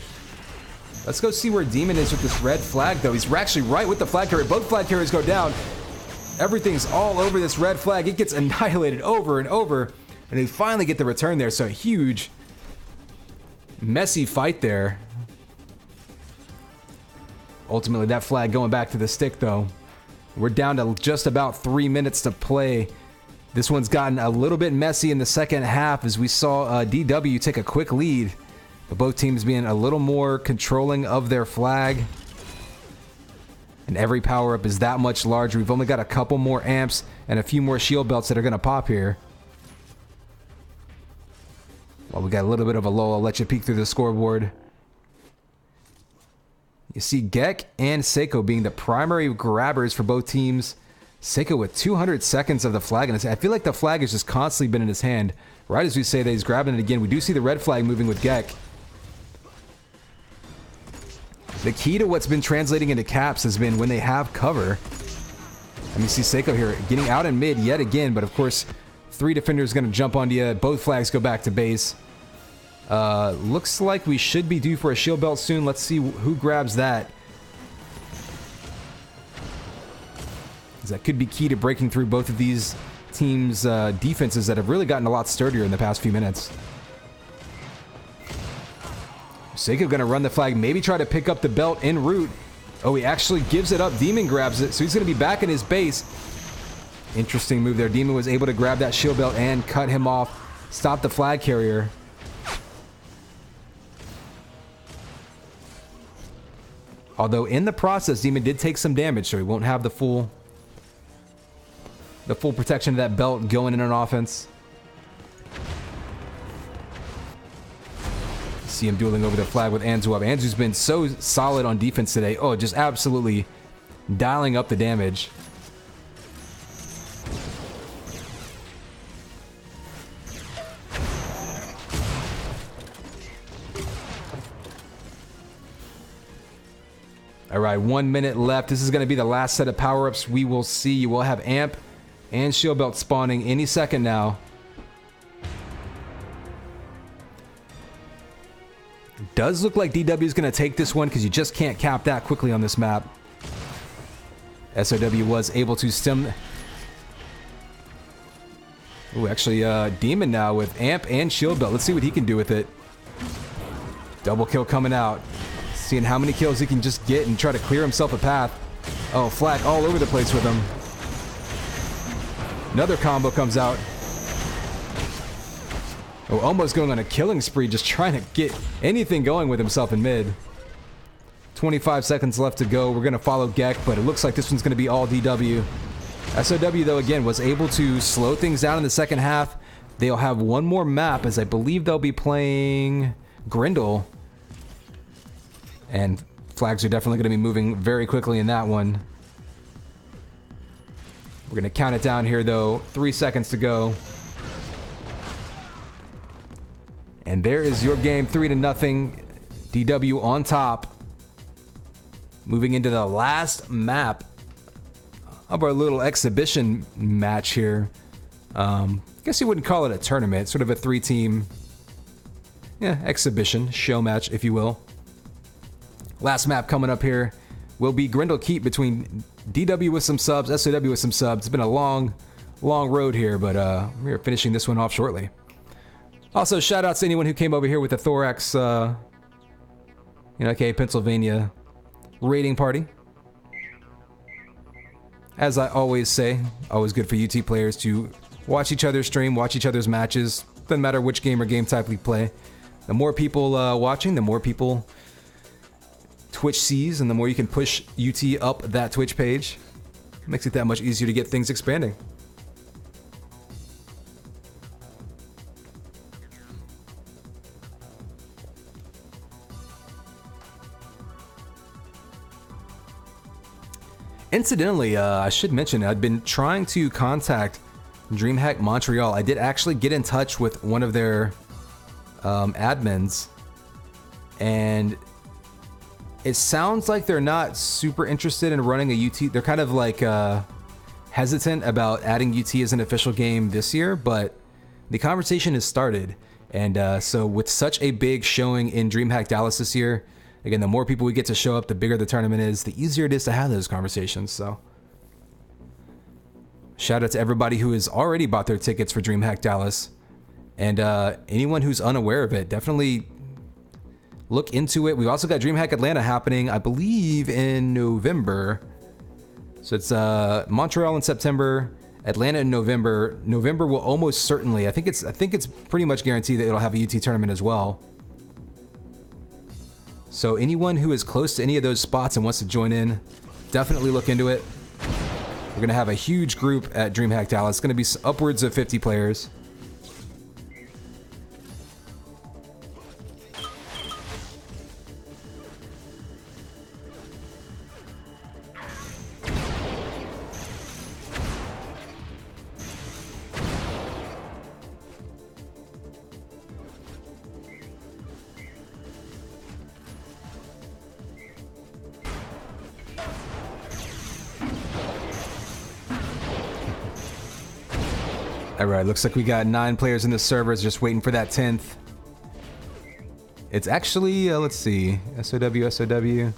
Let's go see where Demon is with this red flag, though. He's actually right with the flag carrier. Both flag carriers go down. Everything's all over this red flag. It gets annihilated over and over. And they finally get the return there. So a huge, messy fight there. Ultimately, that flag going back to the stick, though. We're down to just about 3 minutes to play. This one's gotten a little bit messy in the second half as we saw DW take a quick lead. But both teams being a little more controlling of their flag. And every power-up is that much larger. We've only got a couple more amps and a few more shield belts that are going to pop here. Well, we got a little bit of a lull. I'll let you peek through the scoreboard. You see Gek and Seiko being the primary grabbers for both teams. Seiko with 200 seconds of the flag in his hand. I feel like the flag has just constantly been in his hand. Right as we say that he's grabbing it again, we do see the red flag moving with Gek. The key to what's been translating into caps has been when they have cover. Let me see Seiko here getting out in mid yet again, but of course, 3 defenders going to jump onto you. Both flags go back to base. Looks like we should be due for a shield belt soon. Let's see who grabs that. That could be key to breaking through both of these teams' defenses that have really gotten a lot sturdier in the past few minutes. Seiko going to run the flag, maybe try to pick up the belt en route. Oh, he actually gives it up. Demon grabs it, so he's going to be back in his base. Interesting move there. Demon was able to grab that shield belt and cut him off. Stop the flag carrier. Although in the process, Demon did take some damage, so he won't have the full protection of that belt going in an offense. See him dueling over the flag with Anzu up. Anzu's been so solid on defense today. Oh, just absolutely dialing up the damage. All right, 1 minute left. This is going to be the last set of power-ups we will see. You will have Amp and Shield Belt spawning any second now. Does look like DW is going to take this one because you just can't cap that quickly on this map. SOW was able to stem... Ooh, actually, Demon now with Amp and Shield Belt. Let's see what he can do with it. Double kill coming out. Seeing how many kills he can just get and try to clear himself a path. Oh, flag all over the place with him. Another combo comes out. Oh, almost going on a killing spree, just trying to get anything going with himself in mid. 25 seconds left to go. We're going to follow Gek, but it looks like this one's going to be all DW. SOW, though, again, was able to slow things down in the second half. They'll have one more map, as I believe they'll be playing Grendel. And flags are definitely going to be moving very quickly in that one. We're going to count it down here, though. 3 seconds to go. And there is your game, 3-0. DW on top. Moving into the last map of our little exhibition match here. Guess you wouldn't call it a tournament. Sort of a 3-team exhibition, show match, if you will. Last map coming up here will be Grendel Keep between DW with some subs, SOW with some subs. It's been a long road here, but we are finishing this one off shortly. Also, shout outs to anyone who came over here with the Thorax, Pennsylvania raiding party. As I always say, always good for UT players to watch each other stream, watch each other's matches. Doesn't matter which game or game type we play. The more people watching, the more people Twitch sees, and the more you can push UT up that Twitch page. Makes it that much easier to get things expanding. Incidentally, I should mention, I'd been trying to contact DreamHack Montreal. I did actually get in touch with one of their admins, and it sounds like they're not super interested in running a UT. They're kind of like hesitant about adding UT as an official game this year, but the conversation has started. And so with such a big showing in DreamHack Dallas this year, again, the more people we get to show up, the bigger the tournament is, the easier it is to have those conversations. So shout out to everybody who has already bought their tickets for DreamHack Dallas. And anyone who's unaware of it, definitely look into it. We've also got DreamHack Atlanta happening, I believe, in November. So it's Montreal in September, Atlanta in November. November will almost certainly, I think it's pretty much guaranteed that it'll have a UT tournament as well. So anyone who is close to any of those spots and wants to join in, definitely look into it. We're going to have a huge group at DreamHack Dallas. It's going to be upwards of 50 players. All right, looks like we got 9 players in the servers, just waiting for that 10th. It's actually, let's see, SOW, SOW.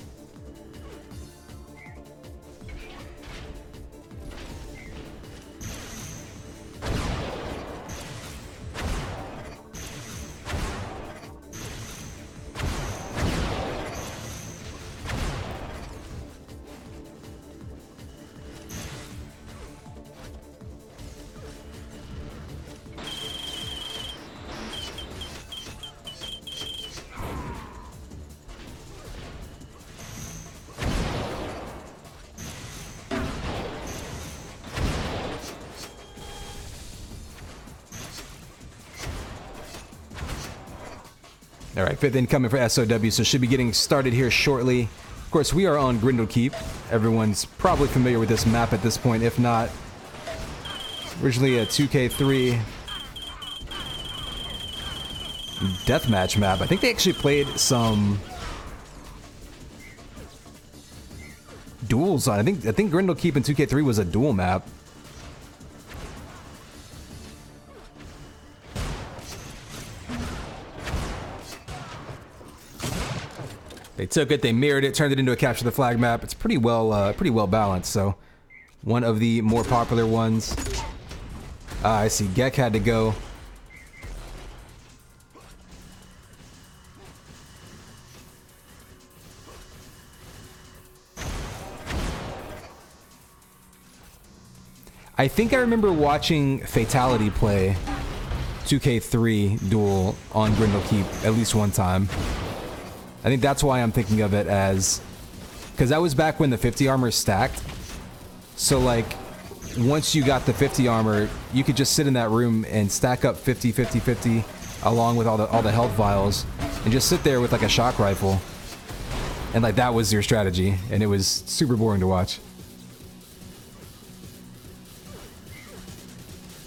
All right, 5th incoming for SOW, so should be getting started here shortly. Of course, we are on Grindle Keep. Everyone's probably familiar with this map at this point, if not. Originally a 2K3 deathmatch map. I think they actually played some duels on. I think Grindle Keep in 2K3 was a duel map. They took it, they mirrored it, turned it into a capture the flag map. It's pretty well balanced. So, one of the more popular ones. I see. Gek had to go. I think I remember watching Fatality play 2K3 duel on Grindle Keep at least one time. I think that's why I'm thinking of it as... Because that was back when the 50 armor stacked. So, like, once you got the 50 armor, you could just sit in that room and stack up 50, 50, 50, along with all the health vials, and just sit there with, like, a shock rifle. And, like, that was your strategy, and it was super boring to watch.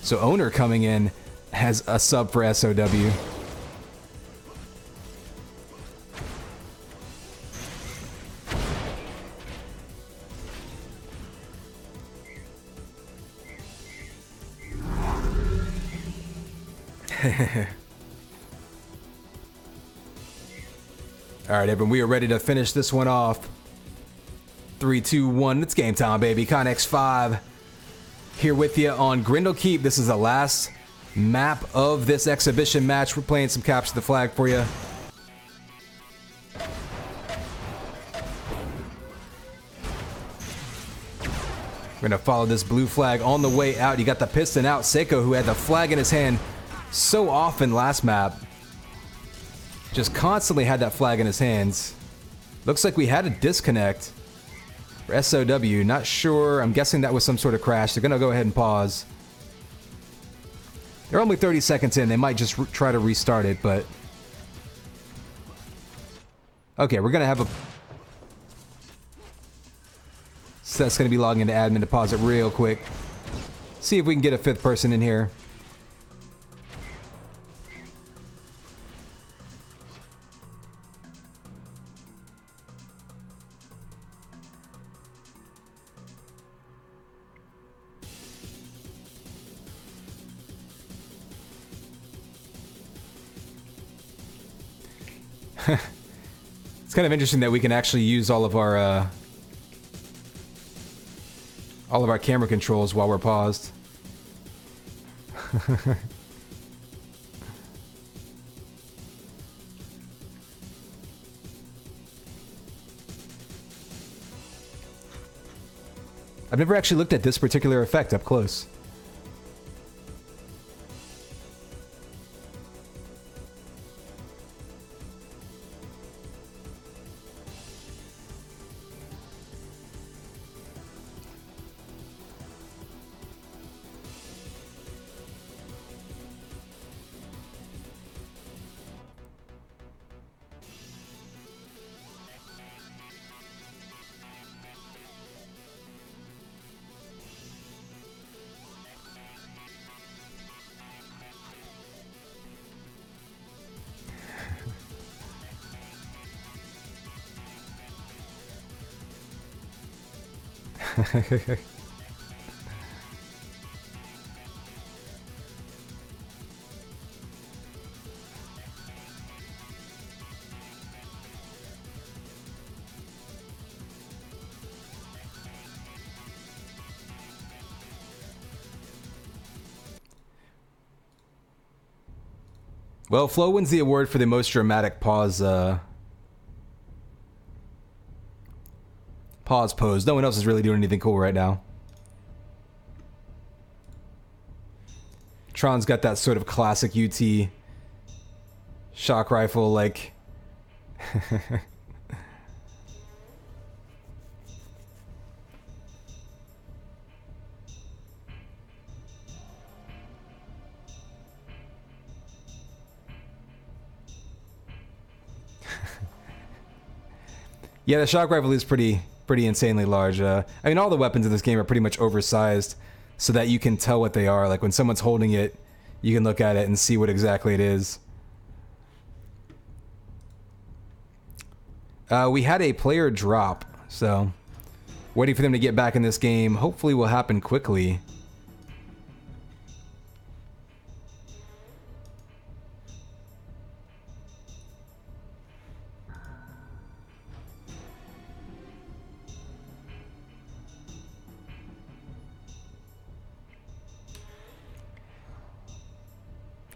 So, Owner coming in has a sub for SOW. Alright, everyone, we are ready to finish this one off. 3, 2, 1, it's game time, baby. Connex 5 here with you on Grindle Keep. This is the last map of this exhibition match. We're playing some Capture the Flag for you. We're gonna follow this blue flag on the way out. You got the piston out. Seiko, who had the flag in his hand so often last map, just constantly had that flag in his hands. Looks like we had a disconnect for SOW. Not sure. I'm guessing that was some sort of crash. They're gonna go ahead and pause. They're only 30 seconds in. They might just try to restart it, but... Okay, we're gonna have a... So that's gonna be logging into admin to pause it real quick. See if we can get a 5th person in here. It's kind of interesting that we can actually use all of our camera controls while we're paused. I've never actually looked at this particular effect up close. Well, Flo wins the award for the most dramatic pause pose. No one else is really doing anything cool right now. Tron's got that sort of classic UT shock rifle, like... Yeah, the shock rifle is pretty insanely large. I mean, all the weapons in this game are pretty much oversized so that you can tell what they are. Like, when someone's holding it, you can look at it and see what exactly it is. We had a player drop, so waiting for them to get back in this game. Hopefully will happen quickly.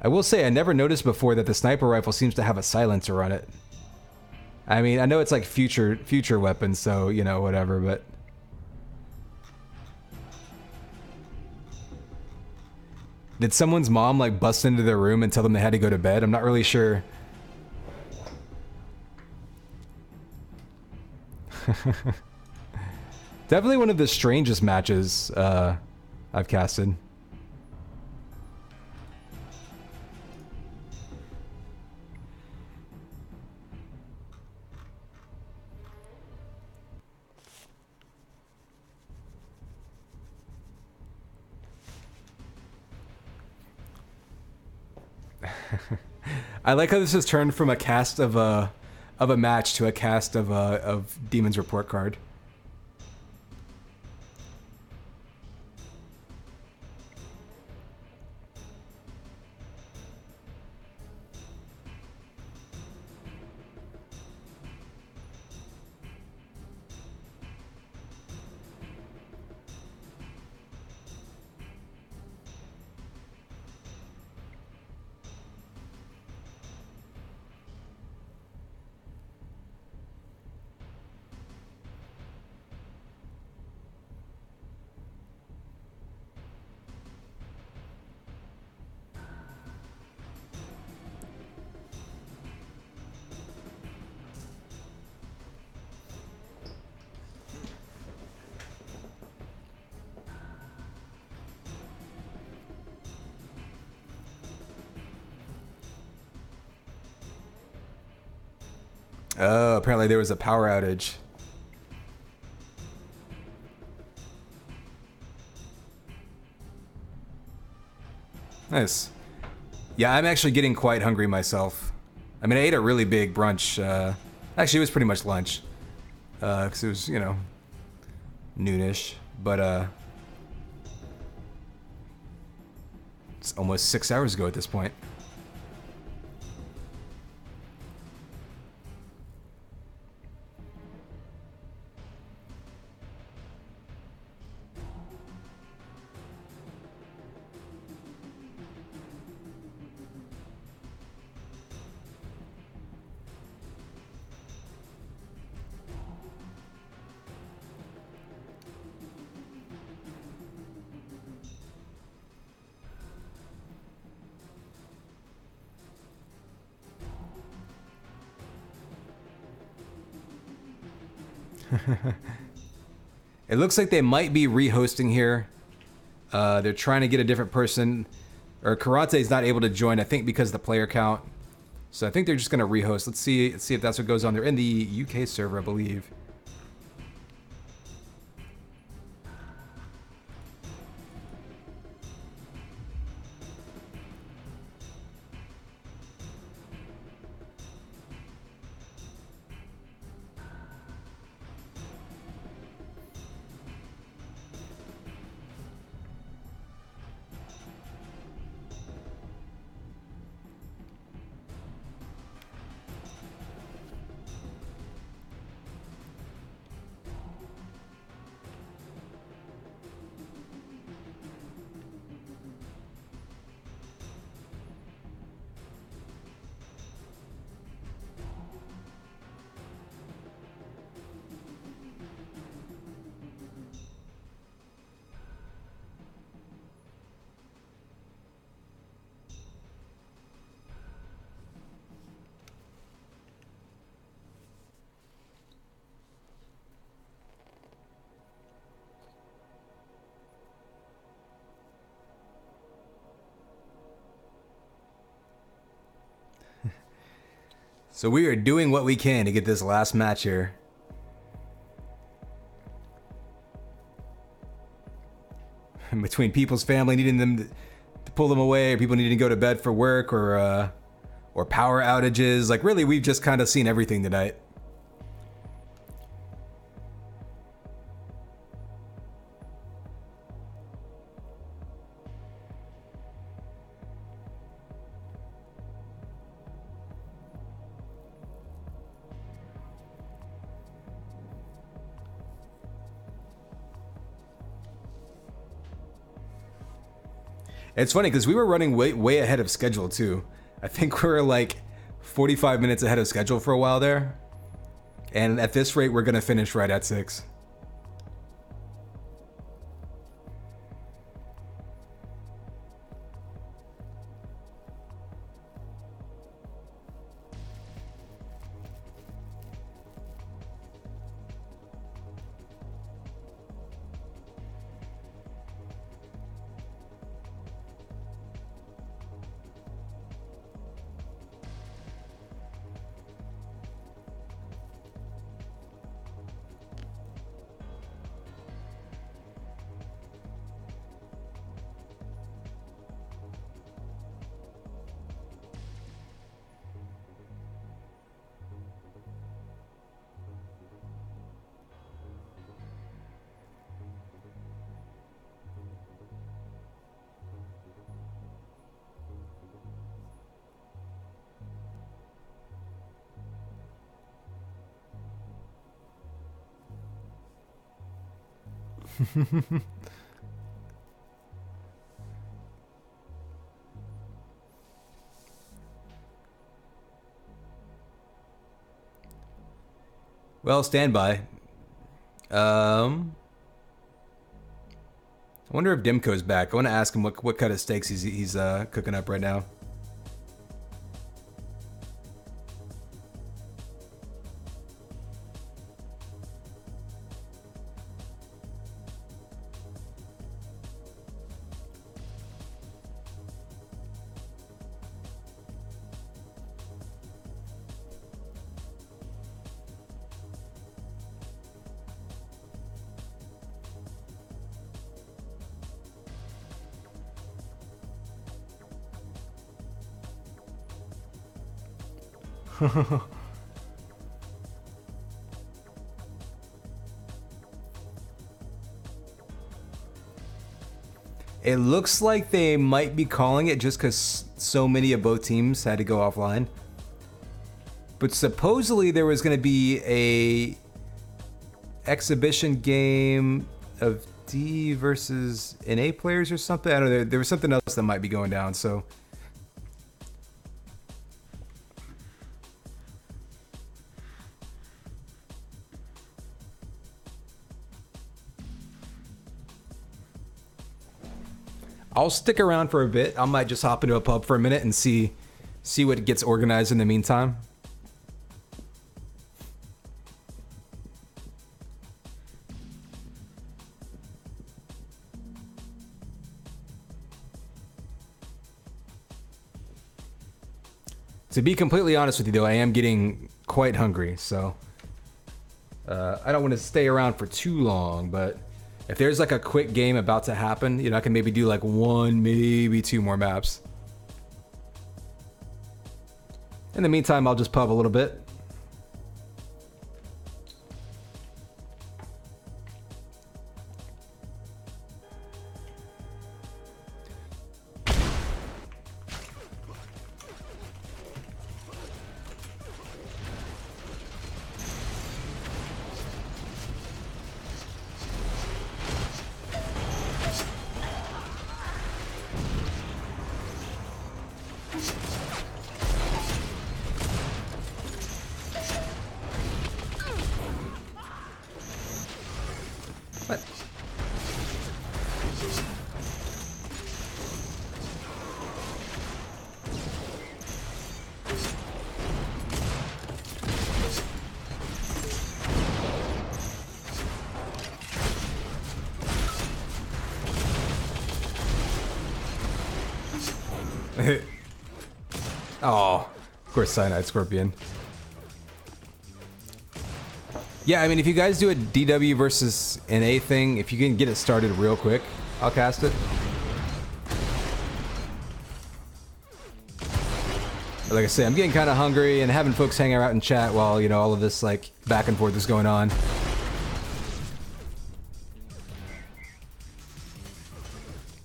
I will say I never noticed before that the sniper rifle seems to have a silencer on it. I mean, I know it's like future weapons, so, you know, whatever, but... Did someone's mom, like, bust into their room and tell them they had to go to bed? I'm not really sure. Definitely one of the strangest matches I've casted. I like how this has turned from a cast of a match to a cast of Demon's Report Card. Oh, apparently there was a power outage. Nice. Yeah, I'm actually getting quite hungry myself. I mean, I ate a really big brunch. Actually, it was pretty much lunch. Because it was, you know, noonish. But, it's almost 6 hours ago at this point. It looks like they might be rehosting here. They're trying to get a different person. Or Karate is not able to join, I think, because of the player count. So I think they're just going to rehost. Let's see if that's what goes on. They're in the UK server, I believe. So we are doing what we can to get this last match here. Between people's family needing them to pull them away, or people needing to go to bed for work, or power outages. Like, really, we've just kind of seen everything tonight. It's funny because we were running way ahead of schedule too. I think we were like 45 minutes ahead of schedule for a while there. And at this rate, we're going to finish right at 6. Well, stand by. I wonder if Dimko's back. I want to ask him what kind of steaks he's cooking up right now. It looks like they might be calling it just because so many of both teams had to go offline. But supposedly there was going to be a exhibition game of D versus NA players or something. I don't know. There was something else that might be going down. So. I'll stick around for a bit. I might just hop into a pub for a minute and see what gets organized in the meantime. To be completely honest with you, though, I am getting quite hungry, so I don't want to stay around for too long, but if there's like a quick game about to happen, you know, I can maybe do like 1, maybe 2 more maps. In the meantime, I'll just pub a little bit. Oh, of course, Cyanide Scorpion. Yeah, I mean, if you guys do a DW versus NA thing, if you can get it started real quick, I'll cast it. But like I say, I'm getting kind of hungry and having folks hang out in chat while, you know, all of this, like, back and forth is going on.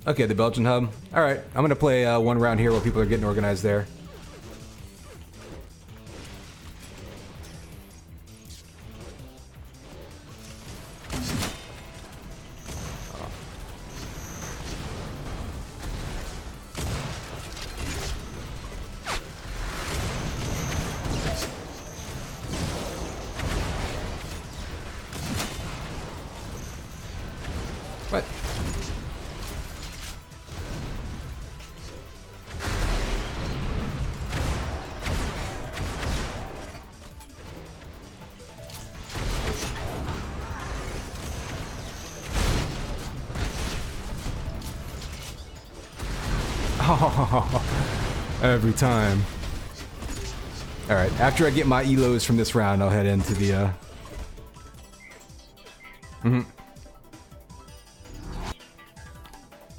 Okay, the Belgian hub. Alright, I'm gonna play one round here while people are getting organized there. What? Oh, every time. Alright, after I get my elos from this round, I'll head into the,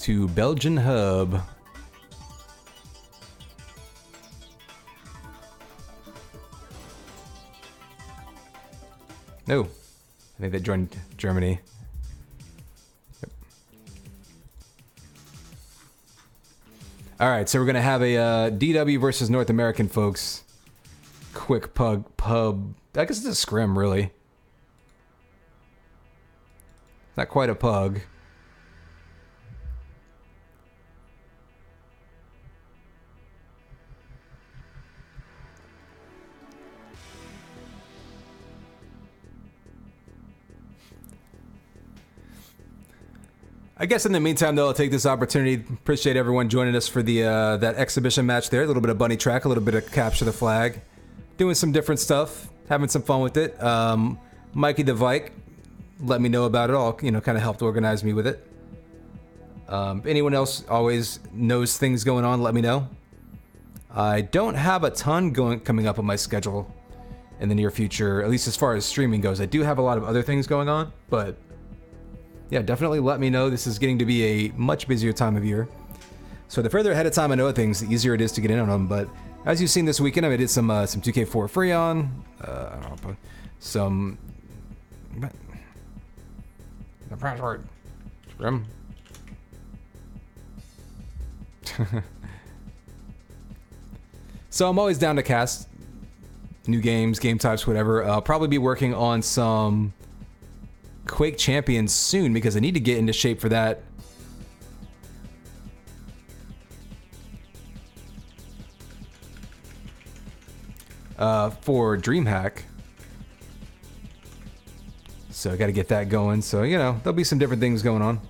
to Belgian hub. No. I think they joined Germany. Yep. Alright, so we're gonna have a DW versus North American folks. Quick pub. I guess it's a scrim, really. Not quite a pug. I guess in the meantime, though, I'll take this opportunity. Appreciate everyone joining us for the that exhibition match there. A little bit of bunny track, a little bit of capture the flag. Doing some different stuff, having some fun with it. Mikey the Vike, let me know about it all. You know, kind of helped organize me with it. Anyone else always knows things going on, let me know. I don't have a ton coming up on my schedule in the near future, at least as far as streaming goes. I do have a lot of other things going on, but yeah, definitely let me know. This is getting to be a much busier time of year. So the further ahead of time I know things, the easier it is to get in on them. But as you've seen this weekend, I did some 2K4 Freon, I don't know, some... The password. Scrim. So I'm always down to cast new games, game types, whatever. I'll probably be working on some Quake Champions soon because I need to get into shape for that. For DreamHack. So I got to get that going. So, you know, there'll be some different things going on.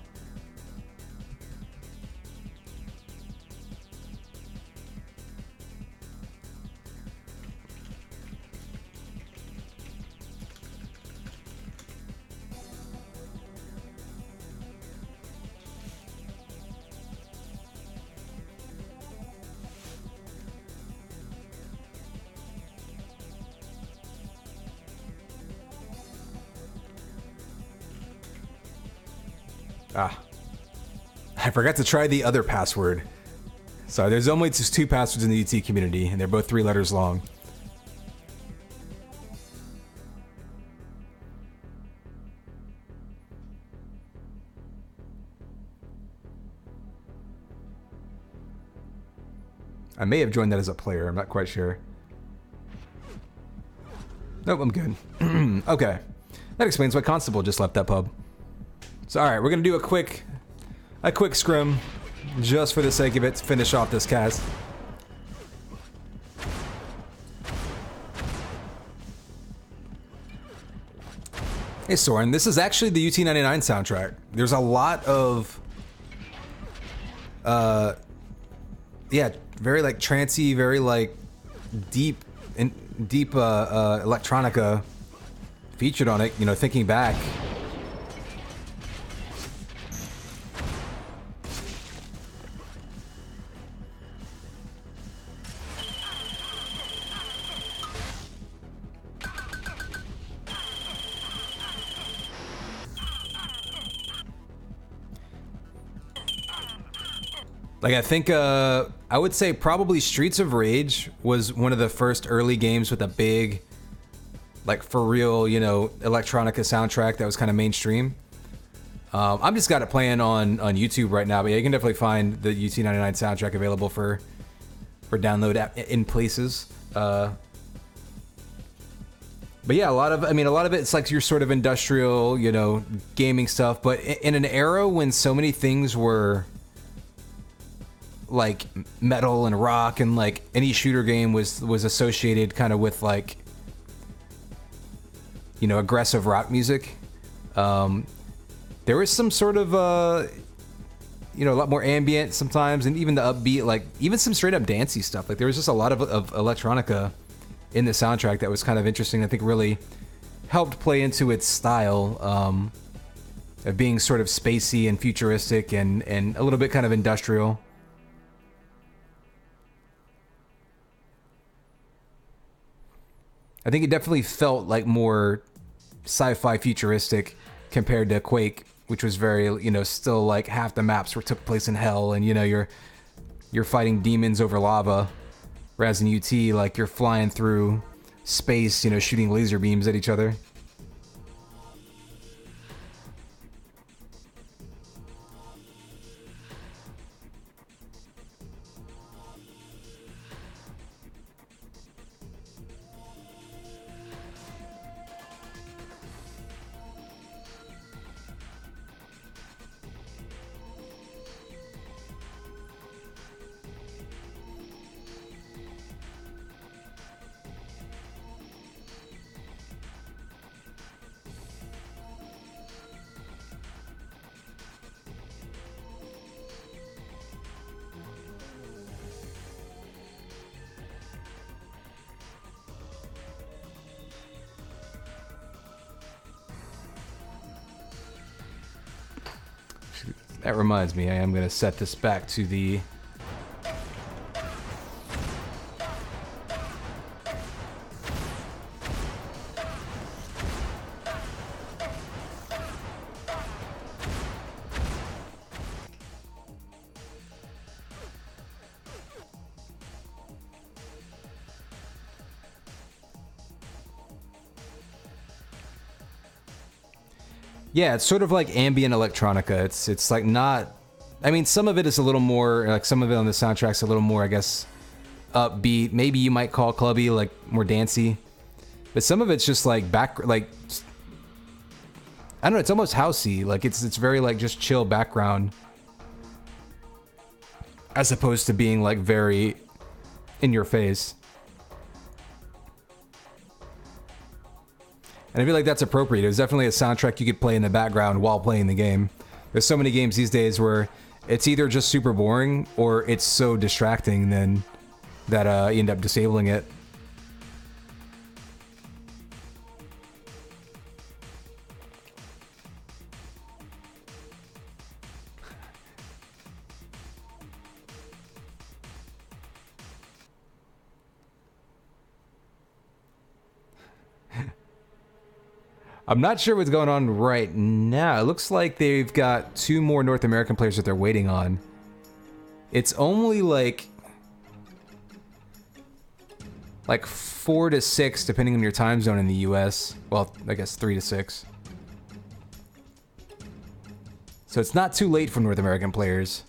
I forgot to try the other password. So there's only just 2 passwords in the UT community, and they're both 3 letters long. I may have joined that as a player, I'm not quite sure. Nope, I'm good. Okay. That explains why Constable just left that pub. So alright, we're gonna do a quick scrim, just for the sake of it, to finish off this cast. Hey Soren, this is actually the UT99 soundtrack. There's a lot of, yeah, very like trancey, very like deep electronica featured on it. You know, thinking back. Like I think I would say probably Streets of Rage was one of the first early games with a big, like for real, you know, electronica soundtrack that was kind of mainstream. I'm just got it playing on YouTube right now, but yeah, you can definitely find the UT99 soundtrack available for download in places. But yeah, a lot of it's like your sort of industrial, you know, gaming stuff, but in an era when so many things were like metal and rock, and like any shooter game was associated kind of with like, you know, aggressive rock music. There was some sort of you know, a lot more ambient sometimes, and even the upbeat, like even some straight up dancey stuff. Like there was just a lot of electronica in the soundtrack that was kind of interesting. I think really helped play into its style of being sort of spacey and futuristic and a little bit kind of industrial. I think it definitely felt like more sci-fi futuristic compared to Quake, which was very, you know, still like half the maps took place in hell, and you know you're fighting demons over lava. Whereas in UT, like you're flying through space, you know, shooting laser beams at each other. That reminds me, I am going to set this back to the... Yeah, it's sort of like ambient electronica. It's like not... I mean, some of it is a little more... Like some of it on the soundtrack's a little more, I guess, upbeat. Maybe you might call clubby, like more dancey. But some of it's just like like... I don't know, it's almost housey. Like it's very like just chill background. As opposed to being like very in your face. And I feel like that's appropriate. It was definitely a soundtrack you could play in the background while playing the game. There's so many games these days where it's either just super boring or it's so distracting then that you end up disabling it. I'm not sure what's going on right now. It looks like they've got 2 more North American players that they're waiting on. It's only like 4 to 6 depending on your time zone in the US. Well, I guess 3 to 6. So it's not too late for North American players.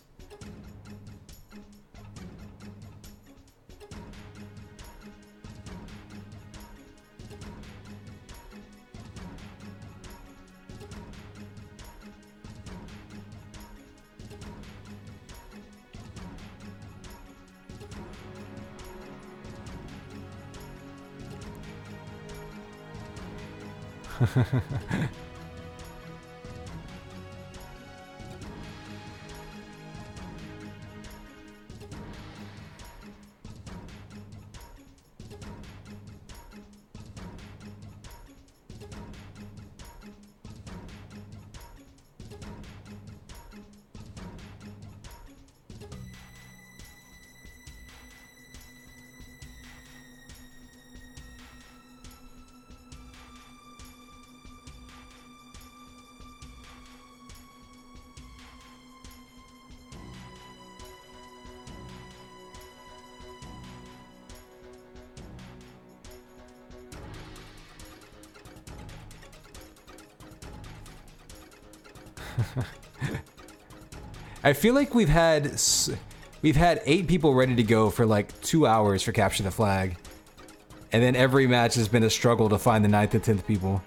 I feel like we've had 8 people ready to go for like 2 hours for Capture the Flag. And then every match has been a struggle to find the 9th and 10th people.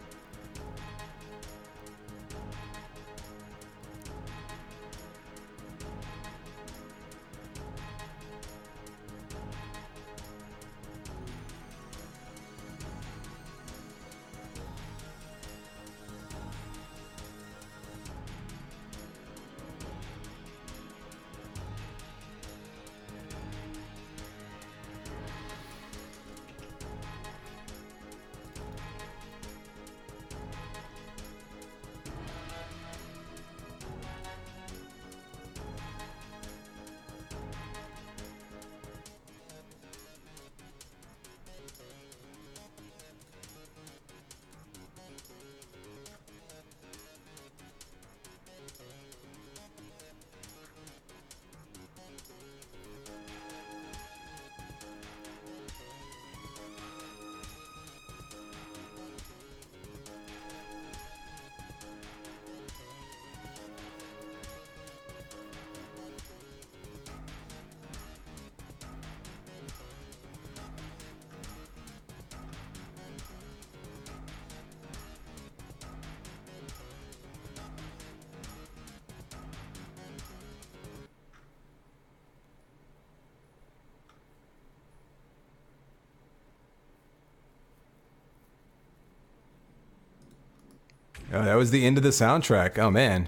Oh, that was the end of the soundtrack. Oh man.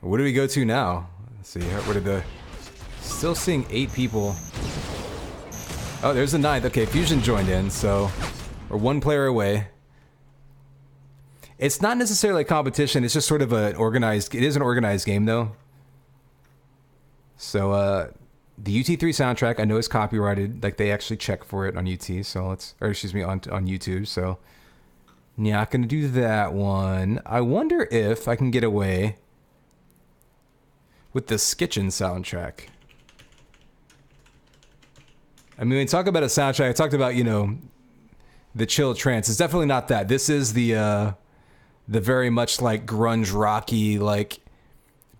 What do we go to now? Let's see. What are the... Still seeing 8 people. Oh, there's the 9th. Okay, Fusion joined in, so we're 1 player away. It's not necessarily a competition. It's just sort of an organized... It is an organized game, though. So, the UT3 soundtrack, I know is copyrighted. Like, they actually check for it on UT, so let's... Or, excuse me, on YouTube, so... Not gonna do that one. I wonder if I can get away with the Skitchin soundtrack. I mean, when we talk about a soundtrack, I talked about, you know, the chill trance. It's definitely not that. This is the very much like grunge rocky, like,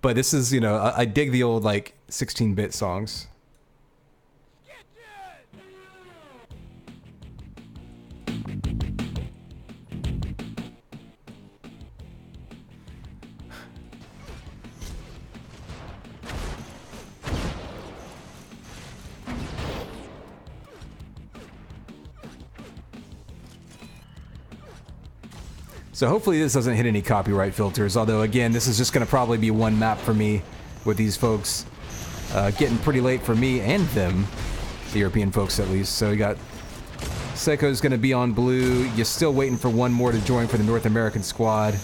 but this is, you know, I dig the old like 16-bit songs. So hopefully this doesn't hit any copyright filters, although again, this is just going to probably be 1 map for me with these folks getting pretty late for me and them, the European folks at least. So we got Seiko's going to be on blue. You're still waiting for 1 more to join for the North American squad.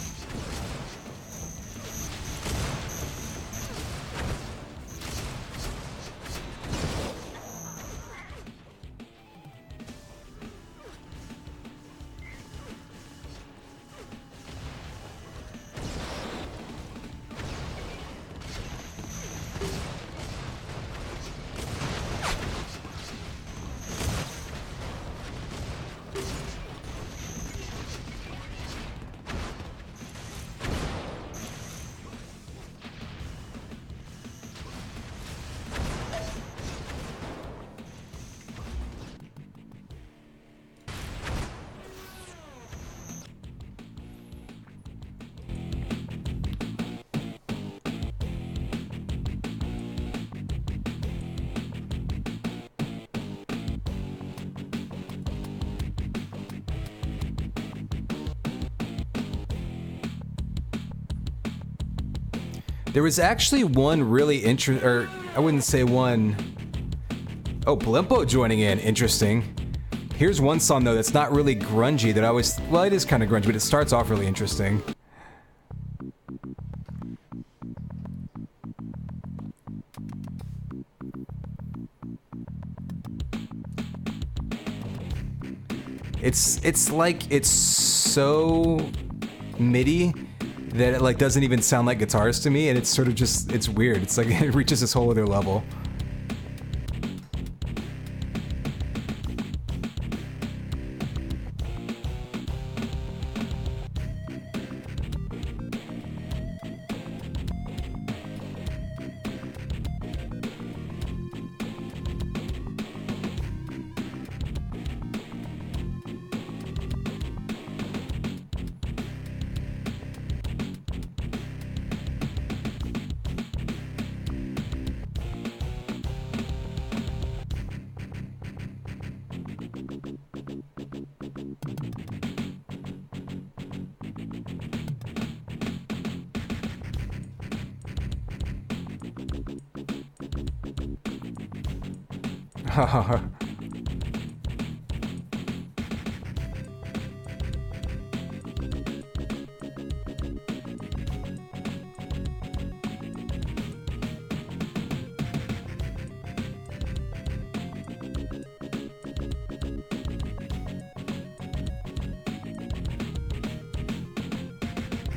There was actually one really interesting, or I wouldn't say one. Oh, Blimpo joining in, interesting. Here's one song though that's not really grungy that I was, well, it is kind of grungy, but it starts off really interesting. It's like, it's so MIDI that it like doesn't even sound like guitars to me, and it's sort of just, it's weird. It's like it reaches this whole other level.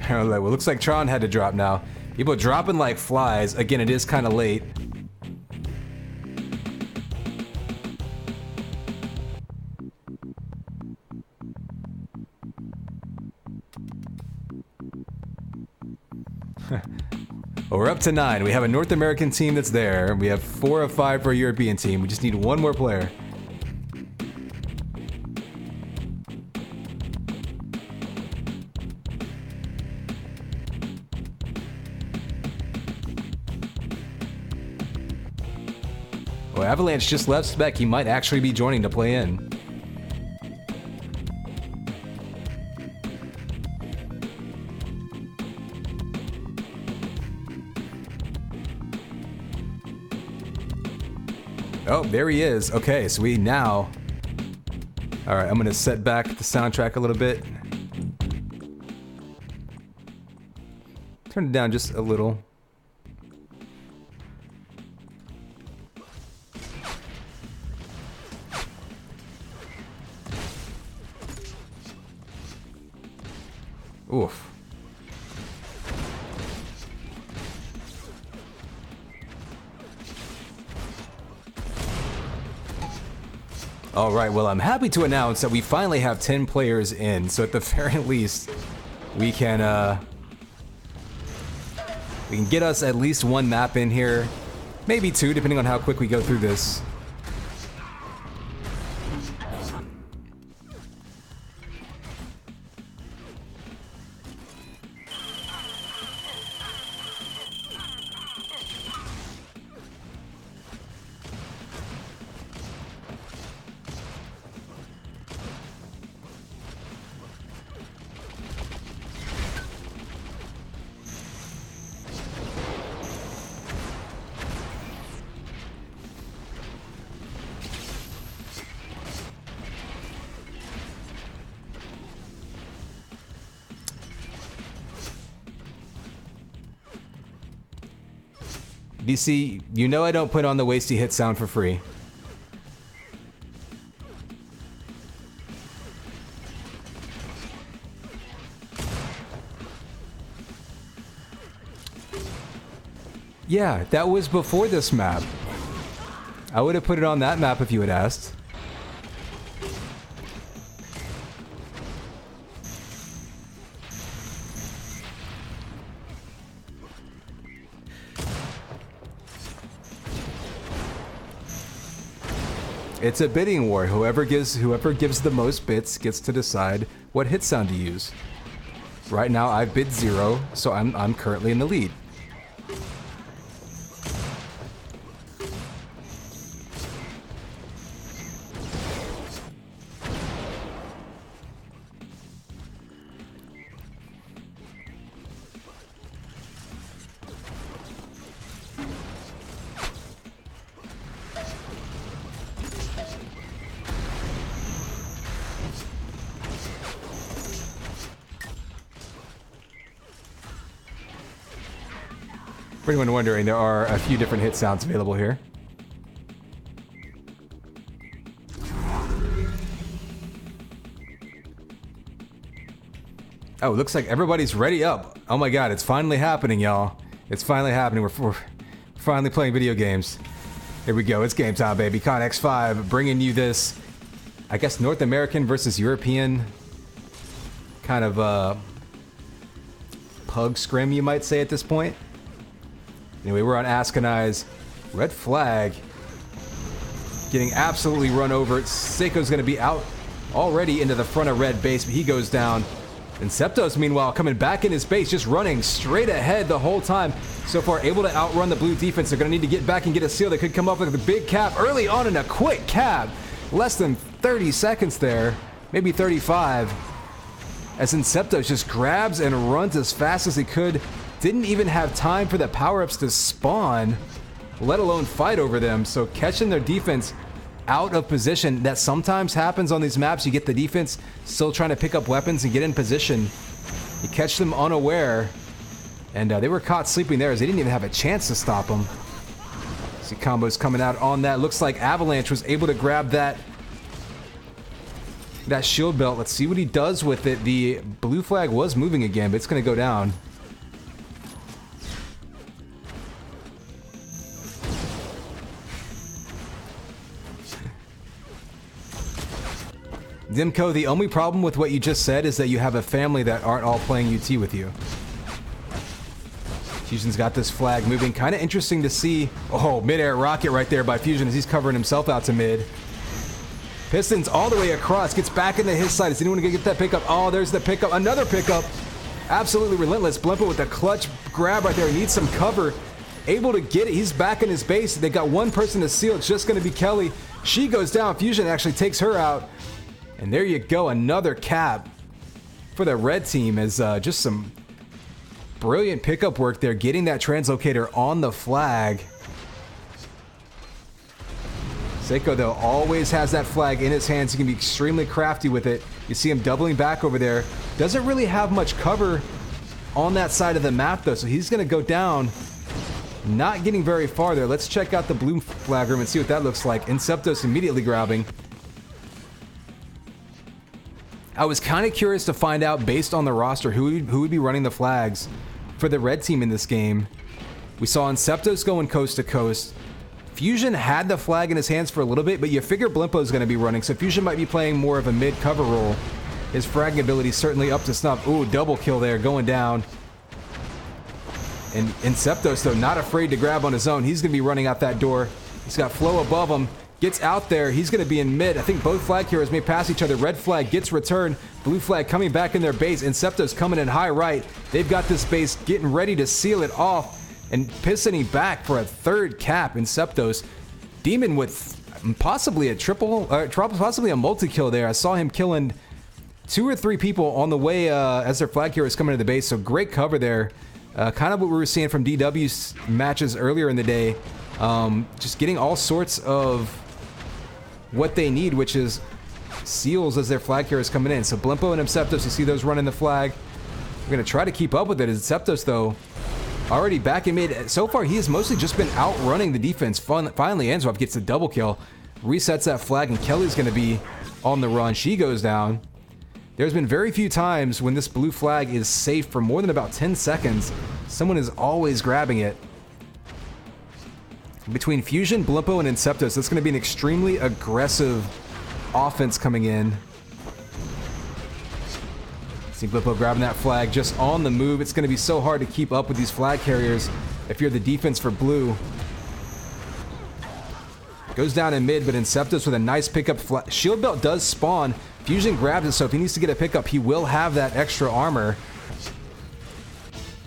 Well, it looks like Tron had to drop now. People dropping like flies. Again, it is kind of late. Well, we're up to 9. We have a North American team that's there. We have 4 of 5 for a European team. We just need one more player. Well, Avalanche just left spec. He might actually be joining to play in. Oh, there he is. Okay, so we now... Alright, I'm going to set back the soundtrack a little bit. Turn it down just a little. Oof. All right, well, I'm happy to announce that we finally have 10 players in, so at the very least, we can get us at least one map in here, maybe 2, depending on how quick we go through this. DC, you know I don't put on the wasty hit sound for free. Yeah, that was before this map. I would have put it on that map if you had asked. It's a bidding war. Whoever gives the most bits gets to decide what hit sound to use. Right now I've bid 0, so I'm currently in the lead. For anyone wondering, there are a few different hit sounds available here. Oh, looks like everybody's ready up. Oh my god, it's finally happening, y'all. It's finally happening. We're finally playing video games. Here we go. It's game time, baby. Con X5 bringing you this, I guess, North American versus European kind of pug scrim, you might say, at this point. Anyway, we're on Askanai's red flag. Getting absolutely run over. Seiko's going to be out already into the front of red base, but he goes down. And Septos, meanwhile, coming back in his base, just running straight ahead the whole time. So far, able to outrun the blue defense. They're going to need to get back and get a seal. They could come up with a big cab early on in a quick cab. Less than 30 seconds there, maybe 35. As Septos just grabs and runs as fast as he could. Didn't even have time for the power-ups to spawn, let alone fight over them. So catching their defense out of position. That sometimes happens on these maps. You get the defense still trying to pick up weapons and get in position. You catch them unaware. And they were caught sleeping there as they didn't even have a chance to stop them. See combos coming out on that. Looks like Avalanche was able to grab that shield belt. Let's see what he does with it. The blue flag was moving again, but it's going to go down. Dimco, the only problem with what you just said is that you have a family that aren't all playing UT with you. Fusion's got this flag moving. Kind of interesting to see. Oh, mid-air rocket right there by Fusion as he's covering himself out to mid. Pistons all the way across. Gets back into his side. Is anyone going to get that pickup? Oh, there's the pickup. Another pickup. Absolutely relentless. Blimpo with the clutch grab right there. He needs some cover. Able to get it. He's back in his base. They got one person to seal. It's just going to be Kelly. She goes down. Fusion actually takes her out. And there you go. Another cap for the red team as just some brilliant pickup work there, getting that translocator on the flag. Seiko, though, always has that flag in his hands. He can be extremely crafty with it. You see him doubling back over there. Doesn't really have much cover on that side of the map, though, so he's going to go down. Not getting very far there. Let's check out the blue flag room and see what that looks like. Inceptos immediately grabbing. I was kind of curious to find out, based on the roster, who would be running the flags for the red team in this game. We saw Inceptos going coast to coast. Fusion had the flag in his hands for a little bit, but you figure Blimpo's going to be running, so Fusion might be playing more of a mid-cover role. His fragging ability is certainly up to snuff. Ooh, double kill there, going down. And Inceptos, though, not afraid to grab on his own. He's going to be running out that door. He's got Flow above him. Gets out there. He's going to be in mid. I think both flag heroes may pass each other. Red flag gets returned. Blue flag coming back in their base. Inceptos coming in high right. They've got this base getting ready to seal it off. And Pissany back for a third cap. Inceptos. Demon with possibly a triple, possibly a multi-kill there. I saw him killing 2 or 3 people on the way as their flag heroes coming to the base. So great cover there. Kind of what we were seeing from DW's matches earlier in the day. Just getting all sorts of what they need, which is seals as their flag carriers coming in. So Blimpo and Inceptos, you see those running the flag. We're going to try to keep up with it. Inceptos, though, already back in mid. So far, he has mostly just been outrunning the defense. Finally, Answov gets the double kill, resets that flag, and Kelly's going to be on the run. She goes down. There's been very few times when this blue flag is safe for more than about 10 seconds. Someone is always grabbing it. Between Fusion, Blimpo, and Inceptos, that's going to be an extremely aggressive offense coming in. See Blimpo grabbing that flag just on the move. It's going to be so hard to keep up with these flag carriers if you're the defense for blue. Goes down in mid, but Inceptos with a nice pickup. Shield belt does spawn. Fusion grabs it, so if he needs to get a pickup, he will have that extra armor.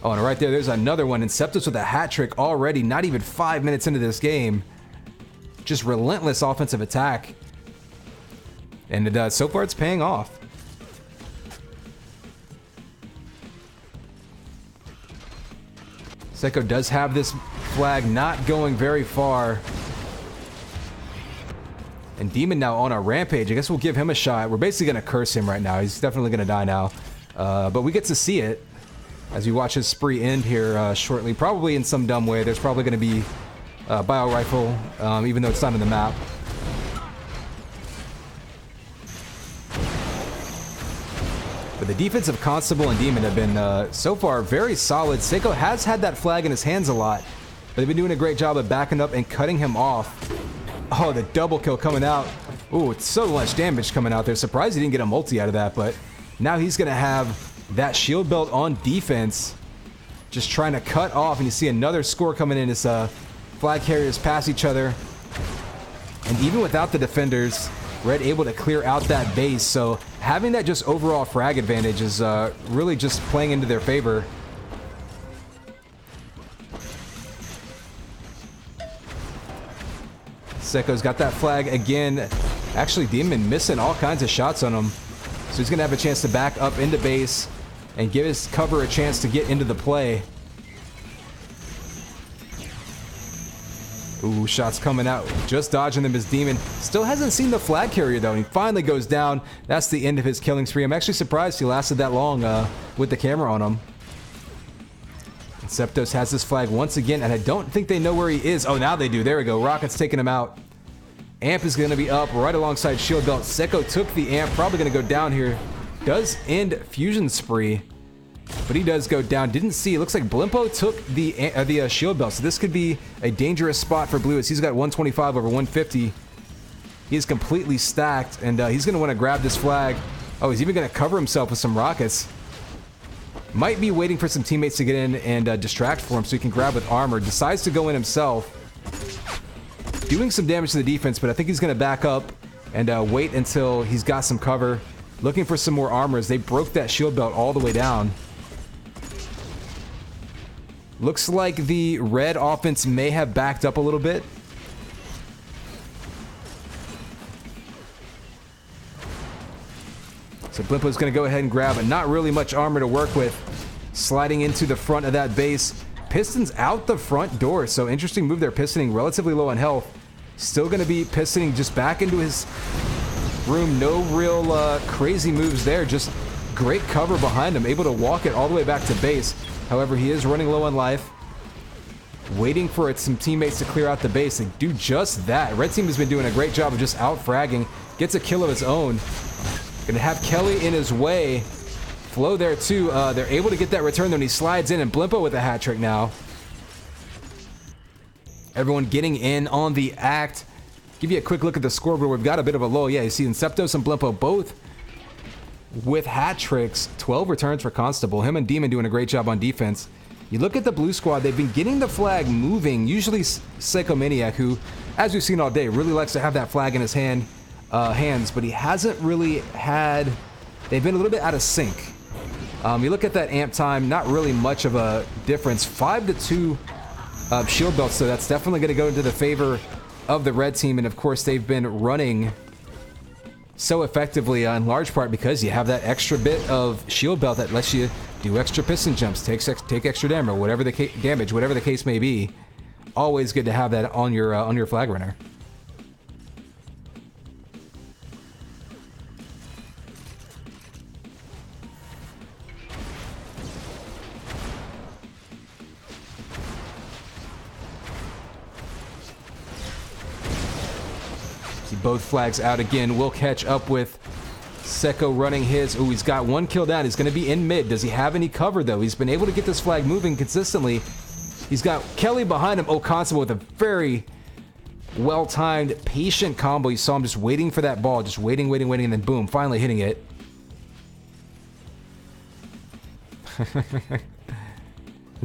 Oh, and right there's another one. Inceptos with a hat trick already, not even 5 minutes into this game. Just relentless offensive attack. And so far it's paying off. Seiko does have this flag not going very far. And Demon now on a rampage. I guess we'll give him a shot. We're basically going to curse him right now. He's definitely going to die now. But we get to see it as we watch his spree end here shortly. Probably in some dumb way. There's probably going to be a bio rifle, even though it's not in the map. But the defensive Constable and Demon have been, so far, very solid. Seiko has had that flag in his hands a lot, but they've been doing a great job of backing up and cutting him off. Oh, the double kill coming out. Ooh, it's so much damage coming out there. Surprised he didn't get a multi out of that, but now he's going to have that shield belt on defense, just trying to cut off, and you see another score coming in as flag carriers pass each other. And even without the defenders, Red able to clear out that base, so having that just overall frag advantage is really just playing into their favor. Seiko's got that flag again. Actually, Demon missing all kinds of shots on him. So he's going to have a chance to back up into base and give his cover a chance to get into the play. Ooh, shots coming out. Just dodging them as Demon. Still hasn't seen the flag carrier, though, and he finally goes down. That's the end of his killing spree. I'm actually surprised he lasted that long with the camera on him. And Septos has this flag once again, and I don't think they know where he is. Oh, now they do. There we go. Rocket's taking him out. Amp is going to be up right alongside Shield Belt. Seko took the Amp. Probably going to go down here. Does end Fusion Spree. But he does go down. Didn't see. It looks like Blimpo took the shield belt. So this could be a dangerous spot for Blue as he's got 125 over 150. He is completely stacked, and he's going to want to grab this flag. Oh, he's even going to cover himself with some rockets. Might be waiting for some teammates to get in and distract for him so he can grab with armor. Decides to go in himself. Doing some damage to the defense, but I think he's going to back up and wait until he's got some cover. Looking for some more armor as they broke that shield belt all the way down. Looks like the red offense may have backed up a little bit. So Blimpo's going to go ahead and grab it. Not really much armor to work with. Sliding into the front of that base. Pistons out the front door. So interesting move there. Pistoning relatively low on health. Still going to be pistoning just back into his room. No real crazy moves there. Just great cover behind him. Able to walk it all the way back to base. However, he is running low on life. Waiting for some teammates to clear out the base. They do just that. Red team has been doing a great job of just out-fragging. Gets a kill of his own. Gonna have Kelly in his way. Flow there too. They're able to get that return though, and he slides in, and Blimpo with a hat trick now. Everyone getting in on the act. Give you a quick look at the scoreboard. We've got a bit of a lull. Yeah, you see Septos and Blimpo both with hat tricks. 12 returns for Constable. Him and Demon doing a great job on defense. You look at the blue squad, they've been getting the flag moving. Usually Psychomaniac, who, as we've seen all day, really likes to have that flag in his hands, but he hasn't really had... They've been a little bit out of sync. You look at that amp time, not really much of a difference. 5-2 shield belts, so that's definitely going to go into the favor of the red team, and of course they've been running so effectively in large part because you have that extra bit of shield belt that lets you do extra piston jumps, take extra damage, whatever the case may be. Always good to have that on your flag runner. See both flags out again. We'll catch up with Seko running his. Ooh, he's got one kill down. He's going to be in mid. Does he have any cover, though? He's been able to get this flag moving consistently. He's got Kelly behind him. Oh, Constable with a very well-timed, patient combo. You saw him just waiting for that ball. Just waiting, and then boom, finally hitting it.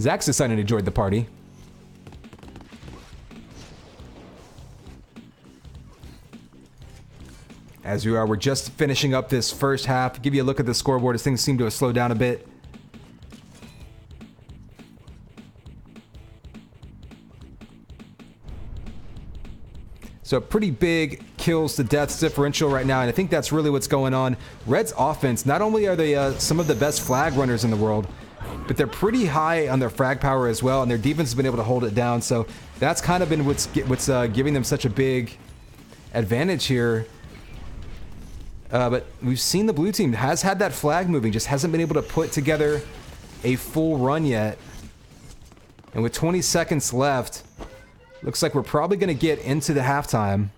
Zach's decided to join the party. As we are, we're just finishing up this first half. Give you a look at the scoreboard as things seem to have slowed down a bit. So pretty big kills to deaths differential right now, and I think that's really what's going on. Red's offense, not only are they some of the best flag runners in the world, but they're pretty high on their frag power as well, and their defense has been able to hold it down. So that's kind of been what's giving them such a big advantage here. But we've seen the blue team has had that flag moving, just hasn't been able to put together a full run yet. And with 20 seconds left, looks like we're probably going to get into the halftime.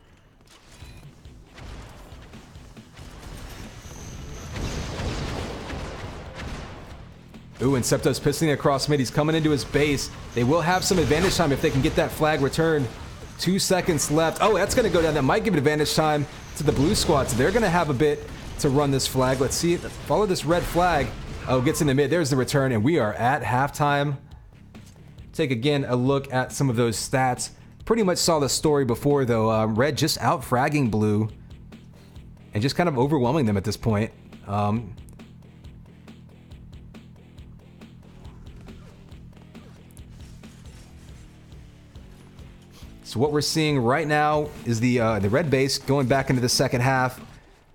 Ooh, and Septos pistoling across mid. He's coming into his base. They will have some advantage time if they can get that flag returned. 2 seconds left. Oh, that's going to go down. That might give it advantage time to the blue squad. So they're going to have a bit to run this flag. Let's see. Let's follow this red flag. Oh, gets in the mid. There's the return, and we are at halftime. Take again a look at some of those stats. Pretty much saw the story before, though. Red just out-fragging blue and just kind of overwhelming them at this point. So what we're seeing right now is the red base going back into the second half.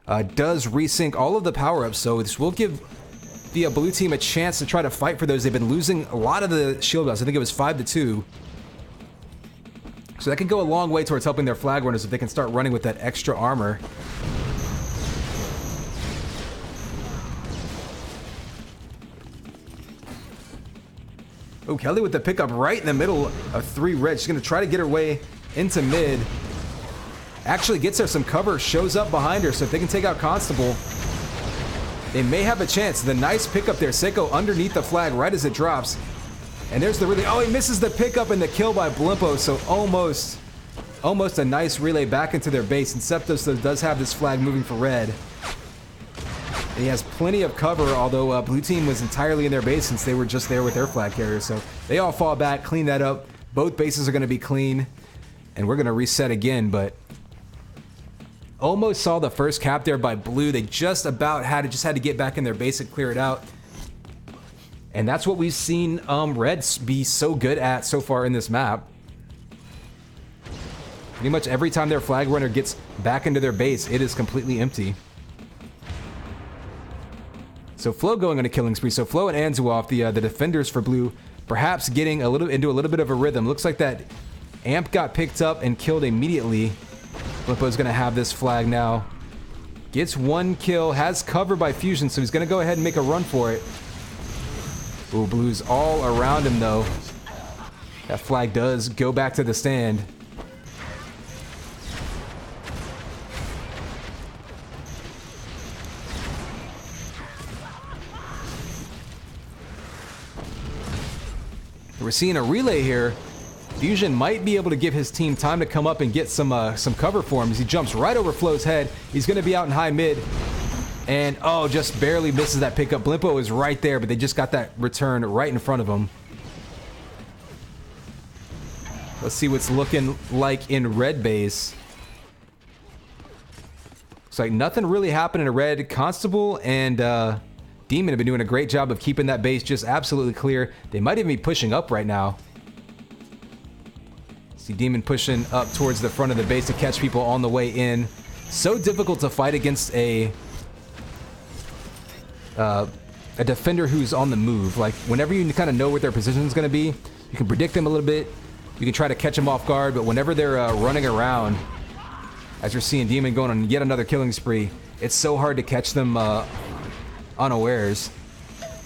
Does resync all of the power-ups, so this will give the blue team a chance to try to fight for those. They've been losing a lot of the shield belts. I think it was 5-2. So that could go a long way towards helping their flag runners if they can start running with that extra armor. Oh, Kelly with the pickup right in the middle of 3 red. She's going to try to get her way into mid. Actually gets her some cover, shows up behind her, so if they can take out Constable, they may have a chance. The nice pickup there. Seiko underneath the flag right as it drops. And there's the relay. Oh, he misses the pickup and the kill by Blimpo, so almost a nice relay back into their base. And Septos does have this flag moving for red. And he has plenty of cover, although blue team was entirely in their base since they were just there with their flag carriers. So they all fall back, clean that up. Both bases are going to be clean. And we're going to reset again, but almost saw the first cap there by blue. They just had to get back in their base and clear it out. And that's what we've seen Reds be so good at so far in this map. Pretty much every time their flag runner gets back into their base, it is completely empty. So Flo going on a killing spree. So Flo and Anzu off, the defenders for blue, perhaps getting into a little bit of a rhythm. Looks like that amp got picked up and killed immediately. Blimpo's going to have this flag now. Gets 1 kill, has cover by Fusion, so he's going to go ahead and make a run for it. Ooh, blue's all around him, though. That flag does go back to the stand. We're seeing a relay here. Fusion might be able to give his team time to come up and get some cover for him as he jumps right over Flo's head. He's going to be out in high mid. And, oh, just barely misses that pickup. Blimpo is right there, but they just got that return right in front of him. Let's see what's looking like in red base. Looks like nothing really happened in red. Constable and Demon have been doing a great job of keeping that base just absolutely clear. They might even be pushing up right now. See Demon pushing up towards the front of the base to catch people on the way in. So difficult to fight against a defender who's on the move. Like, whenever you kind of know what their position is going to be, you can predict them a little bit. You can try to catch them off guard, but whenever they're running around, as you're seeing Demon going on yet another killing spree, it's so hard to catch them unawares.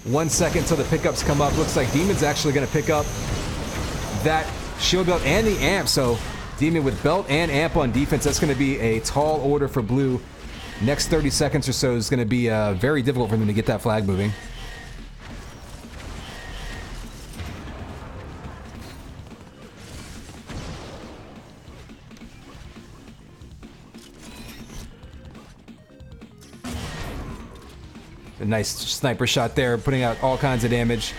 1 second till the pickups come up. Looks like Demon's actually going to pick up that shield belt and the amp, so Demon with belt and amp on defense. That's going to be a tall order for blue. Next 30 seconds or so is going to be very difficult for them to get that flag moving. A nice sniper shot there, putting out all kinds of damage.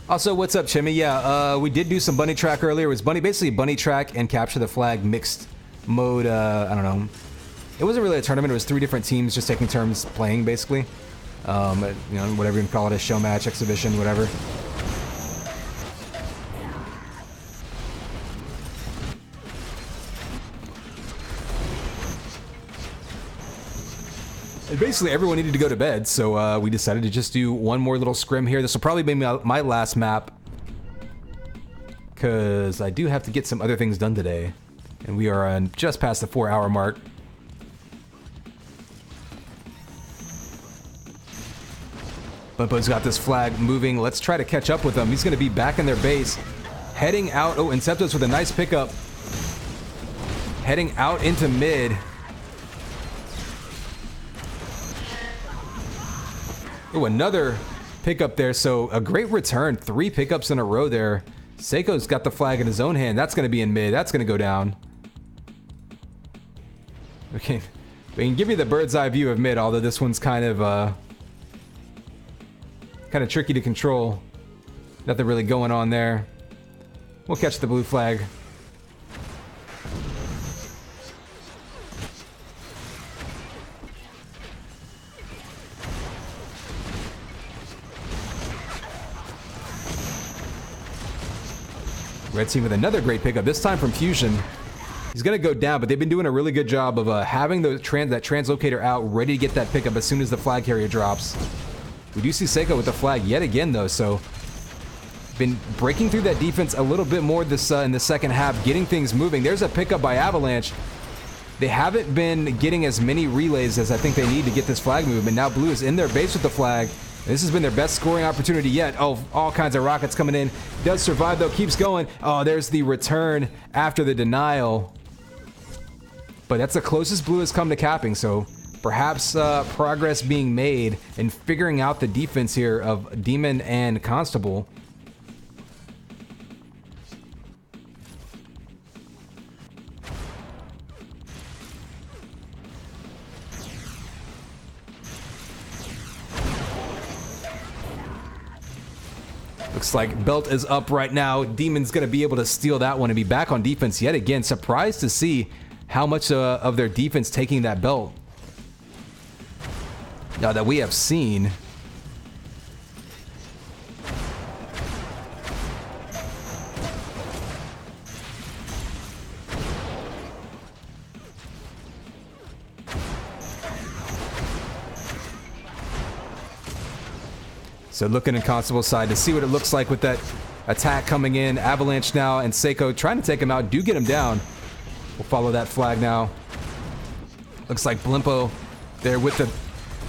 Also, what's up, Chimmy? Yeah, we did do some bunny track earlier. It was basically bunny track and capture the flag mixed mode. I don't know. It wasn't really a tournament. It was 3 different teams just taking turns playing, basically. You know, whatever you can call it, a show match, exhibition, whatever. And basically, everyone needed to go to bed, so we decided to just do one more little scrim here. This will probably be my last map, because I do have to get some other things done today. And we are on just past the 4-hour mark. Bumpo's got this flag moving. Let's try to catch up with him. He's going to be back in their base. Heading out. Oh, Inceptos with a nice pickup. Heading out into mid. Oh, another pickup there. So a great return. 3 pickups in a row there. Seiko's got the flag in his own hand. That's going to be in mid. That's going to go down. Okay. We can give you the bird's eye view of mid, although this one's kind of tricky to control. Nothing really going on there. We'll catch the blue flag. Red team with another great pickup, this time from Fusion. He's going to go down, but they've been doing a really good job of having that translocator out, ready to get that pickup as soon as the flag carrier drops. We do see Seiko with the flag yet again, though, so been breaking through that defense a little bit more this in the second half, getting things moving. There's a pickup by Avalanche. They haven't been getting as many relays as I think they need to get this flag movement. Now Blue is in their base with the flag. This has been their best scoring opportunity yet. Oh, all kinds of rockets coming in. Does survive, though. Keeps going. Oh, there's the return after the denial. But that's the closest Blue has come to capping, so perhaps progress being made in figuring out the defense here of Demon and Constable. Looks like Belt is up right now. Demon's going to be able to steal that one and be back on defense yet again. Surprised to see how much of their defense taking that belt. Now that we have seen. So looking at Constable's side to see what it looks like with that attack coming in. Avalanche now and Seiko trying to take him out. Do get him down. We'll follow that flag now. Looks like Blimpo there with the...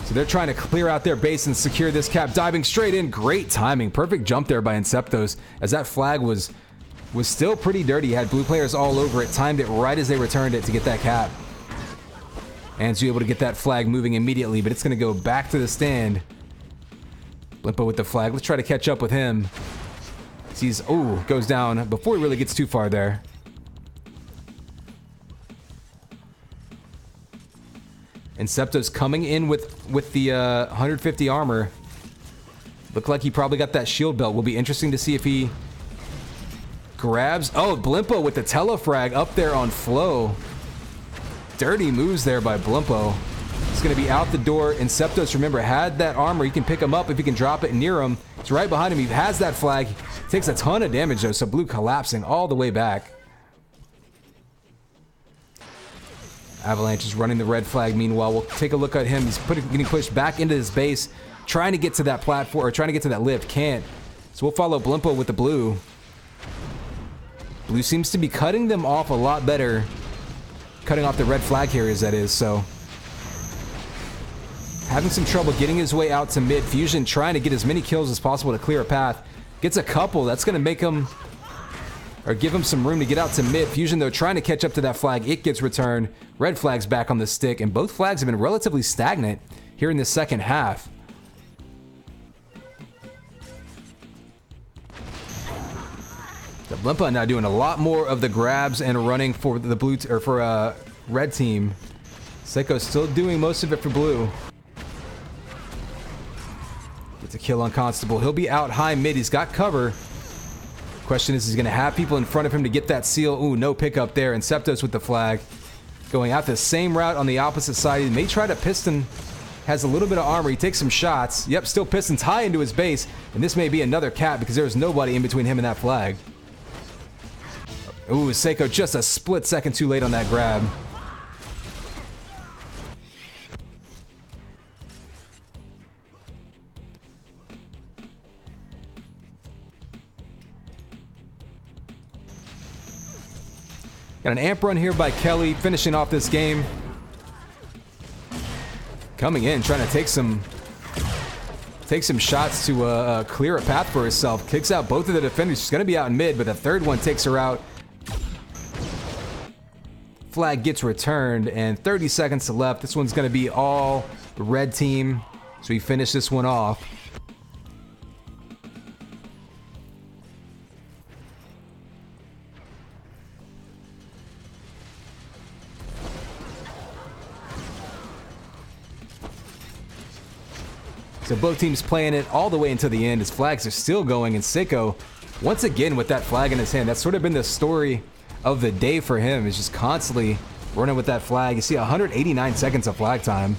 So they're trying to clear out their base and secure this cap. Diving straight in. Great timing. Perfect jump there by Inceptos as that flag was still pretty dirty. Had blue players all over it. Timed it right as they returned it to get that cap. And so able to get that flag moving immediately, but it's going to go back to the stand. Blimpo with the flag. Let's try to catch up with him. Sees, oh, goes down before he really gets too far there. Inceptos coming in with the 150 armor. Looked like he probably got that shield belt. Will be interesting to see if he grabs. Oh, Blimpo with the telefrag up there on Flow. Dirty moves there by Blimpo. He's going to be out the door. Inceptos, remember, had that armor. You can pick him up if you can drop it near him. It's right behind him. He has that flag. Takes a ton of damage, though, so Blue collapsing all the way back. Avalanche is running the red flag. Meanwhile, we'll take a look at him. He's getting pushed back into his base, trying to get to that platform, or trying to get to that lift. Can't. So we'll follow Blimpo with the blue. Blue seems to be cutting them off a lot better. Cutting off the red flag carriers, that is, so... Having some trouble getting his way out to mid. Fusion trying to get as many kills as possible to clear a path. Gets a couple. That's going to make him... Or give him some room to get out to mid. Fusion, though, trying to catch up to that flag. It gets returned. Red flag's back on the stick. And both flags have been relatively stagnant here in the second half. The Blimpa now doing a lot more of the grabs and running for the blue... or for red team. Seiko's still doing most of it for blue. Gets a kill on Constable. He'll be out high mid. He's got cover. Question is, he's going to have people in front of him to get that seal. Ooh, no pickup there. Inceptos with the flag. Going out the same route on the opposite side. He may try to piston. Has a little bit of armor. He takes some shots. Yep, still pistons high into his base. And this may be another cap because there's nobody in between him and that flag. Ooh, Seiko just a split second too late on that grab. Got an amp run here by Kelly, finishing off this game. Coming in, trying to take some shots to clear a path for herself. Kicks out both of the defenders. She's going to be out in mid, but the third one takes her out. Flag gets returned, and 30 seconds left. This one's going to be all the red team, so we finish this one off. So both teams playing it all the way until the end. His flags are still going, and Seiko, once again with that flag in his hand. That's sort of been the story of the day for him, is just constantly running with that flag. You see 189 seconds of flag time.